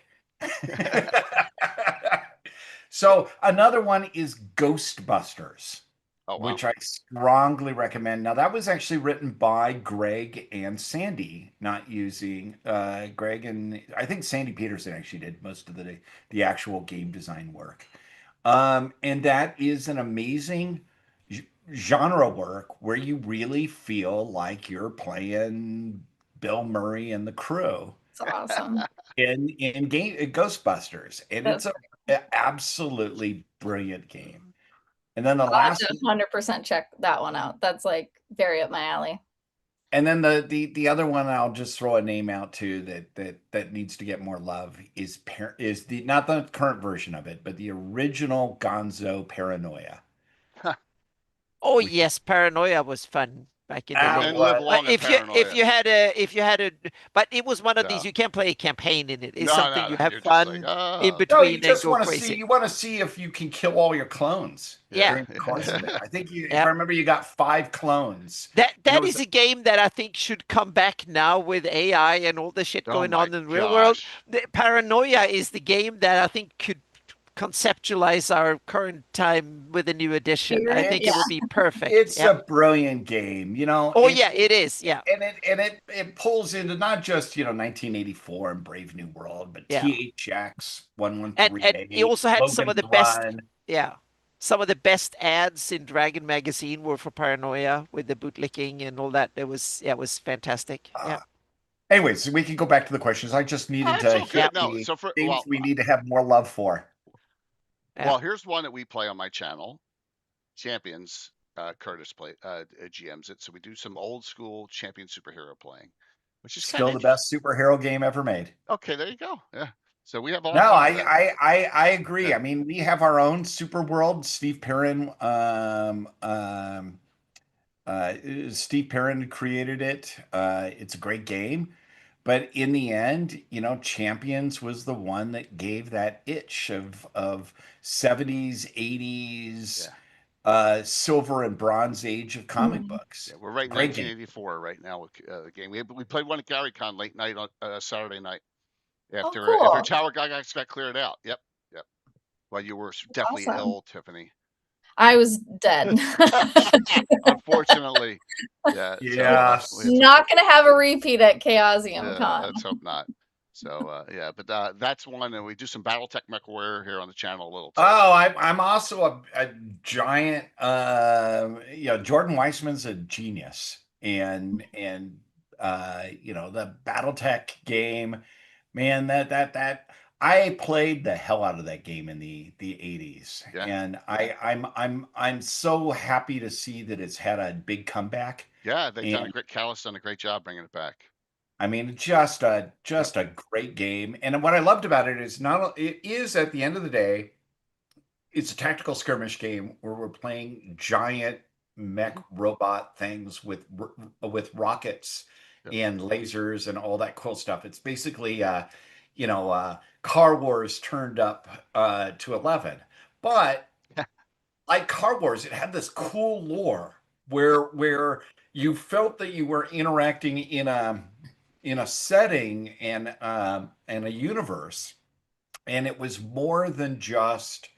So another one is Ghostbusters. Oh, wow. which I strongly recommend. Now, that was actually written by Greg and Sandy, not using Greg, and I think Sandy Peterson actually did most of the actual game design work. And that is an amazing genre work where you really feel like you're playing Bill Murray and the crew It's awesome. in game Ghostbusters, and That's it's a absolutely brilliant game. And then the I'll have last, to 100% check that one out. That's like very up my alley. and then the other one I'll just throw a name out to that needs to get more love is the not the current version of it, but the original Gonzo Paranoia. Oh yes, Paranoia was fun back in the Ah, day. And live what? long in If paranoia. you had a, but it was one of these. Yeah. You can't play a campaign in it. It's No, something no, you no. have You're just like, fun in oh. No, between you and just go want to crazy. see. You want to see if you can kill all your clones Yeah. during the course of it. I think if Yep. I remember, you got 5 clones. That it was- is a game that I think should come back now with AI and all the shit Oh going my on in the real world. gosh. The Paranoia is the game that I think could conceptualize our current time with a new edition. I think it would be perfect. It's Yeah. a brilliant game, you know. Oh yeah, it is. Yeah. And it pulls into not just 1984 and Brave New World, but Yeah. THX And 113. it also had some of the best. Run. Yeah. Some of the best ads in Dragon magazine were for Paranoia with the bootlicking and all that. It was fantastic. Yeah. Anyways, we can go back to the questions. I just needed That's to all good. hit No, the so for things well, we need to have more love for. Yeah. well, here's one that we play on my channel. Champions, Curtis GMs it. So we do some old school champion superhero playing, which is Still kind the of best superhero game ever made. okay. There you go. Yeah. So we have all. No, fun with it. I agree. Yeah. I mean, we have our own super world. Steve Perrin created it. It's a great game, but in the end, Champions was the one that gave that itch of 70s, 80s, silver and bronze age of comic books. Yeah, we're right in Great game. 1984 right now with the game. We played one at GaryCon late night on Saturday night after cool. Tower Gygax got cleared out. Yep. Well, you were definitely awesome. ill, Tiffany. I was dead. Unfortunately. Yeah. Yeah. Not going to have a repeat at Chaosium Con. Let's hope not. So yeah, but that's one, and we do some BattleTech MechWarrior here on the channel a little too. Oh, I'm also a giant. Jordan Weissman's a genius, and the BattleTech game, man, that I played the hell out of that game in the 80s, Yeah. and I'm so happy to see that it's had a big comeback. Yeah, Callus done a great job bringing it back. I mean, just a great game. And what I loved about it is it is at the end of the day, it's a tactical skirmish game where we're playing giant mech robot things with rockets and lasers and all that cool stuff. It's basically Car Wars turned up to 11. But like Car Wars, it had this cool lore where you felt that you were interacting in a setting and a universe, and it was more than just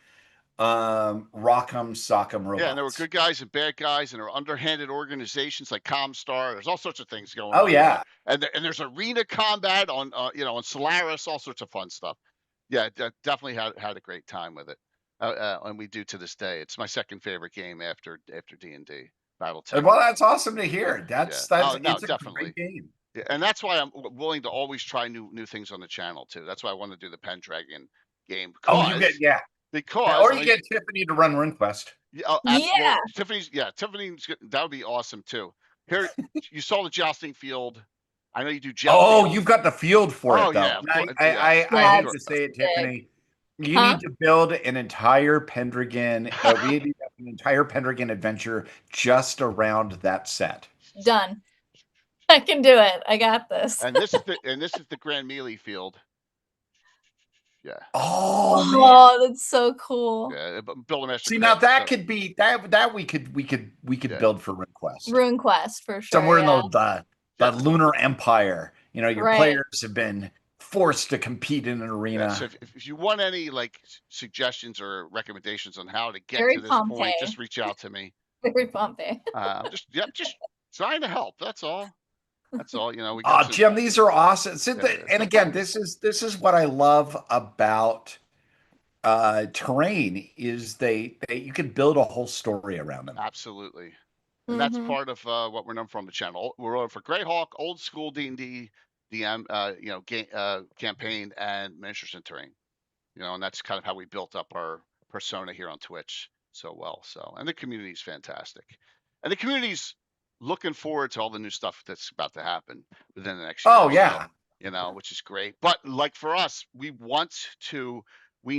rock'em sock'em robots. Yeah, and there were good guys and bad guys, and there were underhanded organizations like Comstar. There's all sorts of things going on. Oh yeah, and there's arena combat on on Solaris, all sorts of fun stuff. Yeah, definitely had a great time with it, and we do to this day. It's my second favorite game after D&D. BattleTech. Well, that's awesome to hear. It's definitely a great game. Yeah, and that's why I'm willing to always try new things on the channel too. That's why I want to do the Pendragon game. Because you get Tiffany to run RuneQuest. Yeah, Tiffany's that would be awesome too. Here, you saw the jousting field. I know you do. You've got the field for it though. Yeah, I hate to say it, Tiffany. You need to build an entire Pendragon. We need to have an entire Pendragon adventure just around that set. Done. I can do it. I got this. And this is the Grand Melee field. Yeah. Oh, that's so cool. Yeah, build a master. See, now that could be that we could build for RuneQuest. RuneQuest for sure. Somewhere in the Lunar Empire. Your players have been forced to compete in an arena. Yeah, so if you want any suggestions or recommendations on how to get to this point, just reach out to me. Very Pompey. I'm just trying to help. That's all. That's all. You know, we Oh, got some, Jim, these are awesome. yeah, And again, this is what I love about terrain is they you can build a whole story around them. absolutely. And that's part of what we're known for on the channel. We're known for GREYHAWK, old school D&D, DM, you know, game, campaign, and miniatures and terrain. You know, and that's kind of how we built up our persona here on Twitch so well. So, and the community is fantastic, and the community's looking forward to all the new stuff that's about to happen within the next year. Oh or so, yeah. you know, which is great. But like for us, we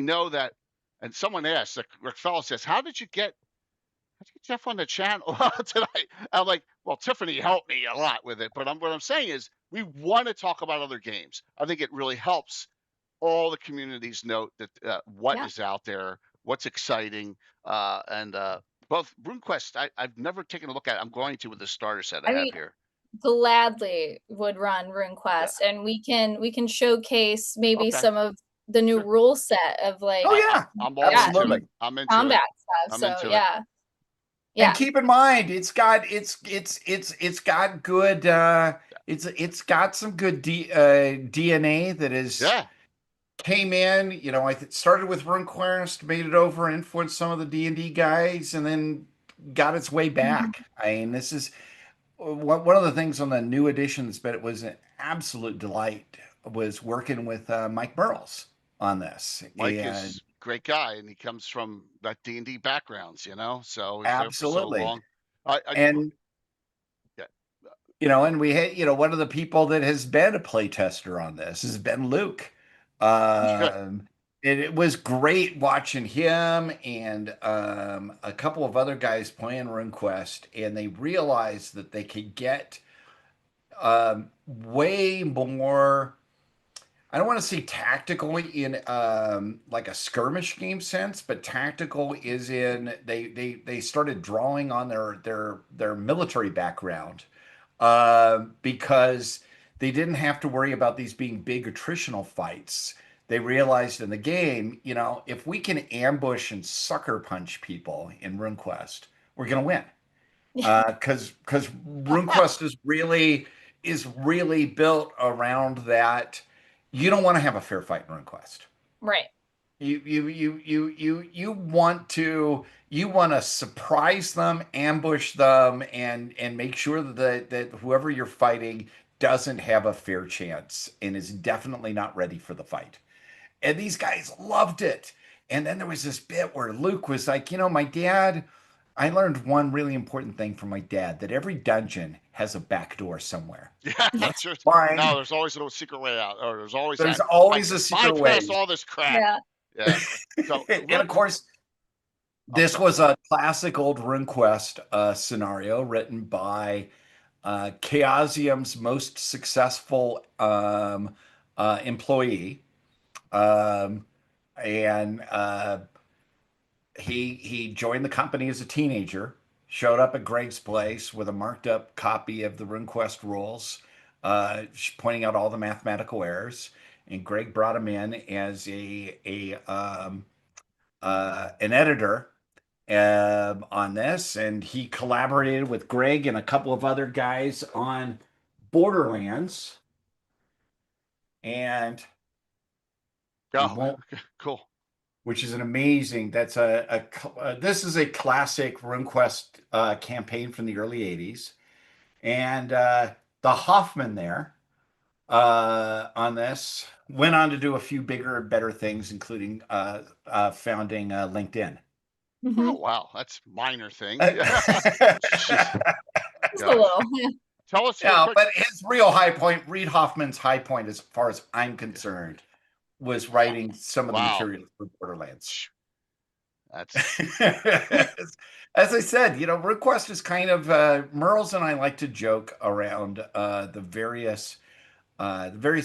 know that, and someone asked, like Rick Fellow says, how did you get Jeff on the channel tonight? I'm like, well, Tiffany helped me a lot with it, but what I'm saying is we want to talk about other games. I think it really helps all the communities know that what is out there, what's exciting, and both RuneQuest. I've never taken a look at. I'm going to with the starter set I have here. Gladly would run RuneQuest, and we can showcase maybe Okay. some of the new rule set of like. Oh yeah. I'm all Absolutely. into it. I'm into combat it. stuff. I'm So into it. yeah. And keep in mind, it's got good it's got some good DNA that is came in. You know, I started with RuneQuest, made it over, influenced some of the D&D guys, and then got its way back. I mean, this is one of the things on the new editions, but it was an absolute delight, was working with Mike Burles on this. Mike is a great guy, and he comes from that D&D backgrounds, you know, so he's there for so long. You know, and we had, you know, one of the people that has been a playtester on this has been Luke. It was great watching him and a couple of other guys playing RuneQuest, and they realized that they could get way more. I don't want to say tactical in like a skirmish game sense, but tactical is in they started drawing on their military background because they didn't have to worry about these being big attritional fights. They realized in the game, you know, if we can ambush and sucker punch people in RuneQuest, we're gonna win. Because RuneQuest is really built around that. You don't want to have a fair fight in RuneQuest. Right. You want to surprise them, ambush them, and make sure that whoever you're fighting doesn't have a fair chance and is definitely not ready for the fight. And these guys loved it. And then there was this bit where Luke was like, you know, my dad, I learned one really important thing from my dad, that every dungeon has a back door somewhere. Yeah, that's true. No, there's always a little secret way out, or there's always a secret way. Bypass all this crap. Yeah. So, and of course, this was a classic old RuneQuest scenario written by Chaosium's most successful employee, he joined the company as a teenager, showed up at Greg's place with a marked up copy of the RuneQuest rules, pointing out all the mathematical errors. And Greg brought him in as an editor on this, and he collaborated with Greg and a couple of other guys on Borderlands. And cool. Which is an amazing. That's this is a classic RuneQuest campaign from the early '80s, and the Hoffman there on this went on to do a few bigger and better things, including founding LinkedIn. Oh wow, that's minor thing. Just a little. Tell us. Yeah, but his real high point, Reid Hoffman's high point, as far as I'm concerned, was writing some of the material for Borderlands. That's as I said, you know, RuneQuest is kind of Merles and I like to joke around the various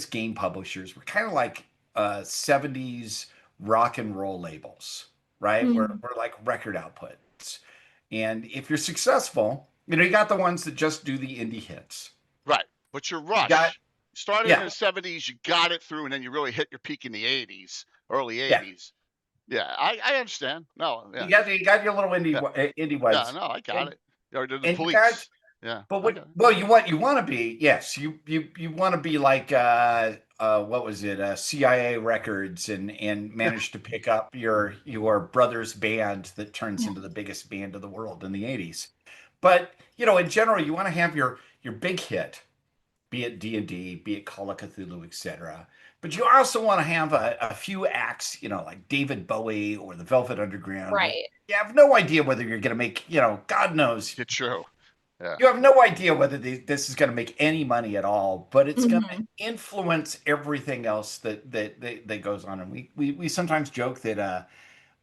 game publishers. We're kind of like 70s rock and roll labels, right? We're like record outputs. And if you're successful, you know, you got the ones that just do the indie hits. Right. But you're Rush. Started in the 70s, you got it through, and then you really hit your peak in the 80s, early 80s. Yeah, I understand. No, yeah, You got your little yeah, indie yeah. ones, No, I got and it. Or the and you got. police. Yeah, But I what? got it. Well, you want to be? Yes, you want to be like what was it? CIA records, and manage to pick up your brother's band that turns into the biggest band of the world in the '80s. But in general, you want to have your big hit, be it D&D, be it Call of Cthulhu, etc. But you also want to have a few acts, like David Bowie or the Velvet Underground. Right. You have no idea whether you're going to make, God knows, It's true. Yeah. you have no idea whether this is going to make any money at all, but it's going to Mhm. influence everything else that goes on. And we sometimes joke that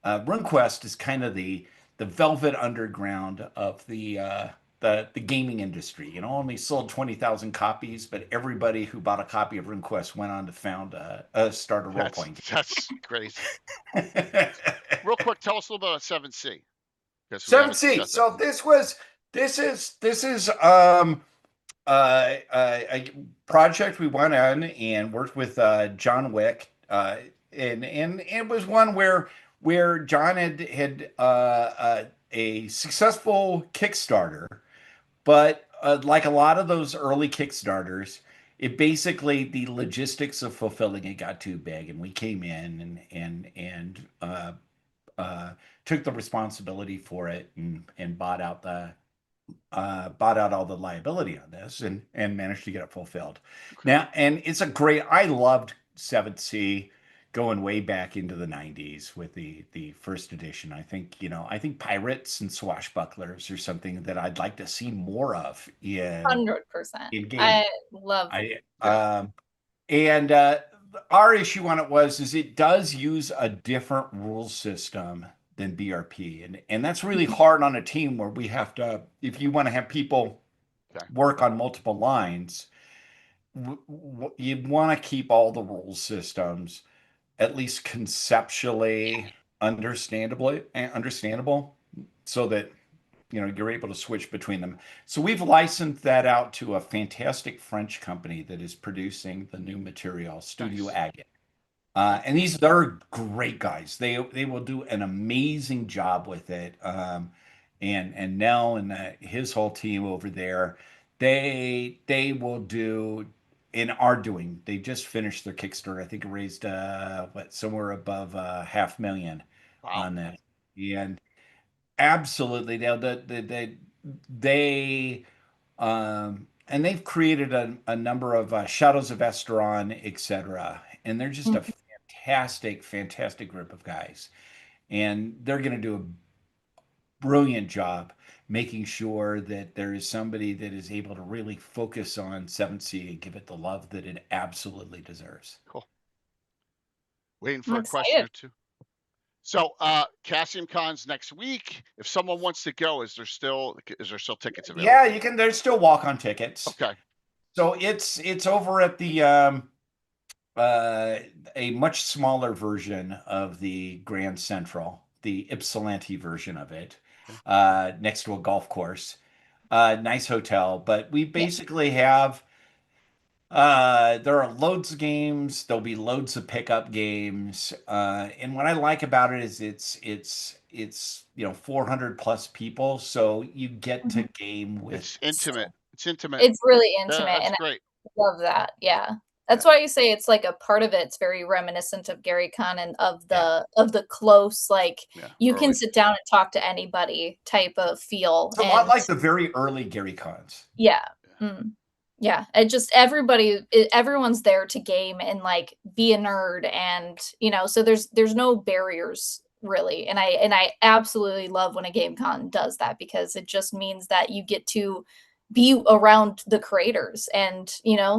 Runequest is kind of the velvet underground of the gaming industry. Only sold 20,000 copies, but everybody who bought a copy of RuneQuest went on to start a role playing That's great. game. Real quick, tell us a little bit about 7C because we Seven haven't C. discussed that. So this is a project we went on and worked with John Wick, and it was one where John had a successful Kickstarter, but like a lot of those early Kickstarters, it basically the logistics of fulfilling it got too big, and we came in and took the responsibility for it and bought out all the liability on this and managed to get it fulfilled. Now, and it's I loved 7th Sea going way back into the 90s with the first edition. I think pirates and swashbucklers are something that I'd like to see more of in 100%. gaming. I love. I Yeah. and our issue on it is it does use a different rule system than BRP, and that's really hard on a team where we have to, if you want to have people Okay. work on multiple lines, you want to keep all the rule systems at least conceptually understandable, so that you're able to switch between them. So we've licensed that out to a fantastic French company that is producing the new material, Studio Nice. Agate. And they're great guys. They will do an amazing job with it. And Nell and his whole team over there, they will do and are doing. They just finished their Kickstarter. I think it raised somewhere above 500,000 Wow. on that. And absolutely, they and they've created a number of Shadows of Esteron, etc. And they're just a fantastic group of guys. And they're going to do a brilliant job making sure that there is somebody that is able to really focus on 7C and give it the love that it absolutely deserves. Cool. Waiting I'm for a question or excited. two. So, Chaosium Con's next week. If someone wants to go, is there still tickets available? Yeah, you can. There's still walk-on tickets. Okay. So it's over at the a much smaller version of the Grand Central, the Ypsilanti version of it, next to a golf course. Nice hotel, but we basically have there are loads of games. There'll be loads of pickup games, and what I like about it is it's 400 plus people, so you get to game with. It's intimate. It's intimate. It's really Yeah, intimate, that's and great. I love that. Yeah. That's why you say it's like a part of it's very reminiscent of Gary Con and of the close, like Yeah. you can Early. sit down and talk to anybody type of feel. It's a lot like the very early Gary Cons. Yeah. Yeah. It just everyone's there to game and like be a nerd, and so there's no barriers really. And I absolutely love when a game con does that, because it just means that you get to be around the creators. And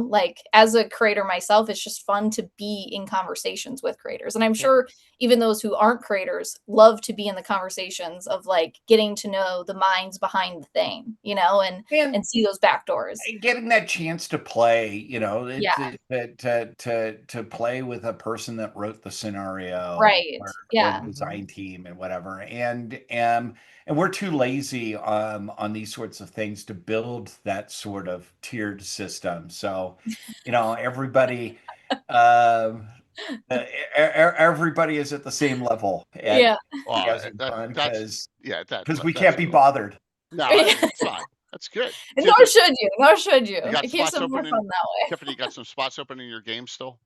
like as a creator myself, it's just fun to be in conversations with creators, and I'm sure even those who aren't creators love to be in the conversations of like getting to know the minds behind the thing, and see those back doors. Getting that chance to play, Yeah. to play with a person that wrote the scenario, Right. or Yeah. the design team and whatever, and we're too lazy on these sorts of things to build that sort of tiered system. So, everybody Everybody is at the same level at Yeah. Well, Chaosium that Con that's because yeah, we that's can't be cool. bothered. No, it's fine. That's good. Nor should you. Nor should you. You got It keeps spots it more open fun in that way. Tiffany, you got some spots open in your game still?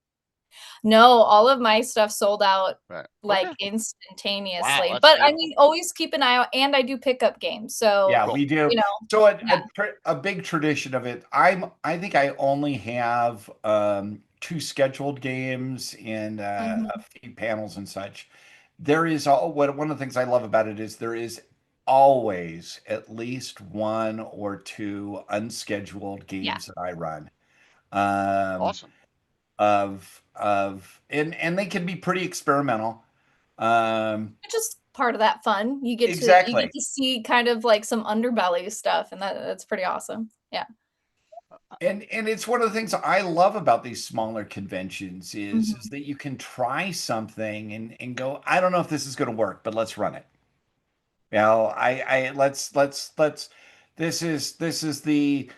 No, all of my stuff sold out Right. like Okay. instantaneously. Wow, that's But I beautiful. mean, always keep an eye out, and I do pickup games. So, Yeah, Cool. we do. you know, So yeah. a big tradition of it. I think I only have 2 scheduled games and a few panels and such. There is one of the things I love about it is there is always at least 1 or 2 unscheduled Yeah. games that I run. Um, Awesome. and they can be pretty experimental. Just part of that fun. You get Exactly. to see kind of like some underbelly stuff, and that's pretty awesome. Yeah. And it's one of the things I love about these smaller conventions is that you can try something and go, I don't know if this is going to work, but let's run it. You know, let's this is the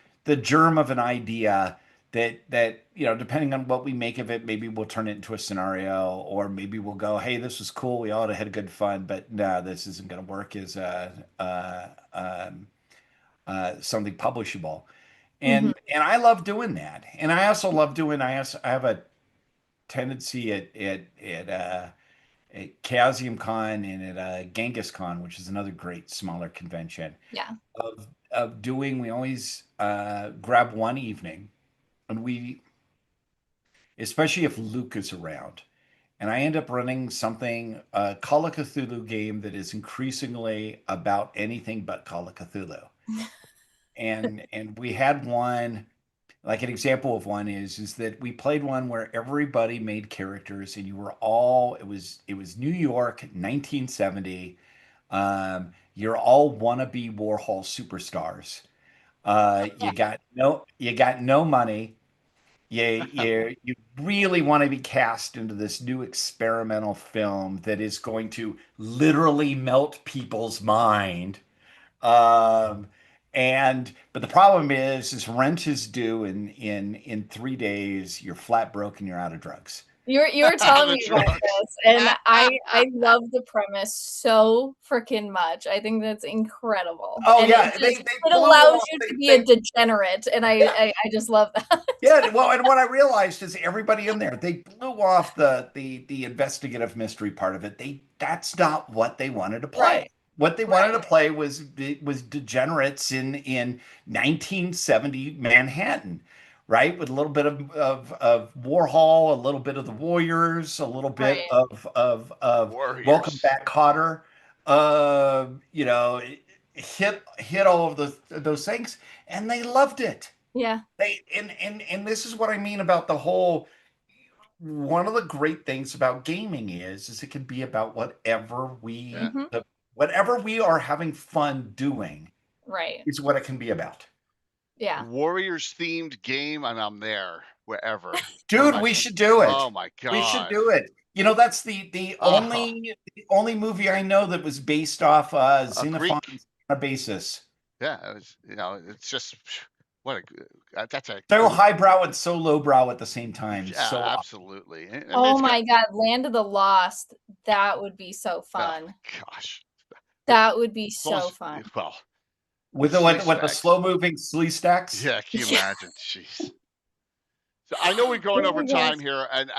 germ of an idea that you know, depending on what we make of it, maybe we'll turn it into a scenario, or maybe we'll go, hey, this was cool, we all had good fun, but no, this isn't going to work as something publishable. And I love doing that. And I also love doing I have a tendency at Chaosium Con and at Genghis Con, which is another great smaller convention. Yeah. Of doing, we always grab one evening, and we, especially if Luke is around, and I end up running something, a Call of Cthulhu game that is increasingly about anything but Call of Cthulhu. And we had one, like an example of one is that we played one where everybody made characters and you were all, it was New York 1970. You're all wannabe Warhol superstars. You got no money. You really want to be cast into this new experimental film that is going to literally melt people's mind. Um, but the problem is rent is due in 3 days. You're flat broke and you're out of drugs. You were telling me The about drugs. this, and I love the premise so freaking much. I think that's incredible. Oh And yeah, it blew allows off. you to be a degenerate, and I just love that. Yeah, well, and what I realized is everybody in there, they blew off the investigative mystery part of it. That's not what they wanted to play. Right. What they wanted to play was degenerates in 1970 Manhattan, right? With a little bit of Warhol, a little bit of the Warriors, a little bit Right. of Warriors. Welcome Back, Cotter. You know, hit all of those things, and they loved it. Yeah. And this is what I mean about the whole. One of the great things about gaming is it can be about Yeah. whatever we are having fun doing Right. is what it can be about. Yeah. Warriors themed game, and I'm there wherever. Dude, we should do it. Oh my god. We should do it. You know, that's the only movie I know that was based off Xenophon's basis. Yeah, it was, it's just what that's a So highbrow and so lowbrow at the same time. yeah, So absolutely. I mean, Oh my God, Land of the Lost. That would be so oh fun. my gosh. That would be so Plus, fun. well, with the stacks. slow moving slee stacks. Yeah, can you imagine? Jeez. So I know we're going over time here, and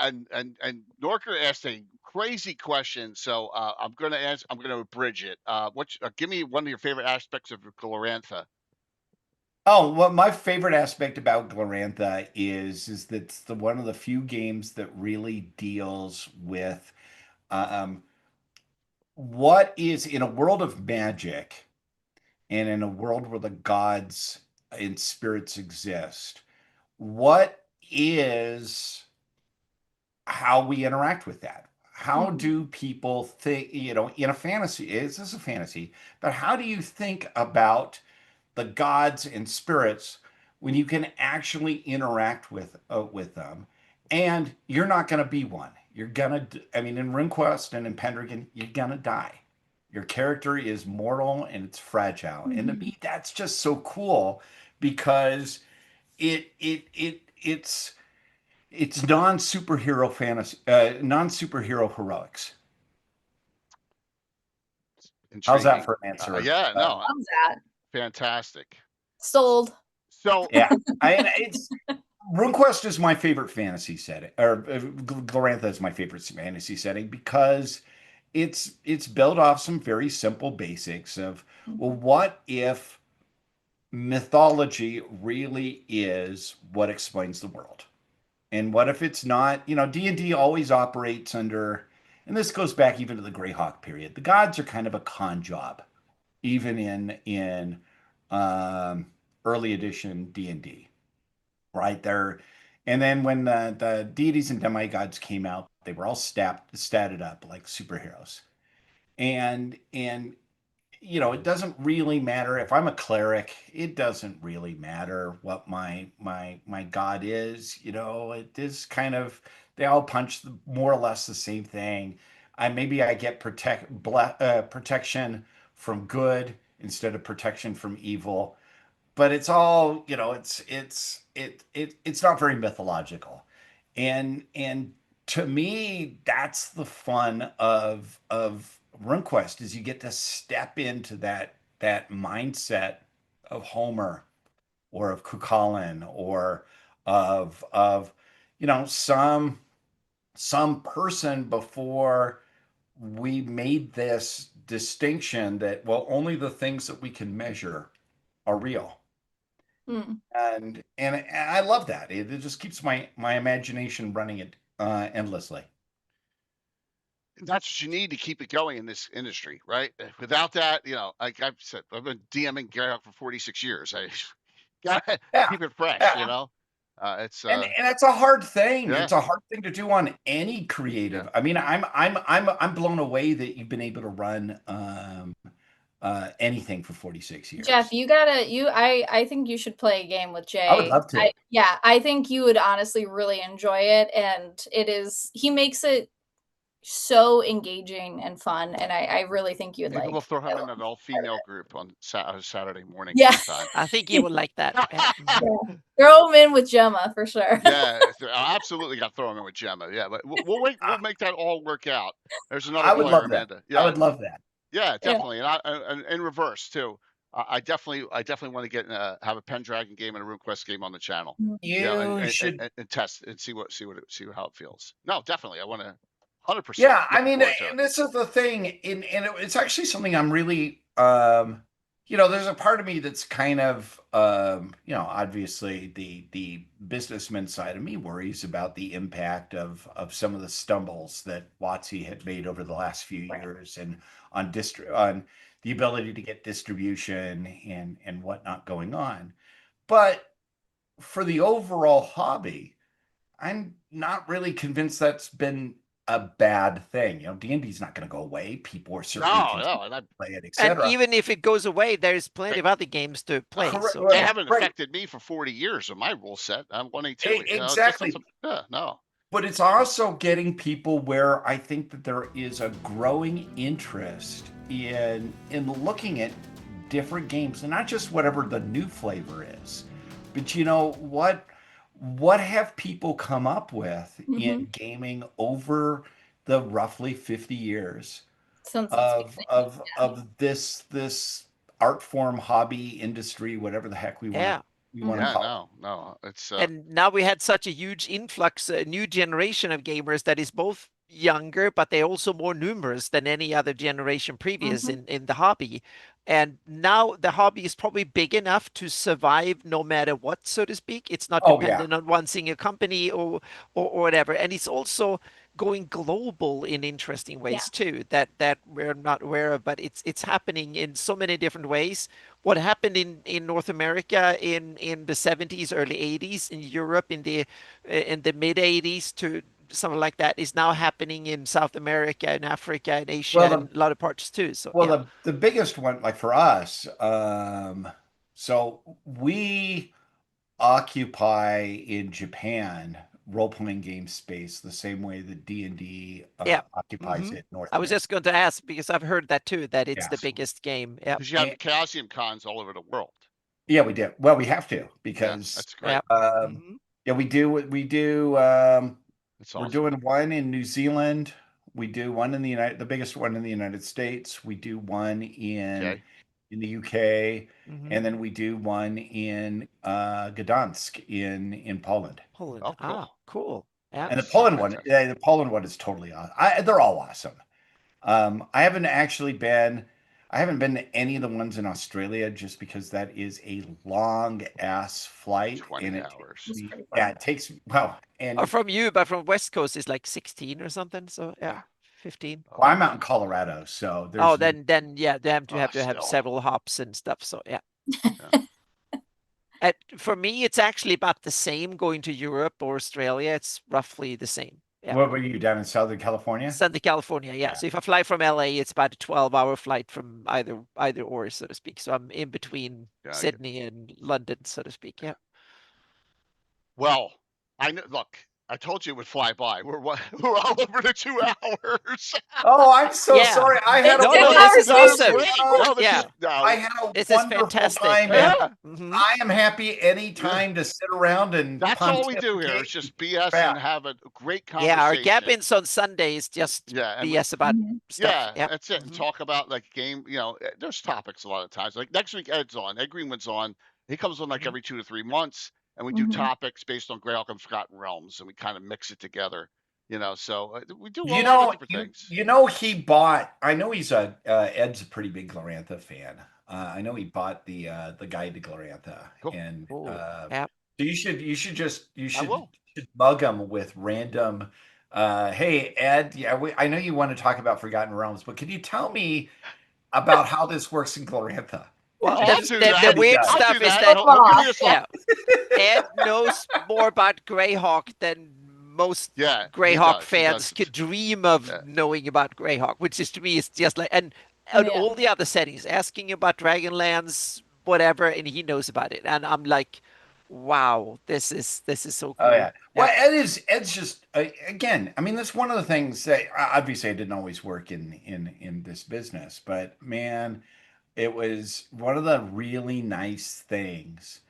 Norker asked a crazy question, so I'm going to abridge it. Give me one of your favorite aspects of Glorantha. Oh, well, my favorite aspect about Glorantha is that it's one of the few games that really deals with what is in a world of magic and in a world where the gods and spirits exist. What is how we interact with that? How do people think, in a fantasy, is this a fantasy? But how do you think about the gods and spirits when you can actually interact with them, and you're not going to be one. You're gonna. I mean, in Runequest and in Pendragon, you're gonna die. Your character is mortal and it's fragile, and to me, that's just so cool because it's it's non-superhero fantasy, non-superhero heroics. How's that Intriguing. for an answer? Yeah, no, Love that. fantastic. Sold. So Yeah, it's RuneQuest is my favorite fantasy setting, or Glorantha is my favorite fantasy setting because it's built off some very simple basics of, well, what if mythology really is what explains the world? And what if it's not? You know, D&D always operates under, and this goes back even to the Greyhawk period. The gods are kind of a con job, even in early edition D&D, right there. And then when the deities and demigods came out, they were all statted up like superheroes. And you know, it doesn't really matter if I'm a cleric. It doesn't really matter what my god is. You know, it is kind of, they all punch more or less the same thing. Maybe I get protection from good instead of protection from evil, but it's all, you know, it's not very mythological. And to me, that's the fun of RuneQuest, is you get to step into that mindset of Homer or of Cuchulainn or of you know, some person before we made this distinction that, well, only the things that we can measure are real. Mm. And I love that. It just keeps my imagination running it endlessly. that's what you need to keep it going in this industry, right? Without that, you know, like I've said, I've been DMing GREYHAWK for 46 years. I gotta Yeah, keep it fresh, you yeah. know. It's And it's a hard thing. yeah, It's a hard thing to do on any creative. yeah. I mean, I'm blown away that you've been able to run anything for 46 years. Jeff, I think you should play a game with Jay. I would love to. Yeah, I think you would honestly really enjoy it, and he makes it so engaging and fun, and I really think you'd Maybe like we'll throw him it. in an all-female group on Saturday morning Yeah. sometime. I think you will like that. Yeah. Throw him in with Gemma for sure. Yeah, I absolutely got to throw him in with Gemma. Yeah, but we'll make that all work out. There's another I would player, love that. Amanda. I Yeah, would love that. yeah, Yeah. definitely, and in reverse too. I definitely want to get have a Pendragon game and a RuneQuest game on the channel. You Yeah, should. and test and see how it feels. No, definitely, I want to 100%. Yeah, I Looking mean, forward to and it. this is the thing, it's actually something I'm really, you know, there's a part of me that's kind of, you know, obviously the businessman side of me worries about the impact of some of the stumbles that WotC had made over the last few years, and on the ability to get distribution and whatnot going on. But for the overall hobby, I'm not really convinced that's been a bad thing. You know, D&D is not going to go away. People are certainly No, and play it, And etc. even if it goes away, there's plenty of other games to play. Correct. So they yeah. haven't Right. affected me for 40 years of my rule set. I'm 182. You know, Exactly. yeah, no. But it's also getting people where I think that there is a growing interest in looking at different games, and not just whatever the new flavor is, but you know what have people come up with in gaming over the roughly 50 years Since of this art form, hobby, industry, whatever the heck we want Yeah. to Yeah, call it. no. It's And now we had such a huge influx, a new generation of gamers that is both younger, but they're also more numerous than any other generation previous in the hobby. And now the hobby is probably big enough to survive no matter what, so to speak. It's not Oh, yeah. dependent on one single company or whatever. And it's also going global in interesting ways too, that we're not aware of, but it's happening in so many different ways. What happened in North America in the 70s, early 80s, in Europe in the mid 80s to something like that is now happening in South America and Africa and Asia and a lot of parts too. So yeah. The biggest one, like for us, so we occupy in Japan role-playing game space the same way that D&D occupies it in North I was America. just going to ask because I've heard that too, that it's the Yes. biggest game. Yeah. because you have Chaosium cons all over the world. Yeah, we do. Well, we have to, because That's great. Yeah. Yeah, we do. It's We're awesome. doing one in New Zealand. We do one in the biggest one in the United States. We do one Okay. in the UK, Mhm. and then we do one in Gdansk in Poland. Poland. Oh, cool. Ah, cool. Yeah. And That's fantastic. The Poland one is totally awesome. They're all awesome. I haven't actually been. I haven't been to any of the ones in Australia just because that is a long ass flight 20 and hours. It's pretty yeah, fun. it takes well, and Or from you, but from West Coast is like 16 or something. So yeah, 15. well, I'm out in Colorado, so there's Oh, then yeah, they have to have still. several hops and stuff. So yeah. Yeah. For me, it's actually about the same going to Europe or Australia. It's roughly the same. Yeah. What were you down in Southern California? Southern California, yeah. Yeah. So if I fly from LA, it's about a 12-hour flight from either or, so to speak. So I'm in between Sydney and London, so to speak. Yeah. Well, I know. Look, I told you it would fly by. We're all over the 2 hours. Oh, I'm so Yeah. sorry. I had It's a no, this is No, this awesome. great. Oh, No, this Yeah. is, no, I had a This is wonderful fantastic. time. Yeah. And Mhm. I am happy anytime to sit around and that's all we do here. pontificate. It's just BS crap. and have a great Yeah, our conversation. Gabbins on Sundays just Yeah, and BS about stuff. yeah, Yeah. that's it. And talk about like game. There's topics a lot of times. Like next week, Ed's on. Ed Greenwood's on. He comes on like Mhm. every 2 to 3 months, and we do topics based on GREYHAWK and Forgotten Realms, and we kind of mix it together. So we do a lot of different things. He bought. I know he's Ed's a pretty big Glorantha fan. I know he bought the guide to Glorantha, Cool. and Cool. so Yeah. you should will. bug him with random. Hey Ed, yeah, I know you want to talk about Forgotten Realms, but can you tell me about how this works in Glorantha? Well, I'll the, do the, that. the weird I'll do stuff is that. that He'll give me a song. yeah, Ed knows more about GREYHAWK than most Yeah, he GREYHAWK does. He fans does. could dream of Yeah. knowing about GREYHAWK, which is to me is just like and Yeah. all the other settings, asking about Dragonlance, whatever, and he knows about it, and I'm like, wow, this is so cool. Oh yeah. Well, Ed's just again. I mean, that's one of the things that obviously I didn't always work in this business, but man, it was one of the really nice things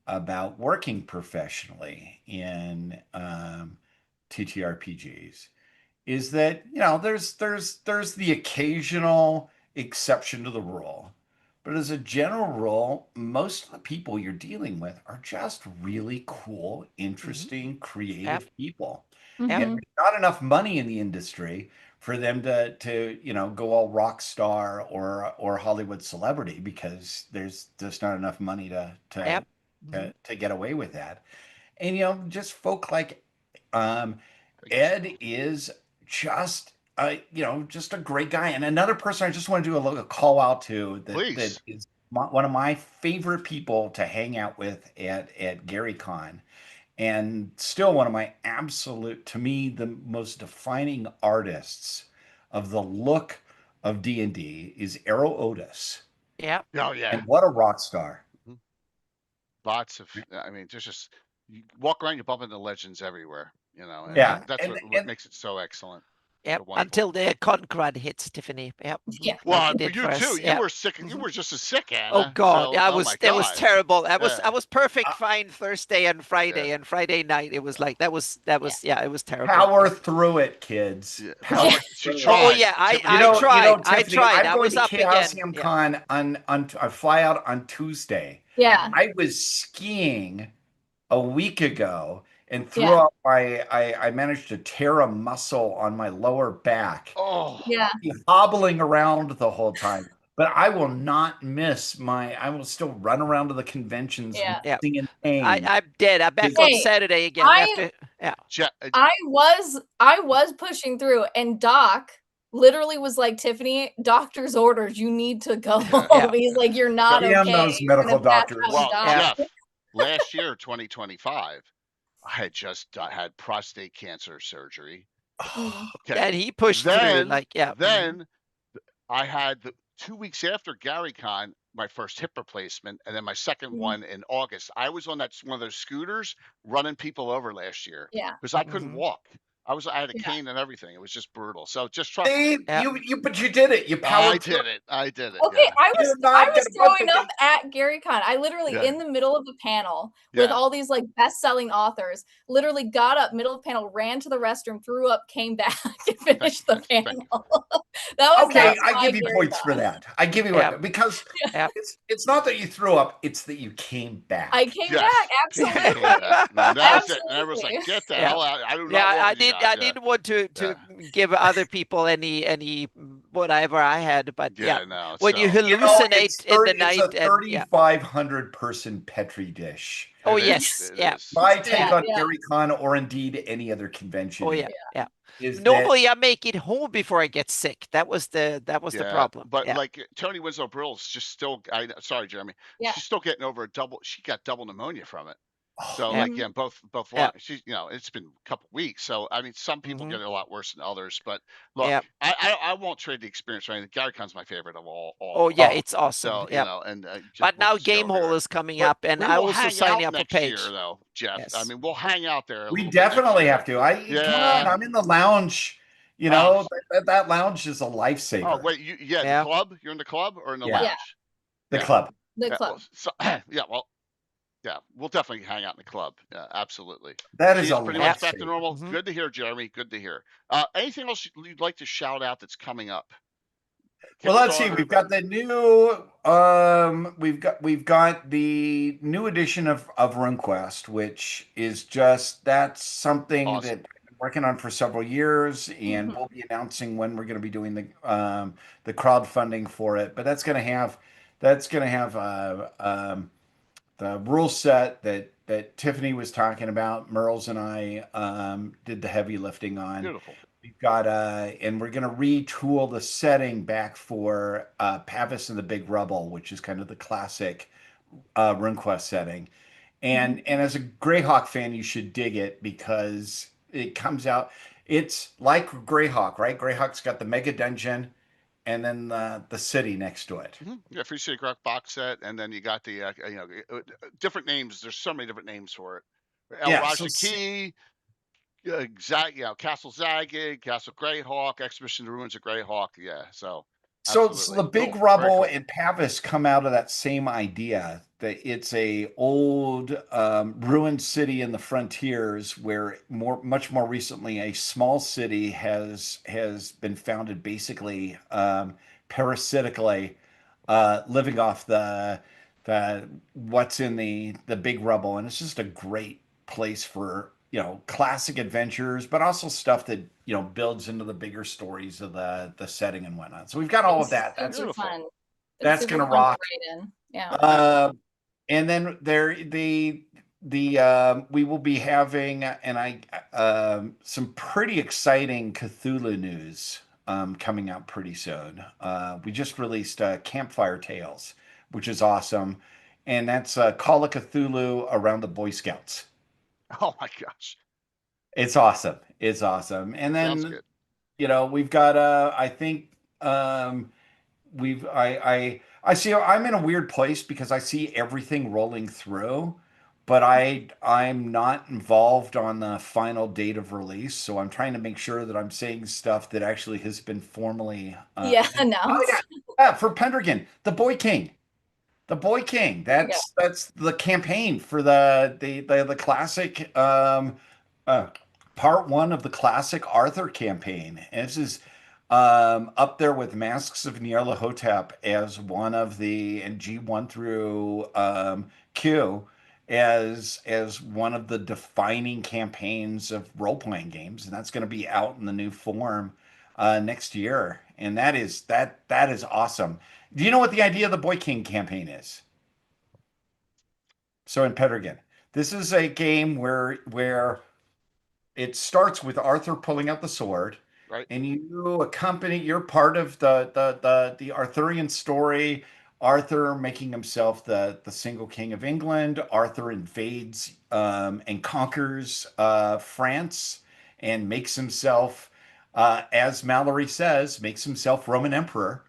about working professionally in TTRPGs is that there's the occasional exception to the rule, but as a general rule, most of the people you're dealing with are just really cool, interesting, creative people. And Mhm. there's not enough money in the industry for them to go all rock star or Hollywood celebrity because there's just not enough money Yep. to get away with that. And just folk like Ed is just just a great guy. And another person I just want to do a call out to that Please. is one of my favorite people to hang out with at Gary Con, and still one of my absolute, to me, the most defining artists of the look of D&D is Arrow Otis. Yeah. Oh yeah. And what a rock star. Lots of. I mean, just you walk around, you bump into legends everywhere. And Yeah. that's what makes it so excellent. Yep. So wonderful. Until the Concrad hits, Tiffany. Yep. Yeah. Well, Like it did you for us. too. Yeah. You were sick. You were just as sick, Anna. Oh God, So, that oh was my that was God. terrible. I Yeah. was perfect fine Thursday and Friday, and Friday night it was like that was yeah, it was terrible. Power through it, kids. Yeah. Power She through it. tried. Oh yeah, I tried. I Tiffany, tried. I'm I going was to up again. Chaosium Yeah. Con on I fly out on Tuesday. Yeah. I was skiing a week ago and threw Yeah. up I managed to tear a muscle on my lower back. Oh. Yeah. Hobbling around the whole time. But I will not miss I will still run around to the conventions Yeah. Yeah. singing pain. I'm dead. I'm back on Saturday again after. Yeah. I was pushing through, and Doc literally was like, Tiffany, doctor's orders, you need to go home. Yeah. He's like, you're not Damn okay. those You're medical gonna pass doctors. out Well, and die. Jeff, last year, 2025, I had just had prostate cancer surgery. Okay. And he pushed through like Then I had 2 weeks after GaryCon, my first hip replacement, and then my second one in August. I was on one of those scooters running people over last year Yeah. because I couldn't walk. I had a Yeah. cane and everything. It was just brutal. So just trust See, me. Yeah. but you did it. You I powered through did it. I did it. Okay, Yeah. You're I not was gonna put throwing the up at GaryCon. I literally, Yeah. in the middle of the panel with Yeah. all these like best-selling authors, literally got up, middle of the panel, ran to the restroom, threw up, came back, and finished the Thank panel. you. That Okay, was I my give you points for GaryCon. that. I give you Yeah. one because Yeah. it's not that you threw up, it's that you came back. I came Yes. back, Came absolutely. back. No, that was it. And Absolutely. everyone's like, get the Yeah. hell out. I do not Yeah, want I you did. guys. I Yeah. didn't want to give other people any whatever I had, but yeah, Yeah, no. when you So hallucinate in the It's night, a and yeah. 3,500 person Petri dish. Oh it is. yes, It yeah. is. My Yeah, take on yeah. GaryCon, or indeed any other convention, Oh yeah, yeah. is that Normally I make it home before I get sick. That was the Yeah. problem. But Yeah. like Tony Winslow Brill's just still sorry, Jeremy. Yeah. She's still getting over she got double pneumonia from it. So Yeah. like yeah, both Yeah. she's it's been a couple weeks. So I mean some people Mhm. get it a lot worse than others. But look, Yeah. I won't trade the experience or anything. GaryCon's my favorite of all Oh of yeah, them. it's awesome. So, Yeah. and just But we'll now just go over Gamehole there. is coming But up, and we I will also hang sign out up for next year Page. though, Jeff. I Yes. mean, we'll hang out there a we little bit next definitely year. have to. Come Yeah. on, I'm in the lounge. You know, that lounge is a lifesaver. Oh wait, the Yeah. club? You're in the club or in the Yeah. lounge? The Yeah. club. The Yeah, club. well, so, yeah, we'll definitely hang out in the club. Yeah, absolutely. That See, is it's a pretty much back to lifesaver. normal. Mhm. Good to hear, Jeremy. Good to hear. Anything else you'd like to shout out that's coming up? Well, let's see. Kickstarter? We've got the new we've got the new edition of RuneQuest, which is that's something Awesome. that I've been working on for several years, and Mhm. we'll be announcing when we're going to be doing the crowdfunding for it. But that's gonna have the rule set that Tiffany was talking about. Merles and I did the heavy lifting on. Beautiful. We've got and we're gonna retool the setting back for Pavis and the Big Rubble, which is kind of the classic RuneQuest setting. And as a Greyhawk fan, you should dig it because it comes out. It's like Greyhawk, right? Greyhawk's got the mega dungeon and then the city next to it. Yeah, Free City Rock box set, and then you got the different names. There's so many different names for it. El Yeah, so Rajaki, Castle Zagig, Castle Greyhawk, Expedition to the Ruins of Greyhawk. Yeah, so So absolutely the Big cool. Very Rubble cool. and Pavis come out of that same idea that it's a old ruined city in the frontiers where much more recently a small city has been founded basically parasitically living off the what's in the Big Rubble, and it's just a great place for classic adventures, but also stuff that builds into the bigger stories of the setting and whatnot. So we've got all of that. Super Beautiful. fun. That's super gonna fun rock. to write in. Yeah. And then we will be having some pretty exciting Cthulhu news coming out pretty soon. We just released Campfire Tales, which is awesome, and that's Call of Cthulhu around the Boy Scouts. Oh my gosh, It's awesome. It's awesome. And sounds then good. we've got I think I see I'm in a weird place because I see everything rolling through, but I'm not involved on the final date of release, so I'm trying to make sure that I'm saying stuff that actually has been formally Announced. Oh yeah, for Pendragon, the Boy King. The Boy King. That's the campaign for the classic part one of the classic Arthur campaign. And this is up there with Masks of Nyarlathotep as one of and G1 through Q as one of the defining campaigns of role playing games, and that's going to be out in the new form next year. And that is awesome. Do you know what the idea of the Boy King campaign is? So in Pendragon, this is a game where it starts with Arthur pulling out the sword, Right. and you're part of the Arthurian story. Arthur making himself the single king of England. Arthur invades and conquers France and makes himself, as Mallory says, makes himself Roman emperor,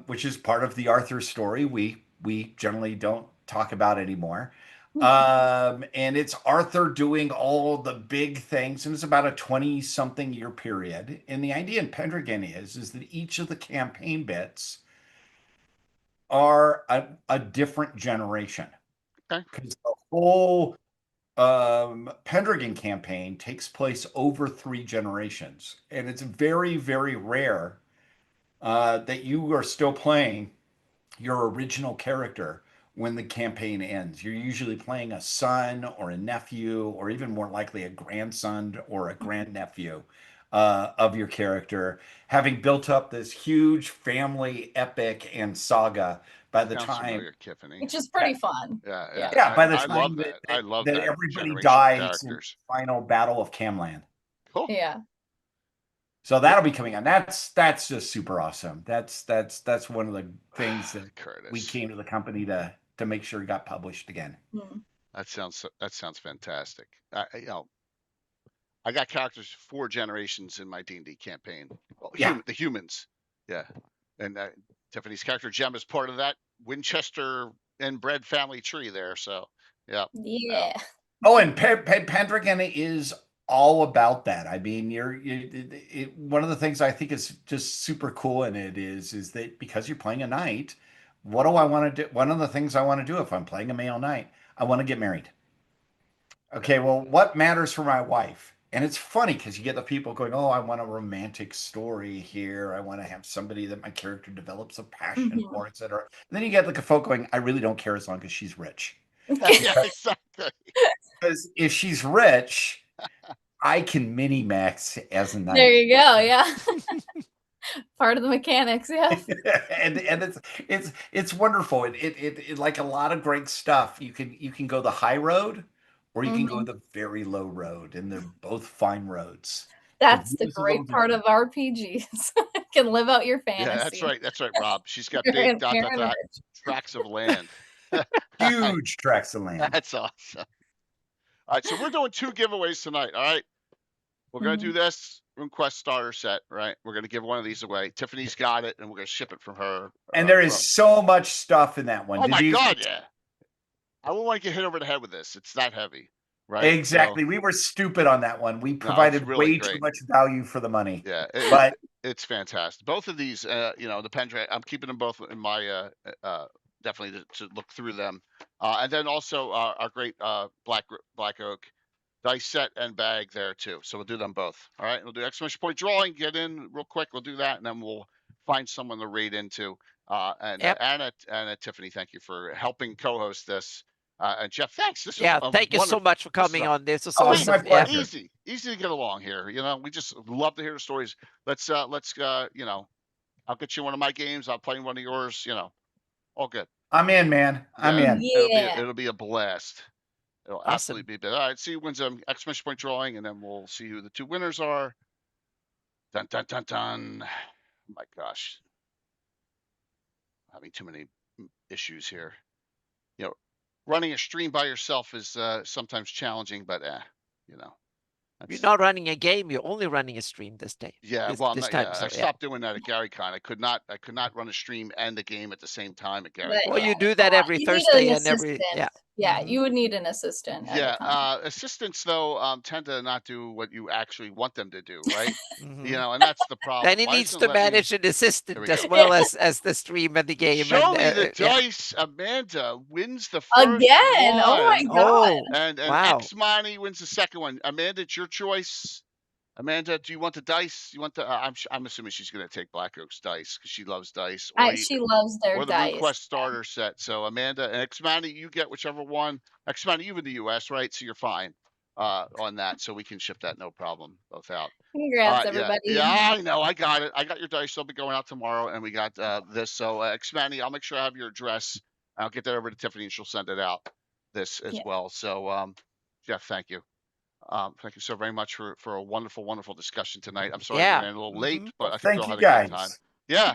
which is part of the Arthur story we generally don't talk about anymore. And it's Arthur doing all the big things, and it's about a 20-something year period. And the idea in Pendragon is that each of the campaign bits are a different generation. Okay. Because the whole Pendragon campaign takes place over 3 generations, and it's very, very rare that you are still playing your original character when the campaign ends. You're usually playing a son or a nephew, or even more likely a grandson or a grandnephew of your character, having built up this huge family epic and saga by the Sounds time. familiar, Tiffany. Which is pretty fun. Yeah. Yeah, by the I time love that, that. I love that that everybody generation of dies in the characters. final battle of Camland. Cool. Yeah. So that'll be coming on. That's just super awesome. That's one of the things that Curtis. we came to the company to make sure it got published again. That sounds fantastic. I got characters 4 generations in my D&D campaign. Well, the humans. Yeah. And Tiffany's character Gem is part of that Winchester inbred family tree there. So, yeah. Yeah. Oh, and Pendragon is all about that. I mean, one of the things I think is just super cool in it is that because you're playing a knight, what do I want to do? One of the things I want to do if I'm playing a male knight, I want to get married. Okay, well, what matters for my wife? And it's funny because you get the people going, oh, I want a romantic story here. I want to have somebody that my character develops a passion for, etc. And then you get the folk going, I really don't care as long as she's rich. Yeah, exactly. Because if she's rich, I can mini-max as a knight. There you go, yeah. Part of the mechanics, yeah. and it's wonderful. It like a lot of great stuff. You can go the high road, or you can go the very low road, and they're both fine roads. That's the great part of RPGs. Can live out your fantasy. Yeah, that's right, Rob. She's got big tracts of land. Huge tracts of land. That's awesome. All right, so we're doing 2 giveaways tonight. All right, we're gonna do this Runequest starter set. Right, we're gonna give one of these away. Tiffany's got it, and we're gonna ship it from her. And there is so much stuff in that one. Oh my God, yeah. I wouldn't want to get hit over the head with this. It's that heavy. Right. Exactly. So, we were stupid on that one. We provided way too much value for the money. Yeah. But it's fantastic. Both of these, the Pendragon, I'm keeping them both in my, definitely to look through them. And then also our great Black Oak dice set and bag there too. So we'll do them both. All right. We'll do exclamation point drawing, get in real quick. We'll do that. And then we'll find someone to raid into. Anna, Tiffany, thank you for helping co-host this. And Jeff, thanks. Thank you so much for coming on. This is awesome. awesome. Yeah. Easy to get along here. We just love to hear the stories. Let's I'll get you one of my games. I'll play one of yours. All good. I'm in, man. I'm in. Yeah. It'll be a blast. It'll absolutely be. All right. See who wins exclamation point drawing, and then we'll see who the 2 winners are. Dun dun dun dun. Oh my gosh. Having too many issues here. Running a stream by yourself is sometimes challenging, but you're not running a game. You're only running a stream this day. Yeah, I stopped doing that at GaryCon. I could not run a stream and a game at the same time at GaryCon. Well, you do that every Thursday and every you would need an assistant. Assistants though tend to not do what you actually want them to do, right? And that's the problem. Then he needs to manage an assistant as well as the stream and the game. Show me the dice. Amanda wins the first again. one. Oh my God! And wow. X-Money wins the second one. Amanda, it's your choice. Amanda, do you want the dice? You want the? I'm assuming she's going to take Black Oak's dice because she loves dice. She loves their or the dice. Runequest starter set. So Amanda and X-Money, you get whichever one. X-Money, you in the U.S., right? So you're fine on that. So we can ship that no problem. Both out. Congrats, everybody. Yeah, I know. I got it. I got your dice. They'll be going out tomorrow, and we got this. So X-Money, I'll make sure I have your address. I'll get that over to Tiffany, and she'll send it out. This as well. So Jeff, thank you. Thank you so very much for a wonderful, wonderful discussion tonight. I'm sorry we ran a little late, but I think we all had a good time. Yeah.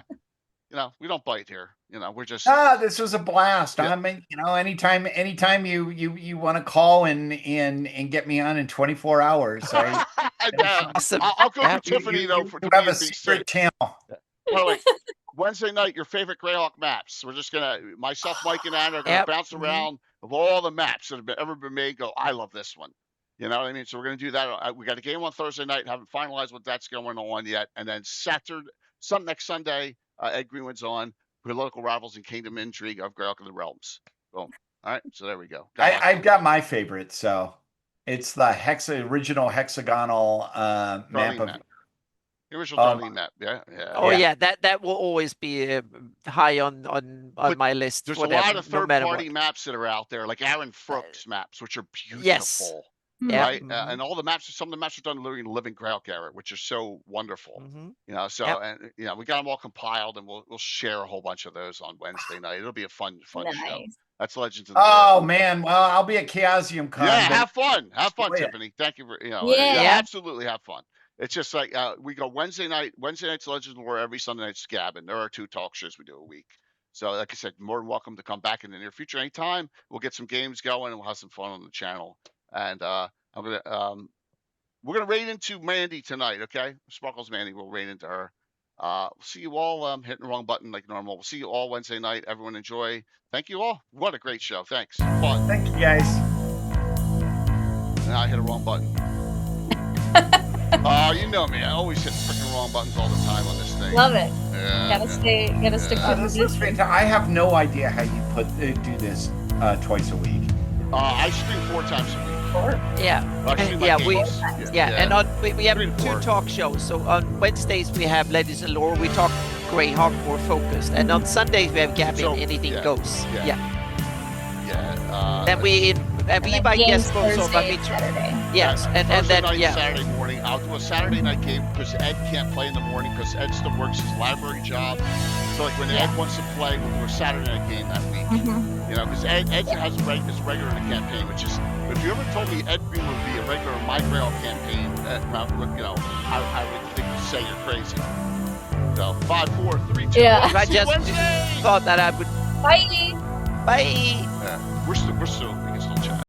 We don't bite here. We're just this was a blast. I mean, anytime you want to call and get me on in 24 hours. Awesome. I'll go to Tiffany though for have a secret channel. By the way, Wednesday night, your favorite GREYHAWK maps. We're just myself, Mike, and Anna are gonna bounce around. of all the maps that have ever been made, go, I love this one. You know what I mean? So we're going to do that. We got a game on Thursday night. Haven't finalized what that's going on yet. And then next Sunday, Ed Greenwood's on Political Rivals and Kingdom Intrigue of GREYHAWK of the Realms. Boom. All right. So there we go. I've got my favorite. So it's the original hexagonal map of. The original Darlene map. Yeah. Oh yeah, that will always be high on my list. There's a lot of third-party maps that are out there, like Aaron Frooks maps, which are beautiful. Yes. Right, and all the maps, some of the maps are done in the Living GREYHAWK era, which are so wonderful. You know, so and you know, we got them all compiled, and we'll share a whole bunch of those on Wednesday night. It'll be a fun show. That's Legends of the World. Man, well, I'll be at Chaosium Con. Yeah, have fun, Tiffany. Thank you for absolutely have fun. It's just like we go Wednesday night's Legends of the War, every Sunday night's Gabbin. There are 2 talk shows we do a week. So like I said, more than welcome to come back in the near future anytime. We'll get some games going and we'll have some fun on the channel. And we're gonna raid into Mandy tonight, okay? Sparkles Mandy, we'll raid into her. We'll see you all hitting the wrong button like normal. We'll see you all Wednesday night. Everyone enjoy. Thank you all. What a great show. Thanks. Fun. Thank you guys. Now I hit a wrong button. You know me. I always hit freaking wrong buttons all the time on this thing. Love it. Yeah, gotta stick to this. I have no idea how you do this twice a week. I stream 4 times a week. And we have 2 talk shows. So on Wednesdays we have Legends of Lore. We talk GREYHAWK, more focused, and on Sundays we have Gabbin. Anything goes. And we invite guests also. Saturday. Yes, and then Saturday morning. I'll do a Saturday night game because Ed can't play in the morning because Ed still works his library job. So like when Ed wants to play, we'll do a Saturday night game that week. You know, because Ed has is regular in the campaign, which is, if you ever told me Ed Green would be a regular in my GREYHAWK campaign, you know, I would think you'd say you're crazy. So 5, 4, 3, 2, 1. I just thought that I would. Bye. Bye. Yeah, we're still